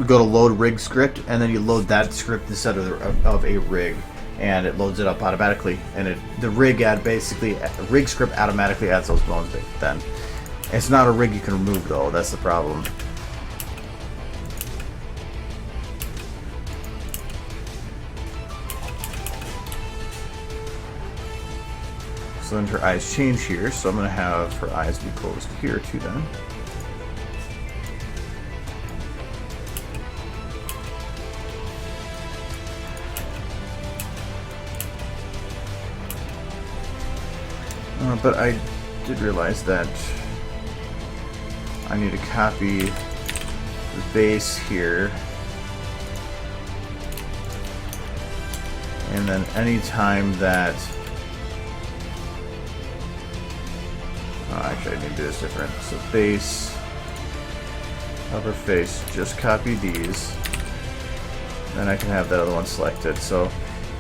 [SPEAKER 1] we go to load rig script, and then you load that script instead of a rig, and it loads it up automatically. And the rig script automatically adds those bones then. It's not a rig you can remove though. That's the problem. So then her eyes change here, so I'm going to have her eyes be closed here too then. But I did realize that I need to copy the base here. And then anytime that... actually, I need to do this different. So base, upper face, just copy these. Then I can have that other one selected. So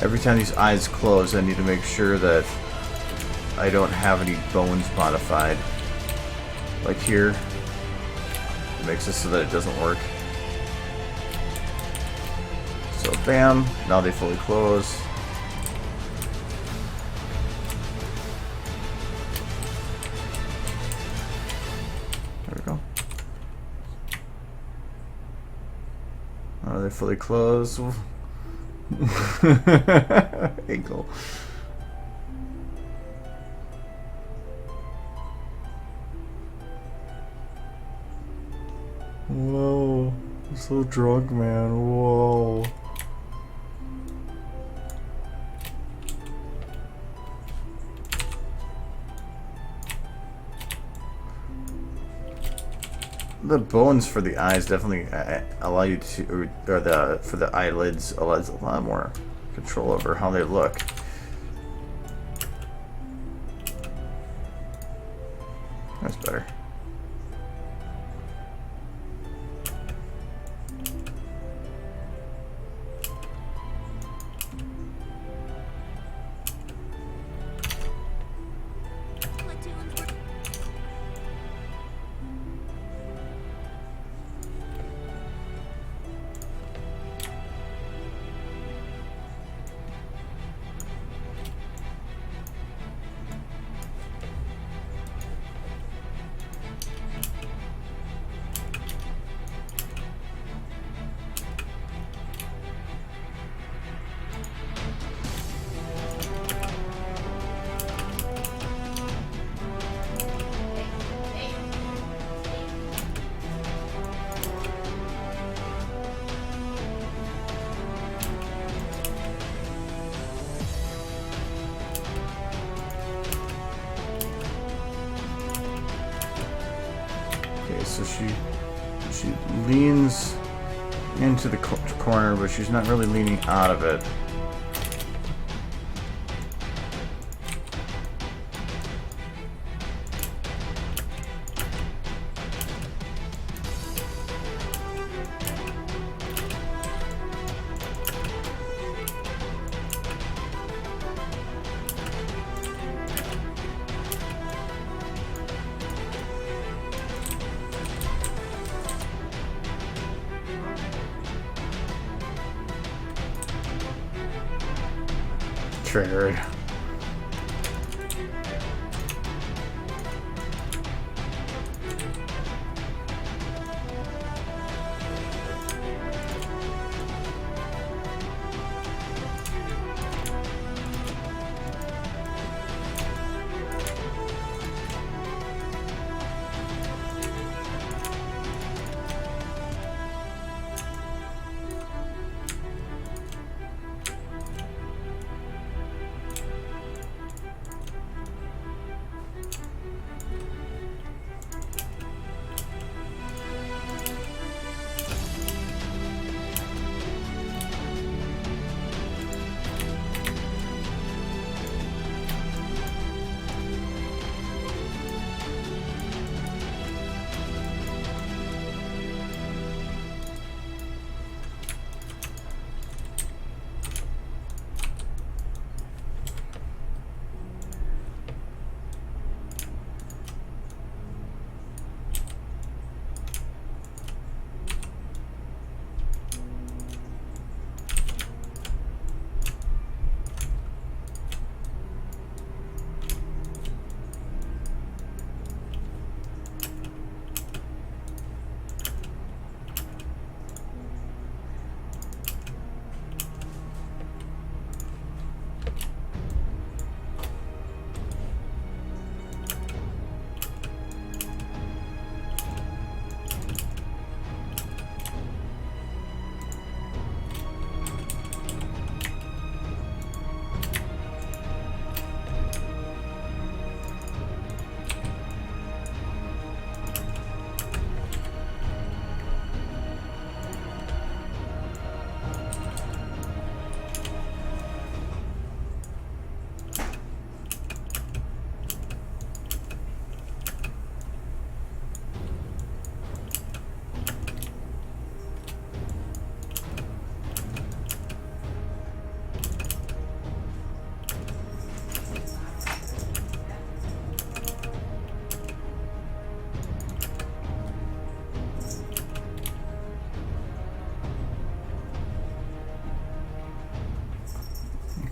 [SPEAKER 1] every time these eyes close, I need to make sure that I don't have any bones modified. Like here, it makes it so that it doesn't work. So bam, now they fully close. There we go. Now they're fully closed. Ankle. Whoa, I'm so drunk, man. Whoa. The bones for the eyes definitely allow you to, for the eyelids allows a lot more control over how they look. That's better. So she leans into the corner, but she's not really leaning out of it. Triggered.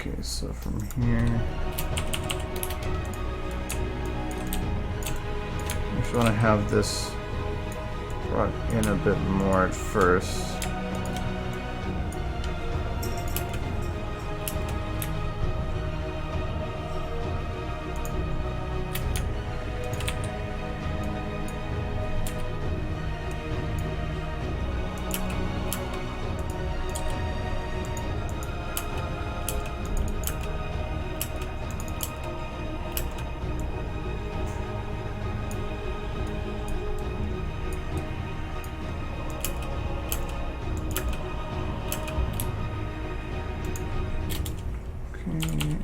[SPEAKER 1] Okay, so from here, I just want to have this brought in a bit more at first.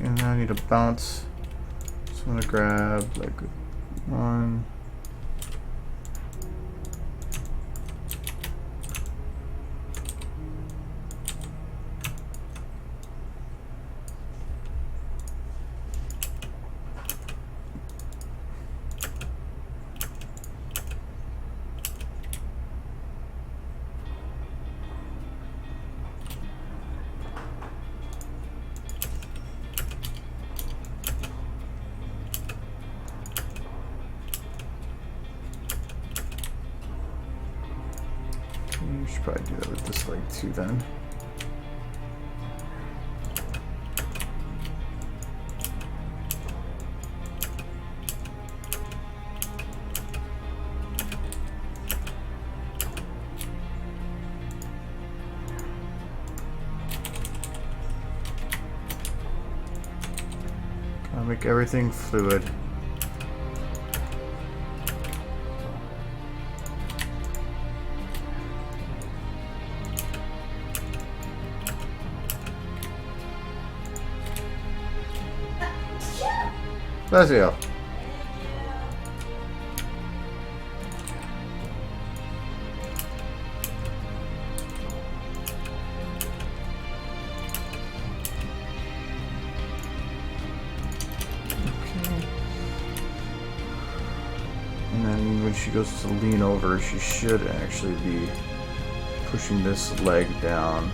[SPEAKER 1] And now I need a bounce. So I'm gonna grab like one. You should probably do that with this leg too then. Gotta make everything fluid. Gracias. And then when she goes to lean over, she should actually be pushing this leg down.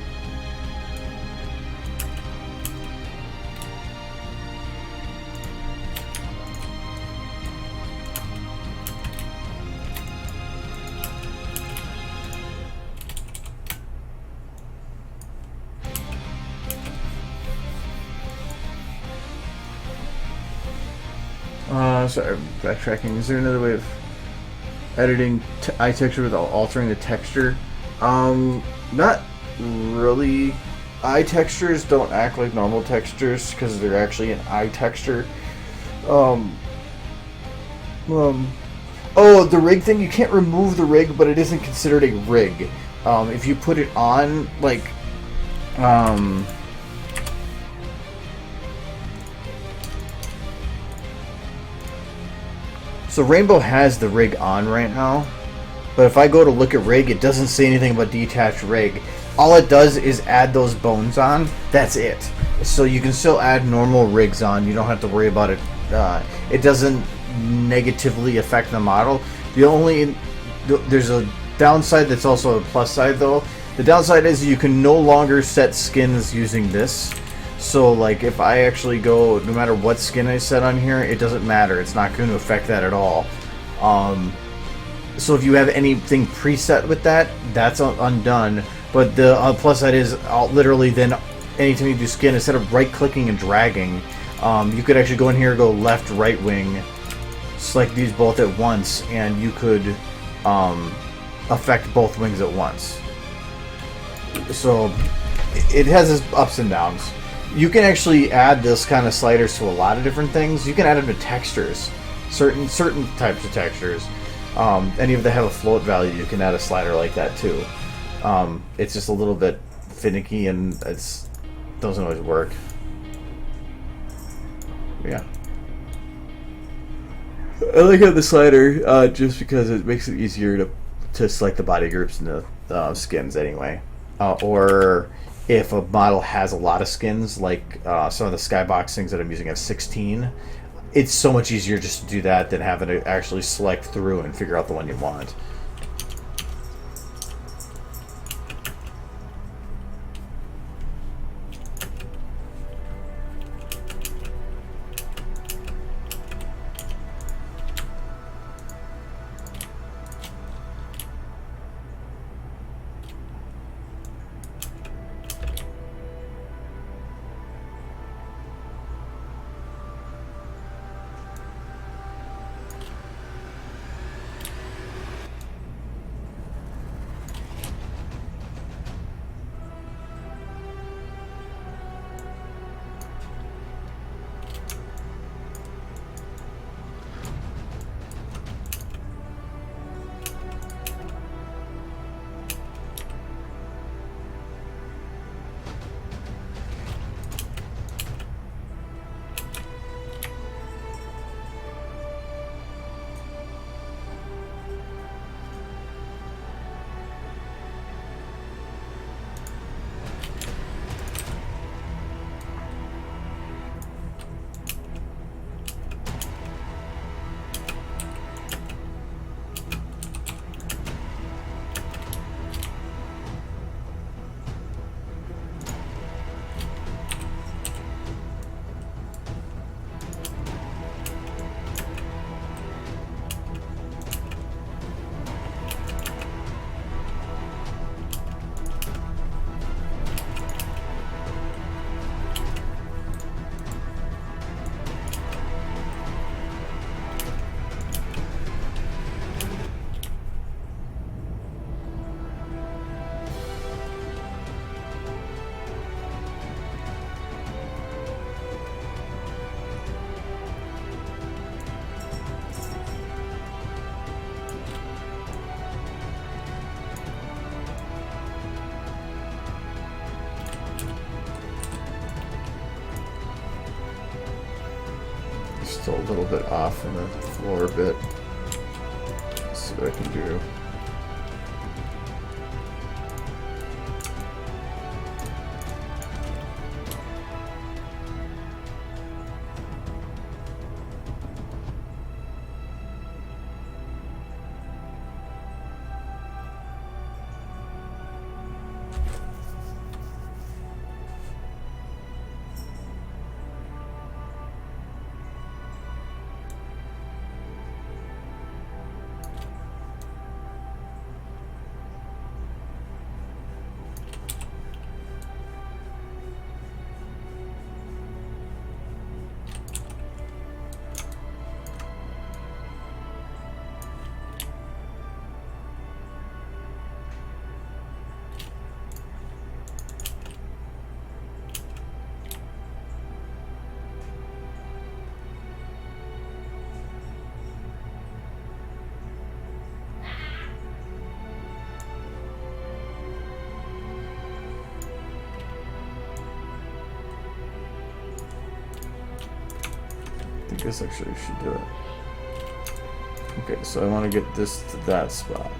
[SPEAKER 1] Sorry, backtracking. Is there another way of editing eye texture without altering the texture? Not really. Eye textures don't act like normal textures because they're actually an eye texture. Oh, the rig thing, you can't remove the rig, but it isn't considered a rig. If you put it on, like, so Rainbow has the rig on right now, but if I go to look at rig, it doesn't say anything about detached rig. All it does is add those bones on. That's it. So you can still add normal rigs on. You don't have to worry about it. It doesn't negatively affect the model. There's a downside that's also a plus side though. The downside is you can no longer set skins using this. So like if I actually go, no matter what skin I set on here, it doesn't matter. It's not going to affect that at all. So if you have anything preset with that, that's undone. But the plus side is literally then anytime you do skin, instead of right clicking and dragging, you could actually go in here, go left, right wing, select these both at once, and you could affect both wings at once. So it has its ups and downs. You can actually add this kind of sliders to a lot of different things. You can add them to textures, certain types of textures. Any of them have a float value, you can add a slider like that too. It's just a little bit finicky and it doesn't always work. Yeah. I like how the slider, just because it makes it easier to select the body groups and the skins anyway. Or if a model has a lot of skins, like some of the skybox things that I'm using have 16, it's so much easier just to do that than having to actually select through and figure out the one you want. Still a little bit off in the floor bit. Let's see what I can do. I guess actually I should do it. Okay, so I want to get this to that spot.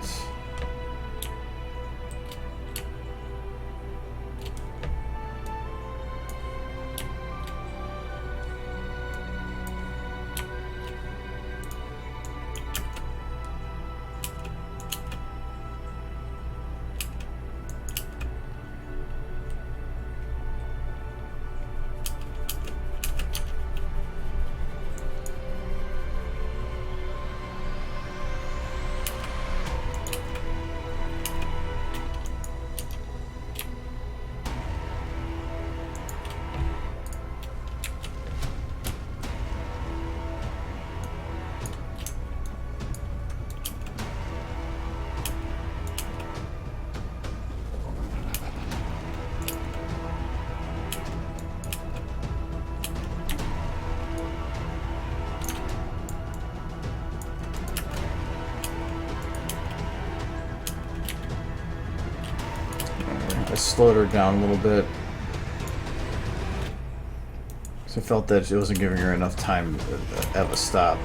[SPEAKER 1] I slowed her down a little bit. So I felt that it wasn't giving her enough time to have a stop.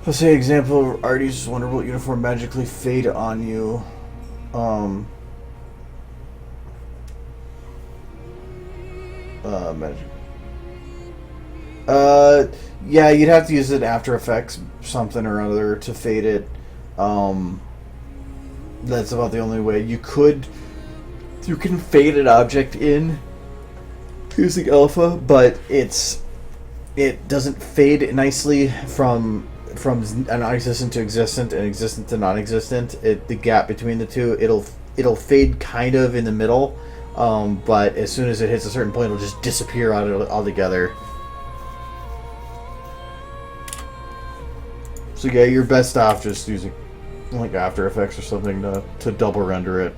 [SPEAKER 1] Let's say example, Artie's wonderful uniform magically fade on you. Magic. Yeah, you'd have to use it After Effects something or other to fade it. That's about the only way. You can fade an object in using alpha, but it doesn't fade nicely from non-existent to existent and existent to non-existent. The gap between the two, it'll fade kind of in the middle. But as soon as it hits a certain point, it'll just disappear altogether. So yeah, you're best off just using like After Effects or something to double render it.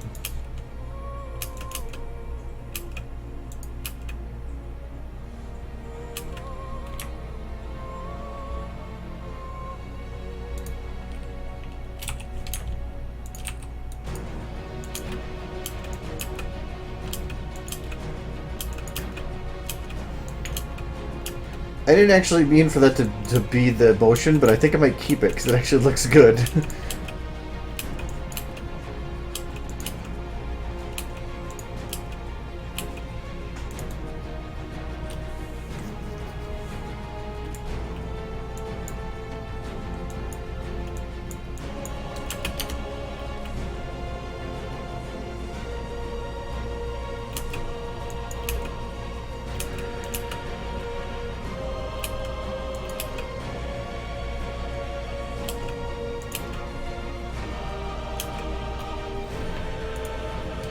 [SPEAKER 1] I didn't actually mean for that to be the motion, but I think I might keep it because it actually looks good.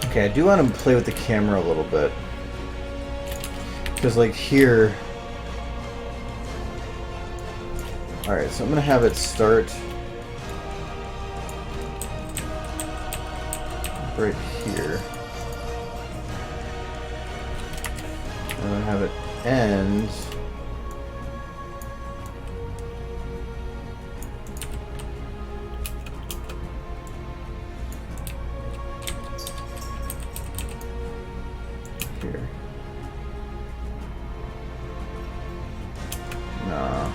[SPEAKER 1] Okay, I do want to play with the camera a little bit. Because, like, here... Alright, so I'm going to have it start... right here. And then have it end... here. No.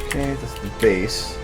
[SPEAKER 1] Okay, that's the base.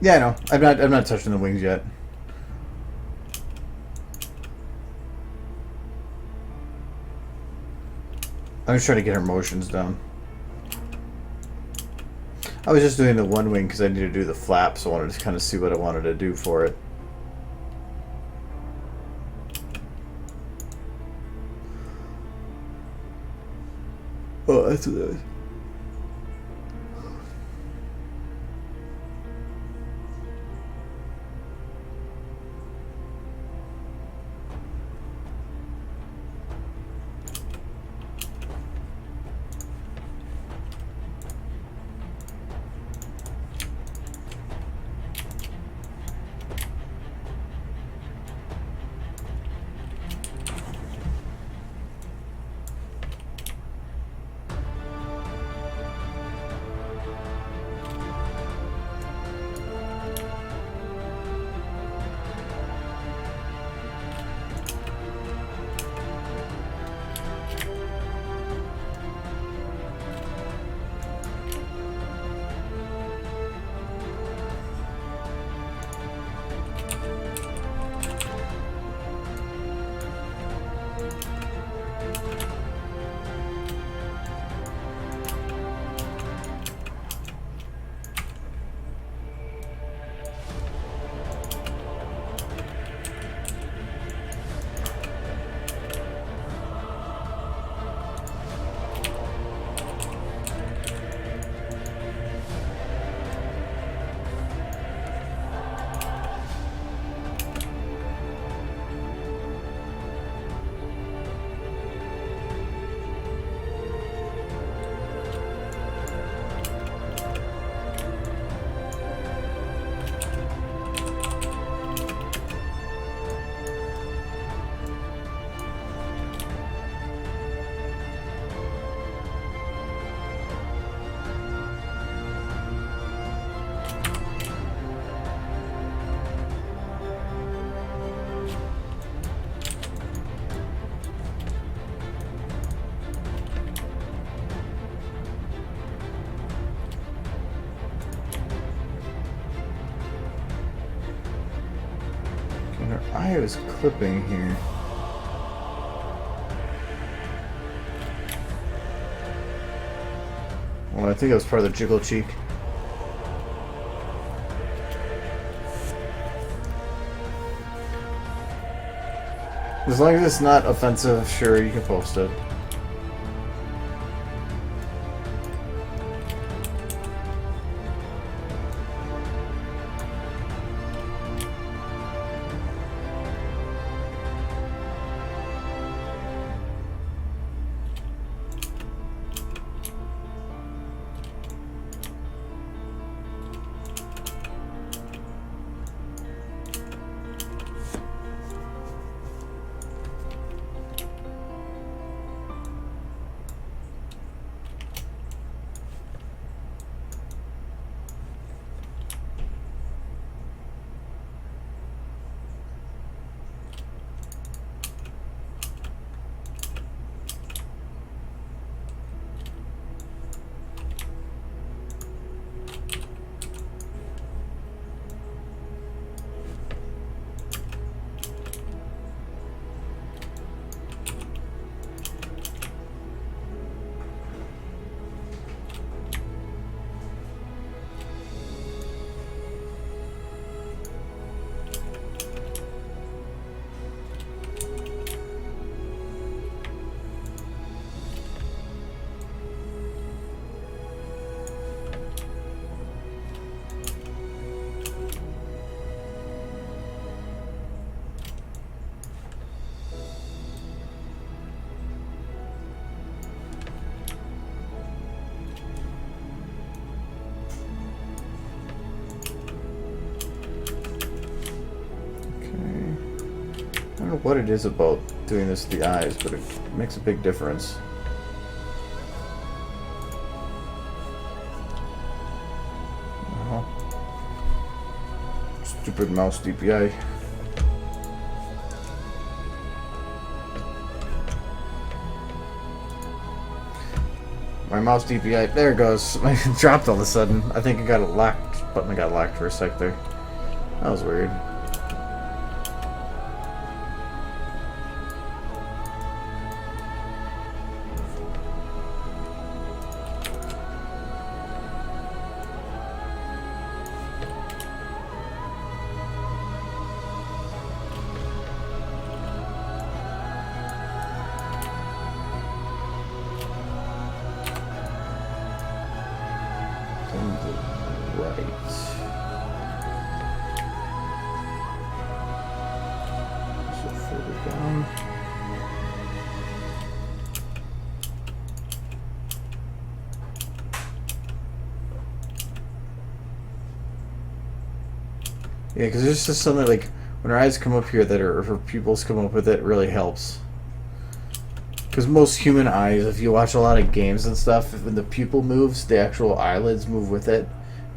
[SPEAKER 1] Yeah, I know. I'm not touching the wings yet. I'm just trying to get her motions down. I was just doing the one wing because I needed to do the flap, so I wanted to kind of see what I wanted to do for it. Oh, that's what that is. I was clipping here. Well, I think it was part of the jiggle cheek. As long as it's not offensive, sure, you can post it. what it is about doing this with the eyes, but it makes a big difference. Stupid mouse DPI. My mouse DPI, there it goes. It dropped all of a sudden. I think it got it locked. Button got locked for a sec there. That was weird. Yeah, because there's just something like when her eyes come up here that her pupils come up with it really helps. Because most human eyes, if you watch a lot of games and stuff, when the pupil moves, the actual eyelids move with it.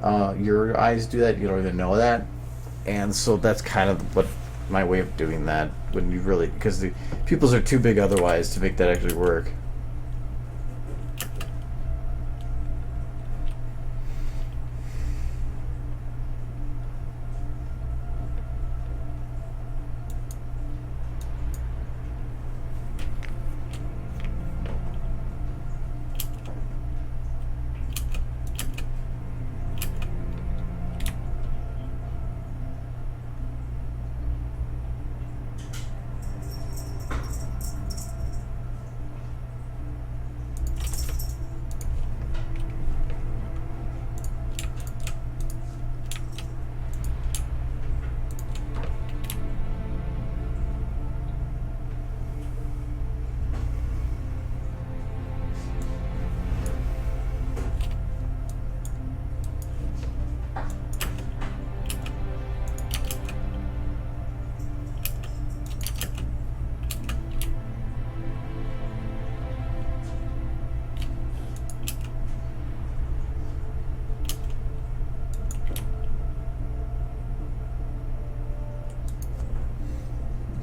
[SPEAKER 1] Your eyes do that, you don't even know that. And so that's kind of what my way of doing that when you really, because the pupils are too big otherwise to make that actually work.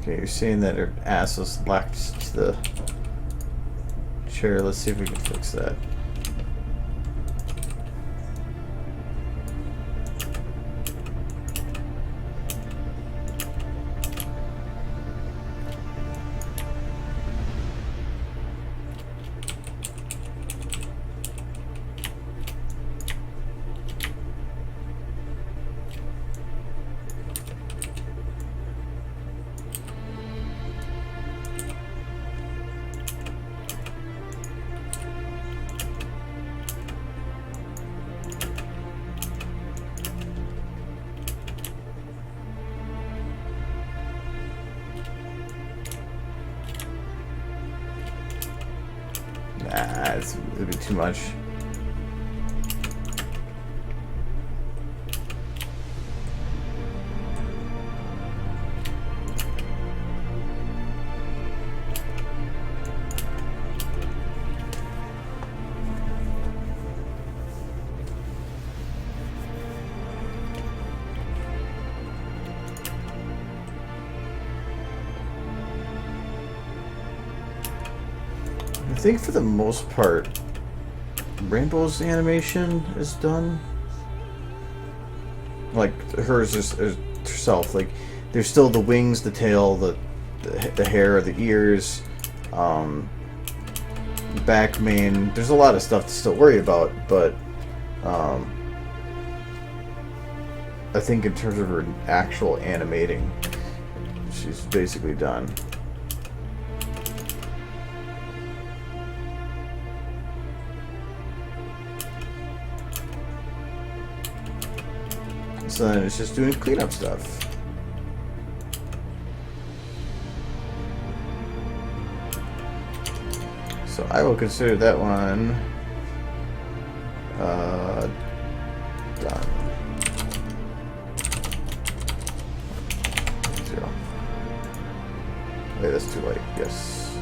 [SPEAKER 1] Okay, you're saying that her ass was locked to the chair. Let's see if we can fix that. Nah, it's a bit too much. I think for the most part, Rainbow's animation is done. Like hers is herself. Like there's still the wings, the tail, the hair, the ears, back, mane. There's a lot of stuff to still worry about, but I think in terms of her actual animating, she's basically done. So then it's just doing cleanup stuff. So I will consider that one done. 0. Yes.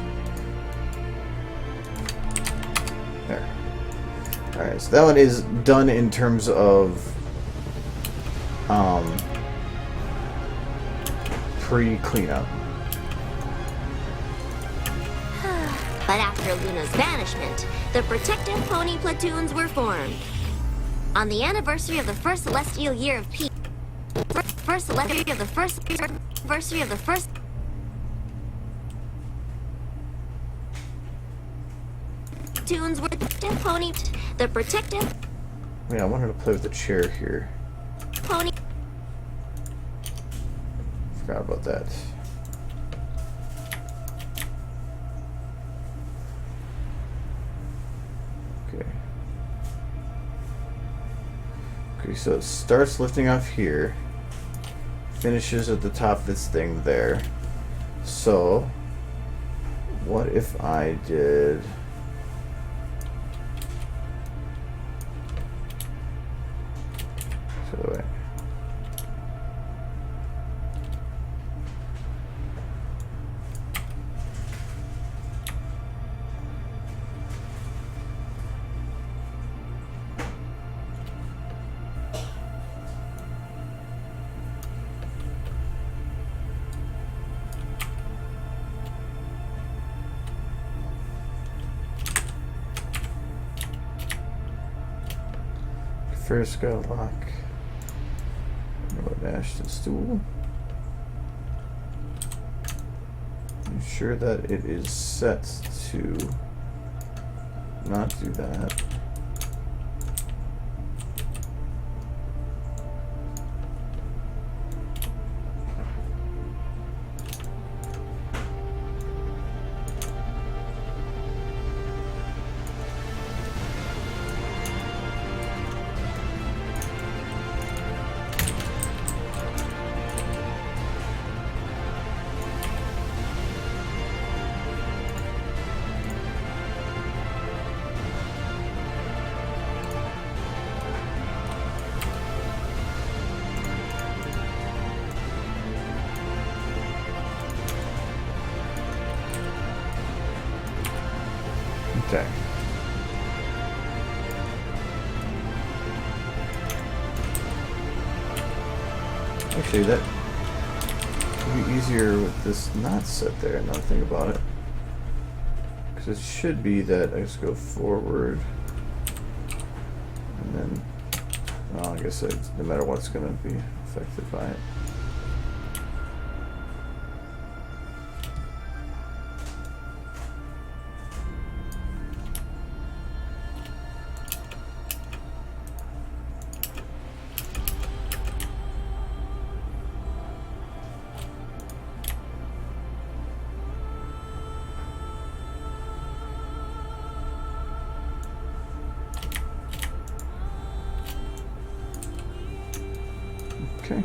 [SPEAKER 1] There. Alright, so that one is done in terms of pre-cleanup.
[SPEAKER 2] But after Luna's banishment, the protective pony platoons were formed. On the anniversary of the first celestial year of peace, platoons were the protective
[SPEAKER 1] Yeah, I wanted to play with the chair here.
[SPEAKER 2] pony.
[SPEAKER 1] Forgot about that. Okay. Okay, so it starts lifting off here, finishes at the top of this thing there. So, what if I did... So wait. First got lock. Dash the stool. Ensure that it is set to not do that. Okay. Actually, that would be easier with this not set there, now think about it. Because it should be that I just go forward, and then, well, I guess no matter what's going to be affected by it. Okay,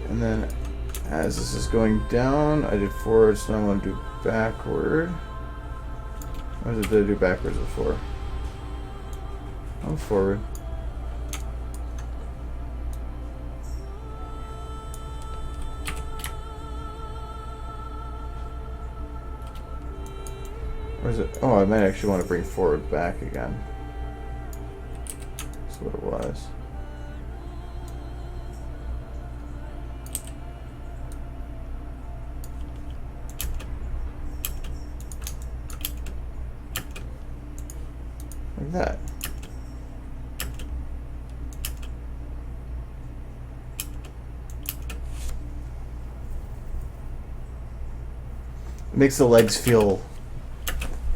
[SPEAKER 1] and then as this is going down, I did forward, so now I'm going to do backward. What did I do backwards before? I'm forward. Or is it? Oh, I might actually want to bring forward back again. That's what it was. Like that. It makes the legs feel,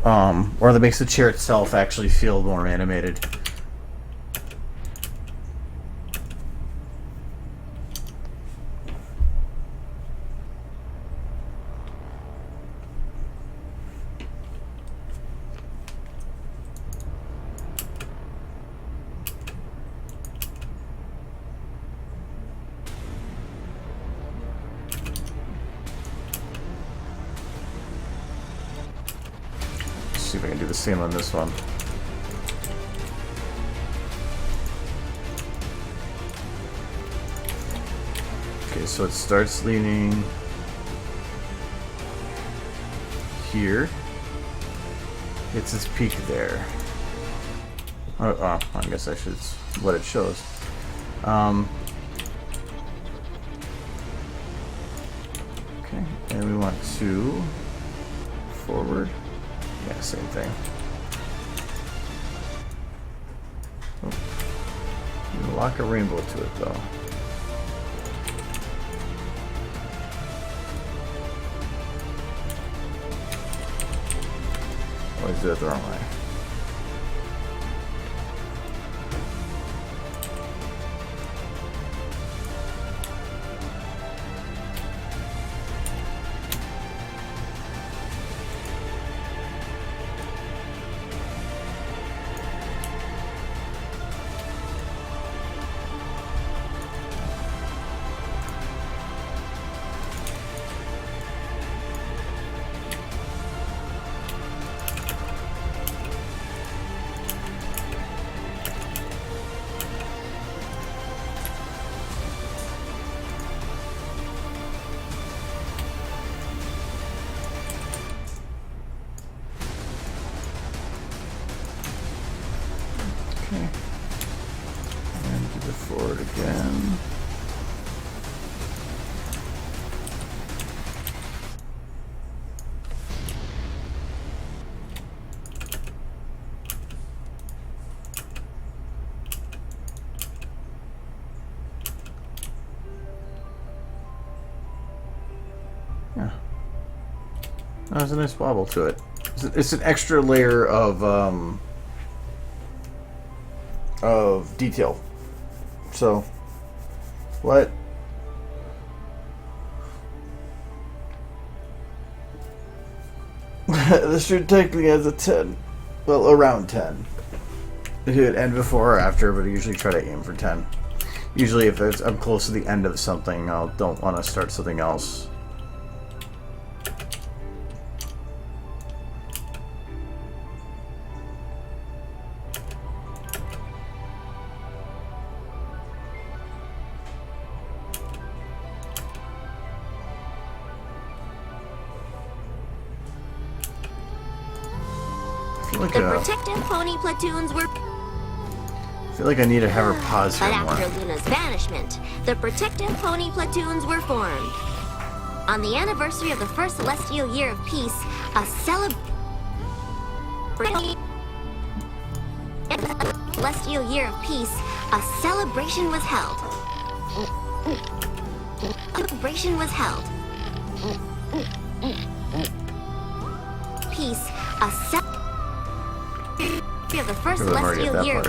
[SPEAKER 1] or that makes the chair itself actually feel more animated. See if I can do the same on this one. Okay, so it starts leaning. here. It's its peak there. Oh, I guess I should what it shows. Okay, and we want to forward. Yeah, same thing. Oh. Lock a rainbow to it though. Always do it the wrong way. And do the forward again. Yeah. There's a nice wobble to it. It's an extra layer of detail. So, what? This should technically has a 10. Well, around 10. It could end before or after, but I usually try to aim for 10. Usually if I'm close to the end of something, I don't want to start something else.
[SPEAKER 2] The protective pony platoons were...
[SPEAKER 1] I feel like I need to have her pause here
[SPEAKER 2] But
[SPEAKER 1] more.
[SPEAKER 2] after Luna's banishment, the protective pony platoons were formed. On the anniversary of the first celestial year of peace, a celestial year of peace, a celebration was held. Celebration was held. Peace, a of the first celestial year.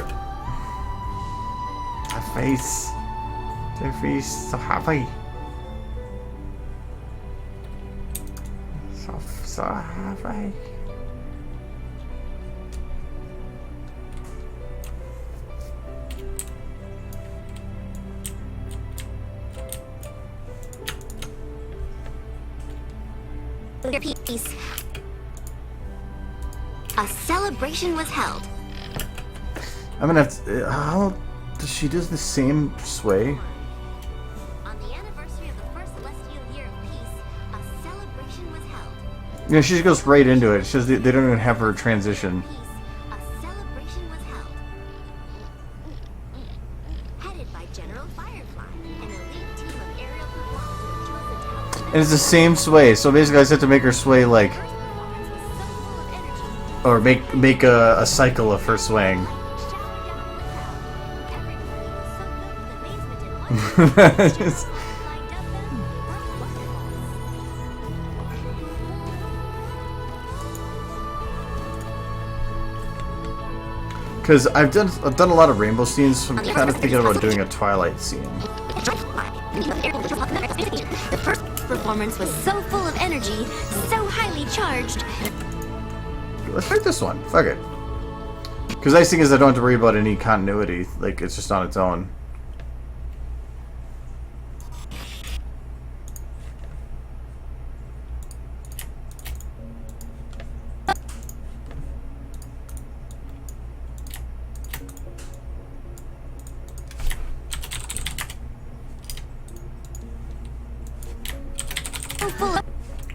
[SPEAKER 1] Their face, so happy. So happy.
[SPEAKER 2] Peace. A celebration was held.
[SPEAKER 1] I'm gonna have to. How does she do the same sway?
[SPEAKER 2] On the anniversary of the first celestial year of peace, a celebration was held.
[SPEAKER 1] Yeah, she just goes right into it. It's just they don't even have her transition.
[SPEAKER 2] Peace, a celebration was held. Headed by General Firefly, an elite team of aerial performers were chosen to help
[SPEAKER 1] And it's the same sway. So basically, I just have to make her sway like,
[SPEAKER 2] the first performance was so full of energy.
[SPEAKER 1] or make a cycle of her swaying. Just- Because I've done a lot of rainbow scenes, so I'm kind of thinking about doing a Twilight scene.
[SPEAKER 2] The first performance was so full of energy, so highly charged.
[SPEAKER 1] Let's try this one. Fuck it. Because the nice thing is I don't have to worry about any continuity. Like, it's just on its own.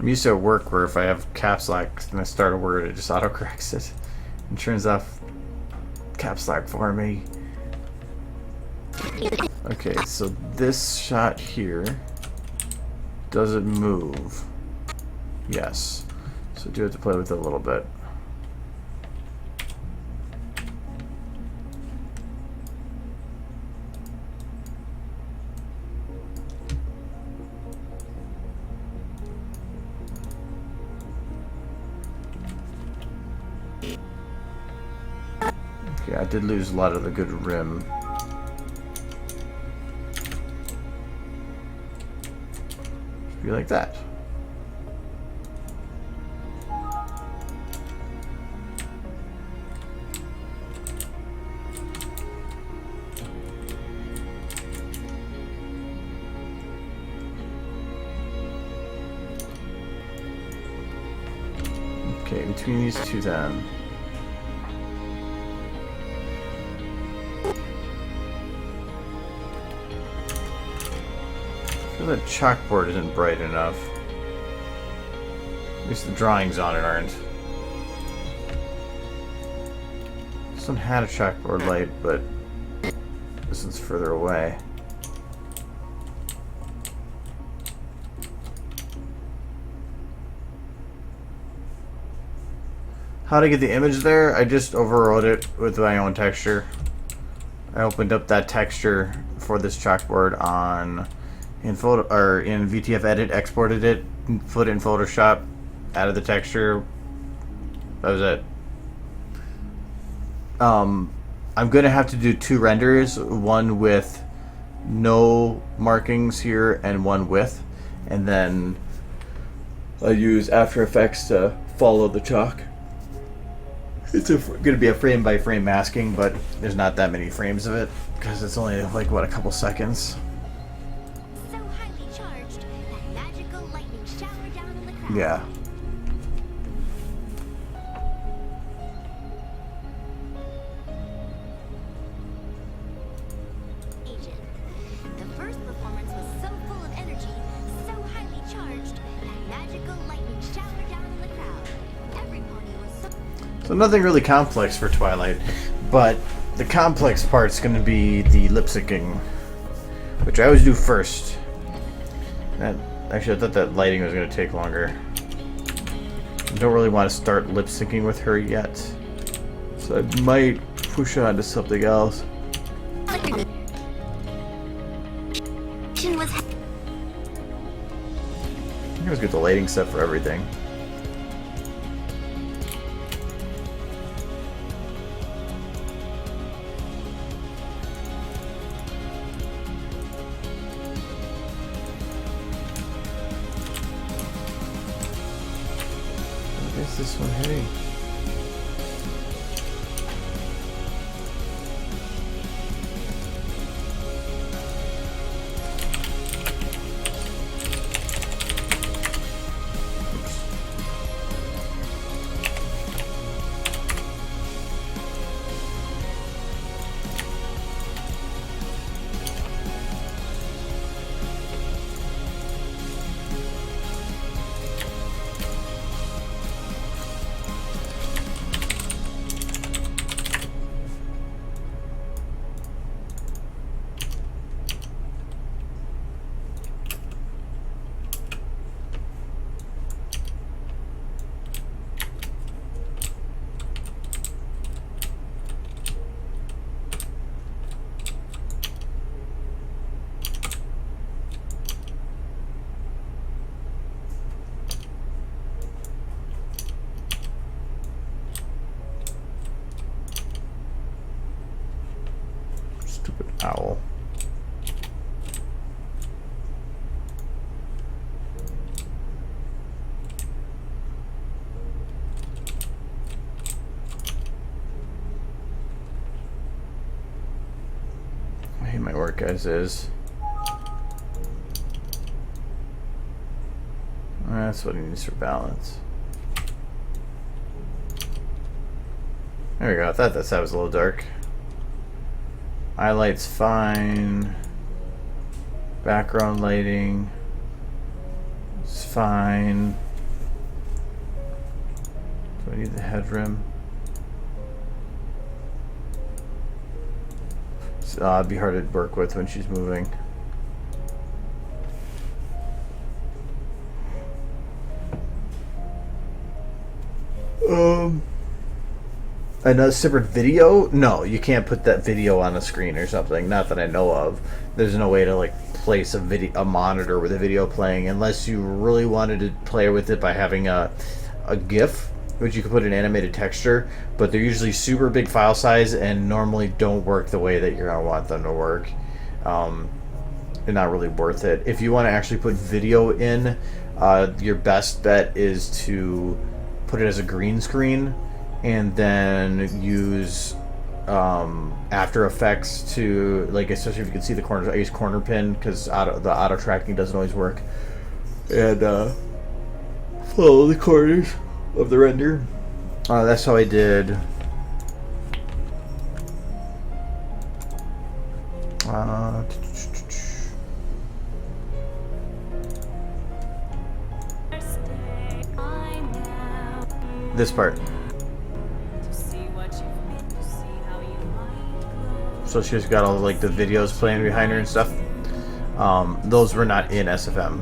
[SPEAKER 1] I'm I'm used to at work where if I have caps lock and I start a word, it just autocorrects it and turns off caps lock for me. Okay, so this shot here, does it move? Yes. So do have to play with it a little bit. Okay, I did lose a lot of the good rim. Should be like that. Okay, between these two then. I feel that chalkboard isn't bright enough. At least the drawings on it aren't. This one had a chalkboard light, but this one's further away. How to get the image there? I just overrode it with my own texture. I opened up that texture for this chalkboard in VTF Edit, exported it, put it in Photoshop, added the texture. That was it. I'm gonna have to do two renders, one with no markings here and one with, and then I'll use After Effects to follow the chalk. It's going to be a frame by frame masking, but there's not that many frames of it because it's only like what, a couple seconds.
[SPEAKER 2] So highly charged that magical lightning shower down on the crowd.
[SPEAKER 1] Yeah.
[SPEAKER 2] The first performance was so full of energy, so highly charged that magical lightning shower down on the crowd. Every pony was so.
[SPEAKER 1] So nothing really complex for Twilight, but the complex part's going to be the lip syncing, which I always do first. Actually, I thought that lighting was going to take longer. I don't really want to start lip syncing with her yet, so I might push on to something else.
[SPEAKER 2] Was
[SPEAKER 1] I always get the lighting set for everything. Where's this one heading? Stupid owl. I hate my work as is. That's what he needs for balance. There we go. I thought that was a little dark. Highlight's fine. Background lighting is fine. We need the head rim. It'd be hard to work with when she's moving. Another separate video? No, you can't put that video on a screen or something. Not that I know of. There's no way to like place a monitor with a video playing unless you really wanted to play with it by having a GIF, which you could put an animated texture, but they're usually super big file size and normally don't work the way that you're gonna want them to work. They're not really worth it. If you want to actually put video in, your best bet is to put it as a green screen and then use After Effects to, like, especially if you can see the corners. I use corner pin because the auto tracking doesn't always work, and follow the corners of the render. That's how I did this part. So she's got all like the videos playing behind her and stuff. Those were not in SFM.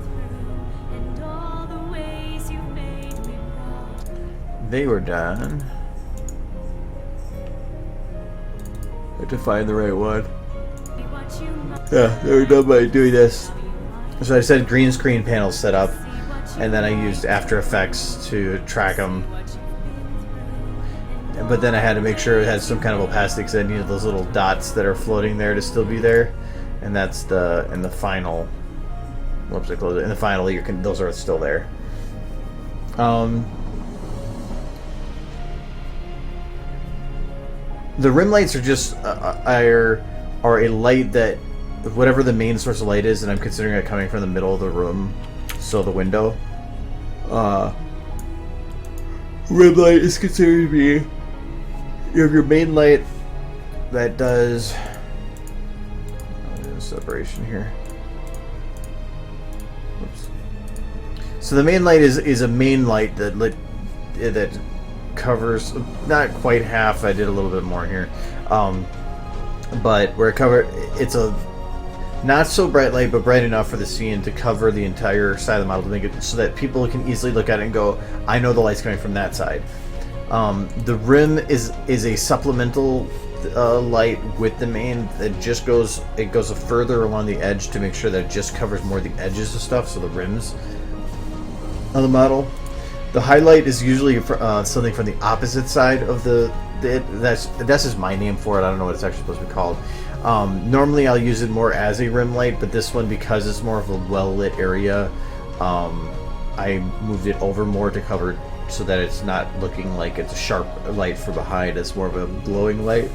[SPEAKER 1] They were done. I have to find the right one. Yeah, they were done by doing this. So I said green screen panels set up, and then I used After Effects to track them. But then I had to make sure it had some kind of opacity because I needed those little dots that are floating there to still be there, and that's in the final. Whoops, I closed it. In the final, those are still there. The rim lights are just are a light that whatever the main source of light is, and I'm considering it coming from the middle of the room, so the window. Rim light is considered to be. You have your main light that does separation here. Oops. So the main light is a main light that covers not quite half. I did a little bit more here, but where it's a not so bright light, but bright enough for the scene to cover the entire side of the model to make it so that people can easily look at it and go, "I know the light's coming from that side." The rim is a supplemental light with the main that just goes further along the edge to make sure that it just covers more of the edges of stuff, so the rims of the model. The highlight is usually something from the opposite side of that's just my name for it. I don't know what it's actually supposed to be called. Normally I'll use it more as a rim light, but this one, because it's more of a well-lit area, I moved it over more to cover so that it's not looking like it's a sharp light from behind. It's more of a glowing light.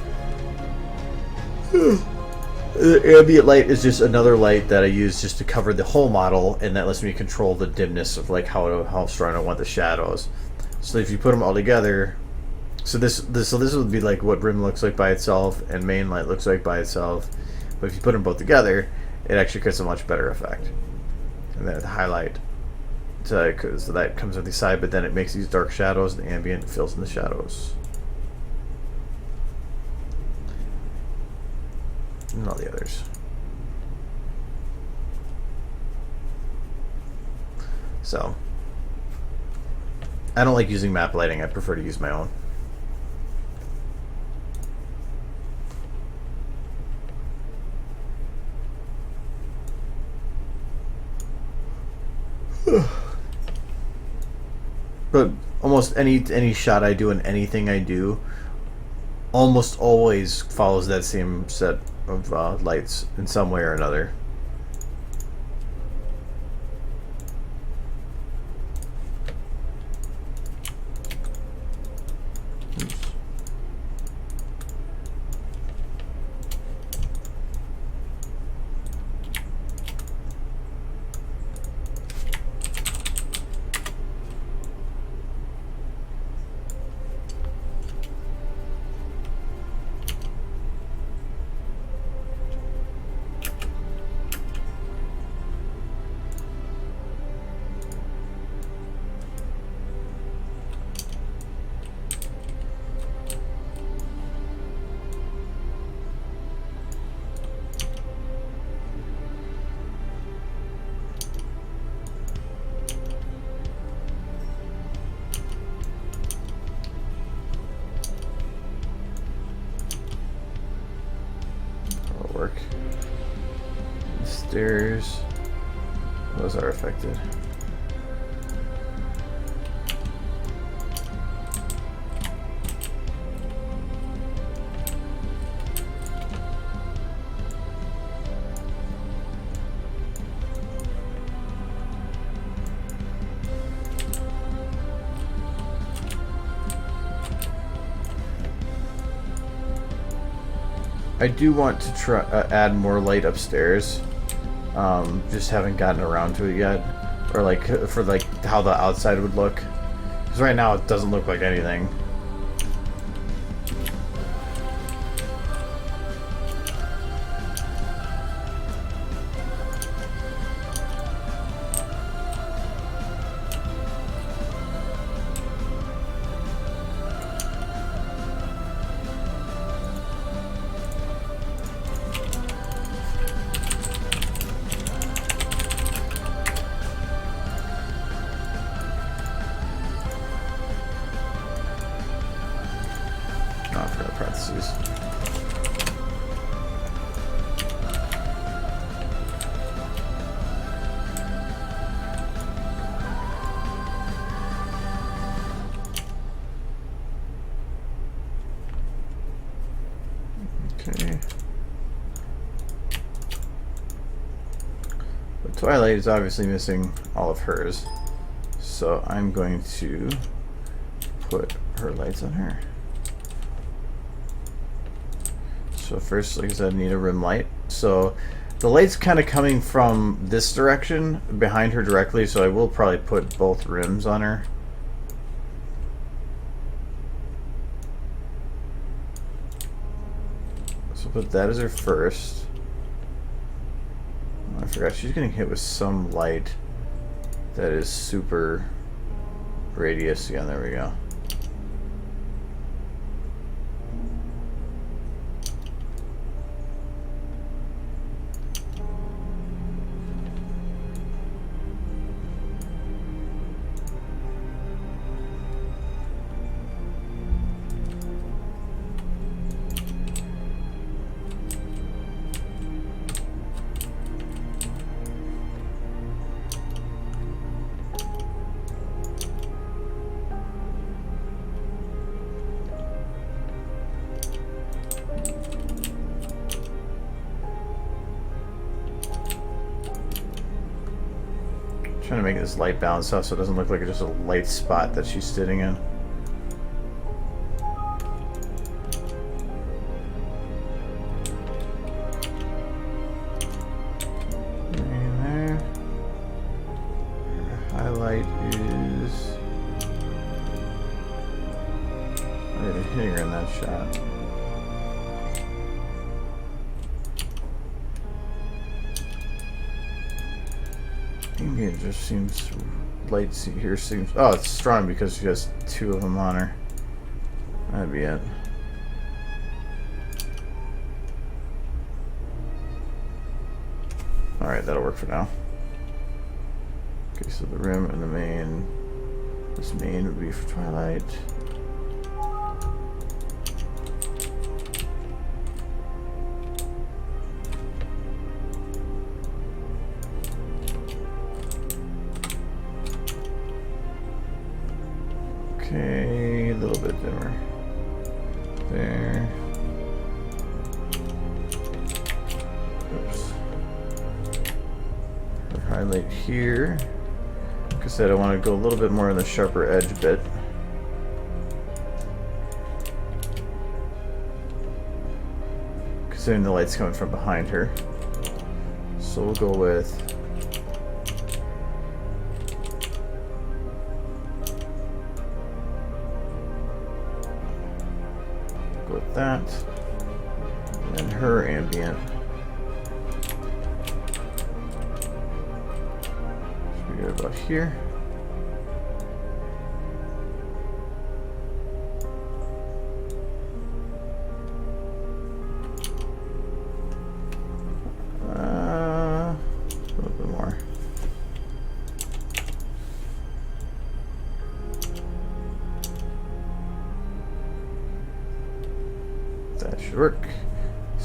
[SPEAKER 1] The ambient light is just another light that I use just to cover the whole model, and that lets me control the dimness of like how strong I want the shadows. So if you put them all together, so this would be like what rim looks like by itself and main light looks like by itself. But if you put them both together, it actually creates a much better effect. And then the highlight, so that comes on the side, but then it makes these dark shadows. The ambient fills in the shadows. And all the others. So I don't like using map lighting. I prefer to use my own. But almost any shot I do and anything I do almost always follows that same set of lights in some way or another. The stairs. Those are affected. I do want to try add more light upstairs. Just haven't gotten around to it yet, or like for like how the outside would look. Because right now it doesn't look like anything. Parentheses. Okay. But Twilight is obviously missing all of hers, so I'm going to put her lights on her. So first, like I said, I need a rim light. So the light's kind of coming from this direction, behind her directly, so I will probably put both rims on her. So put that as her first. Oh, I forgot, she's getting hit with some light that is super radius. Yeah, there we go. Trying to make this light balance out so it doesn't look like it's just a light spot that she's sitting in. There. Her highlight is... I'm really hitting her in that shot. It just seems light here seems. Oh, it's strong because she has two of them on her. That'd be it. Alright, that'll work for now. Okay, so the rim and the main. This main would be for Twilight. Okay, a little bit dimmer. There. Oops. Her highlight here. Like I said, I want to go a little bit more on the sharper edge bit. Considering the light's coming from behind her. So we'll go with... with that, and her ambient. Should we go about here? A little bit more. That should work.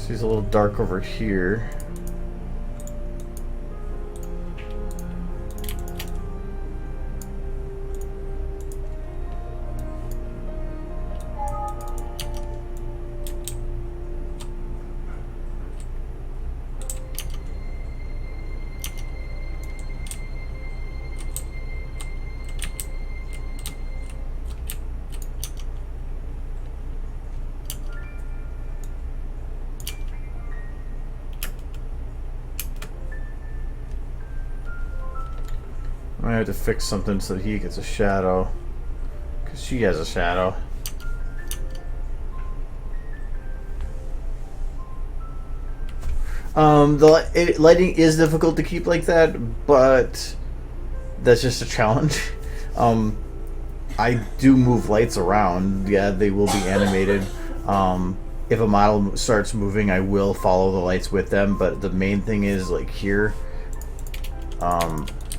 [SPEAKER 1] She's a little dark over here. I have to fix something so that he gets a shadow. Because she has a shadow. The lighting is difficult to keep like that, but that's just a challenge. I do move lights around. Yeah, they will be animated. If a model starts moving, I will follow the lights with them, but the main thing is, like here,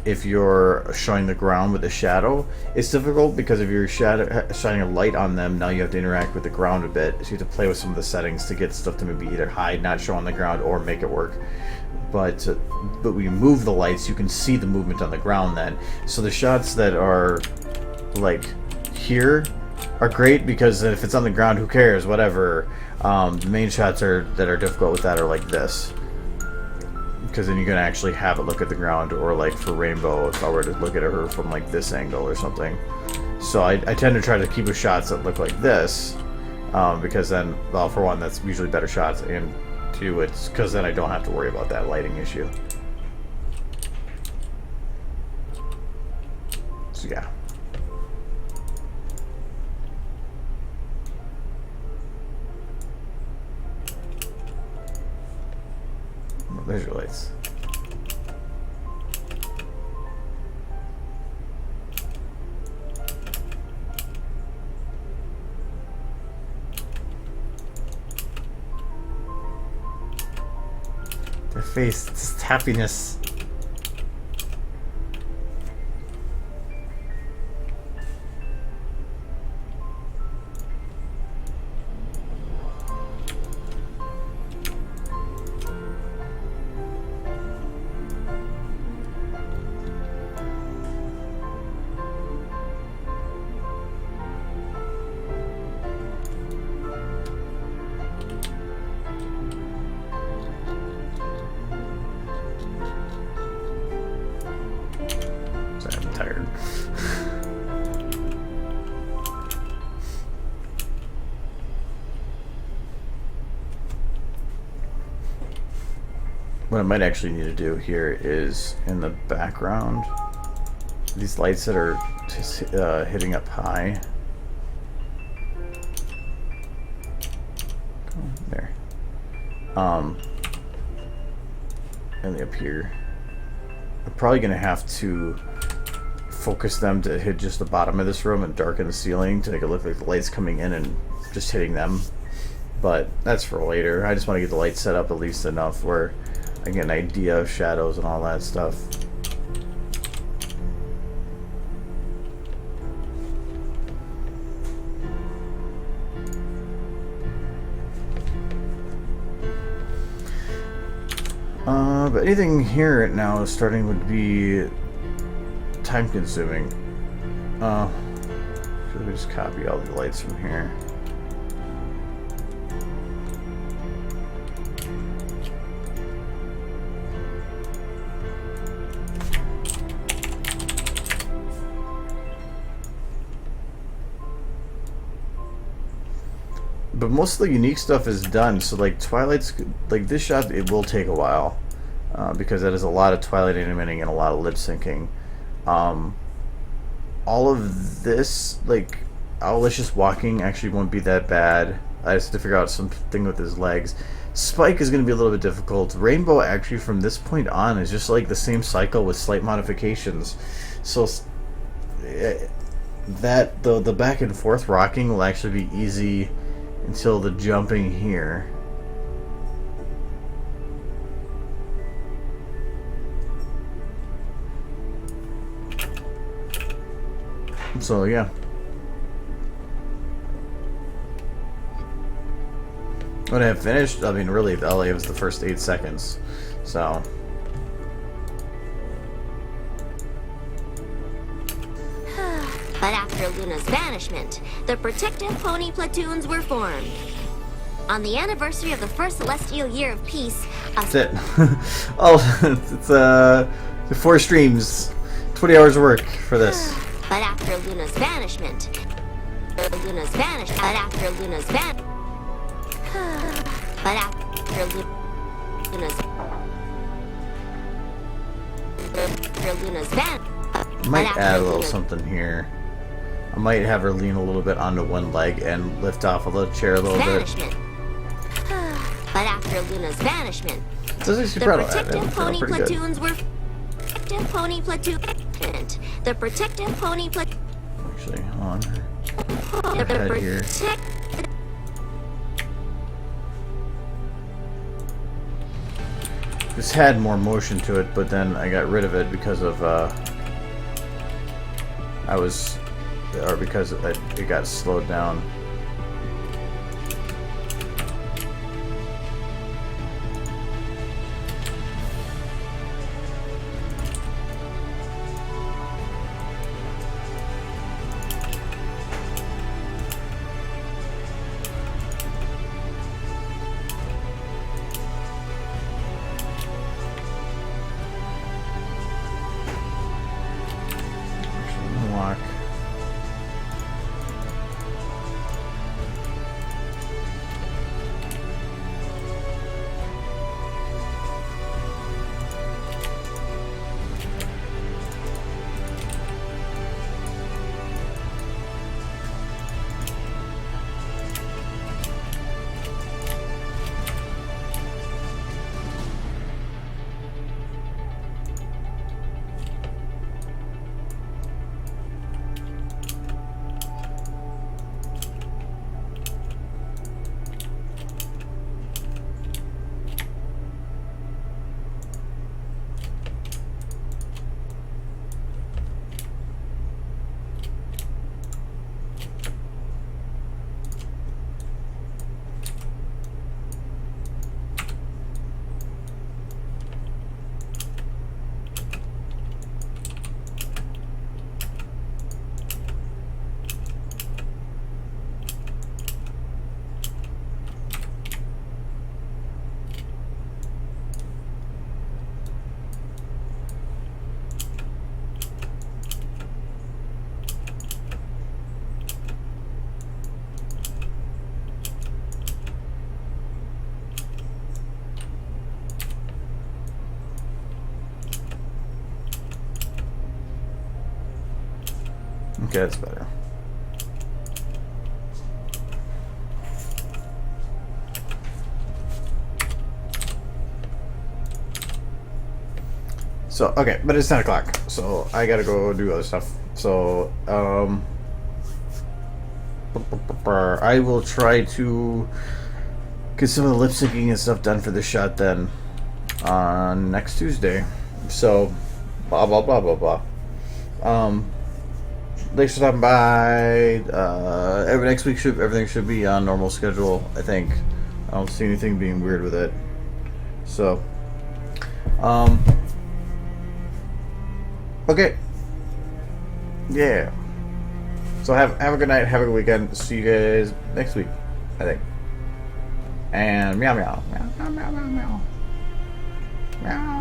[SPEAKER 1] if you're showing the ground with a shadow, it's difficult because if you're shining a light on them, now you have to interact with the ground a bit. So you have to play with some of the settings to get stuff to maybe either hide, not show on the ground, or make it work. But when you move the lights, you can see the movement on the ground then. So the shots that are like here are great because if it's on the ground, who cares? Whatever. The main shots that are difficult with that are like this. Because then you can actually have it look at the ground, or like for Rainbow, if I were to look at her from like this angle or something. So I tend to try to keep with shots that look like this, because then, well, for one, that's usually better shots, and two, it's because then I don't have to worry about that lighting issue. So yeah. There's your lights. Their face, it's just happiness. What I might actually need to do here is in the background, these lights that are just hitting up high. There. And up here. I'm probably going to have to focus them to hit just the bottom of this room and darken the ceiling to make it look like the lights coming in and just hitting them. But that's for later. I just want to get the lights set up at least enough where I get an idea of shadows and all that stuff. But anything here now starting would be time consuming. Should we just copy all the lights from here? But most of the unique stuff is done, so like Twilight's, like this shot, it will take a while because that is a lot of Twilight animating and a lot of lip syncing. All of this, like Owlicious walking, actually won't be that bad. I just have to figure out something with his legs. Spike is going to be a little bit difficult. Rainbow, actually, from this point on, is just like the same cycle with slight modifications. So that the back and forth rocking will actually be easy until the jumping here. So yeah. when I finished, I mean, really, all it was the first 8 seconds. So.
[SPEAKER 2] But after Luna's banishment, the protective pony platoons were formed. On the anniversary of the first celestial year of peace,
[SPEAKER 1] That's it. Oh, it's 4 streams, 20 hours of work for this.
[SPEAKER 2] But after Luna's banishment, but after Luna's
[SPEAKER 1] I might add a little something here. I might have her lean a little bit onto one leg and lift off of the chair a little bit.
[SPEAKER 2] But after Luna's banishment,
[SPEAKER 1] The
[SPEAKER 2] protective pony platoons were The protective pony platoon.
[SPEAKER 1] Actually, hold on.
[SPEAKER 2] The
[SPEAKER 1] Head here. This had more motion to it, but then I got rid of it because of because it got slowed down. Lock. Okay, that's better. So, okay, but it's 10 o'clock, so I gotta go do other stuff. So, I will try to get some of the lip syncing and stuff done for this shot then on next Tuesday. So, blah, blah, blah, blah, blah. Thanks for stopping by. Next week everything should be on normal schedule, I think. I don't see anything being weird with it. So, okay. Yeah. So have a good night, have a good weekend. See you guys next week, I think. And meow meow. Meow meow meow meow meow. Meow.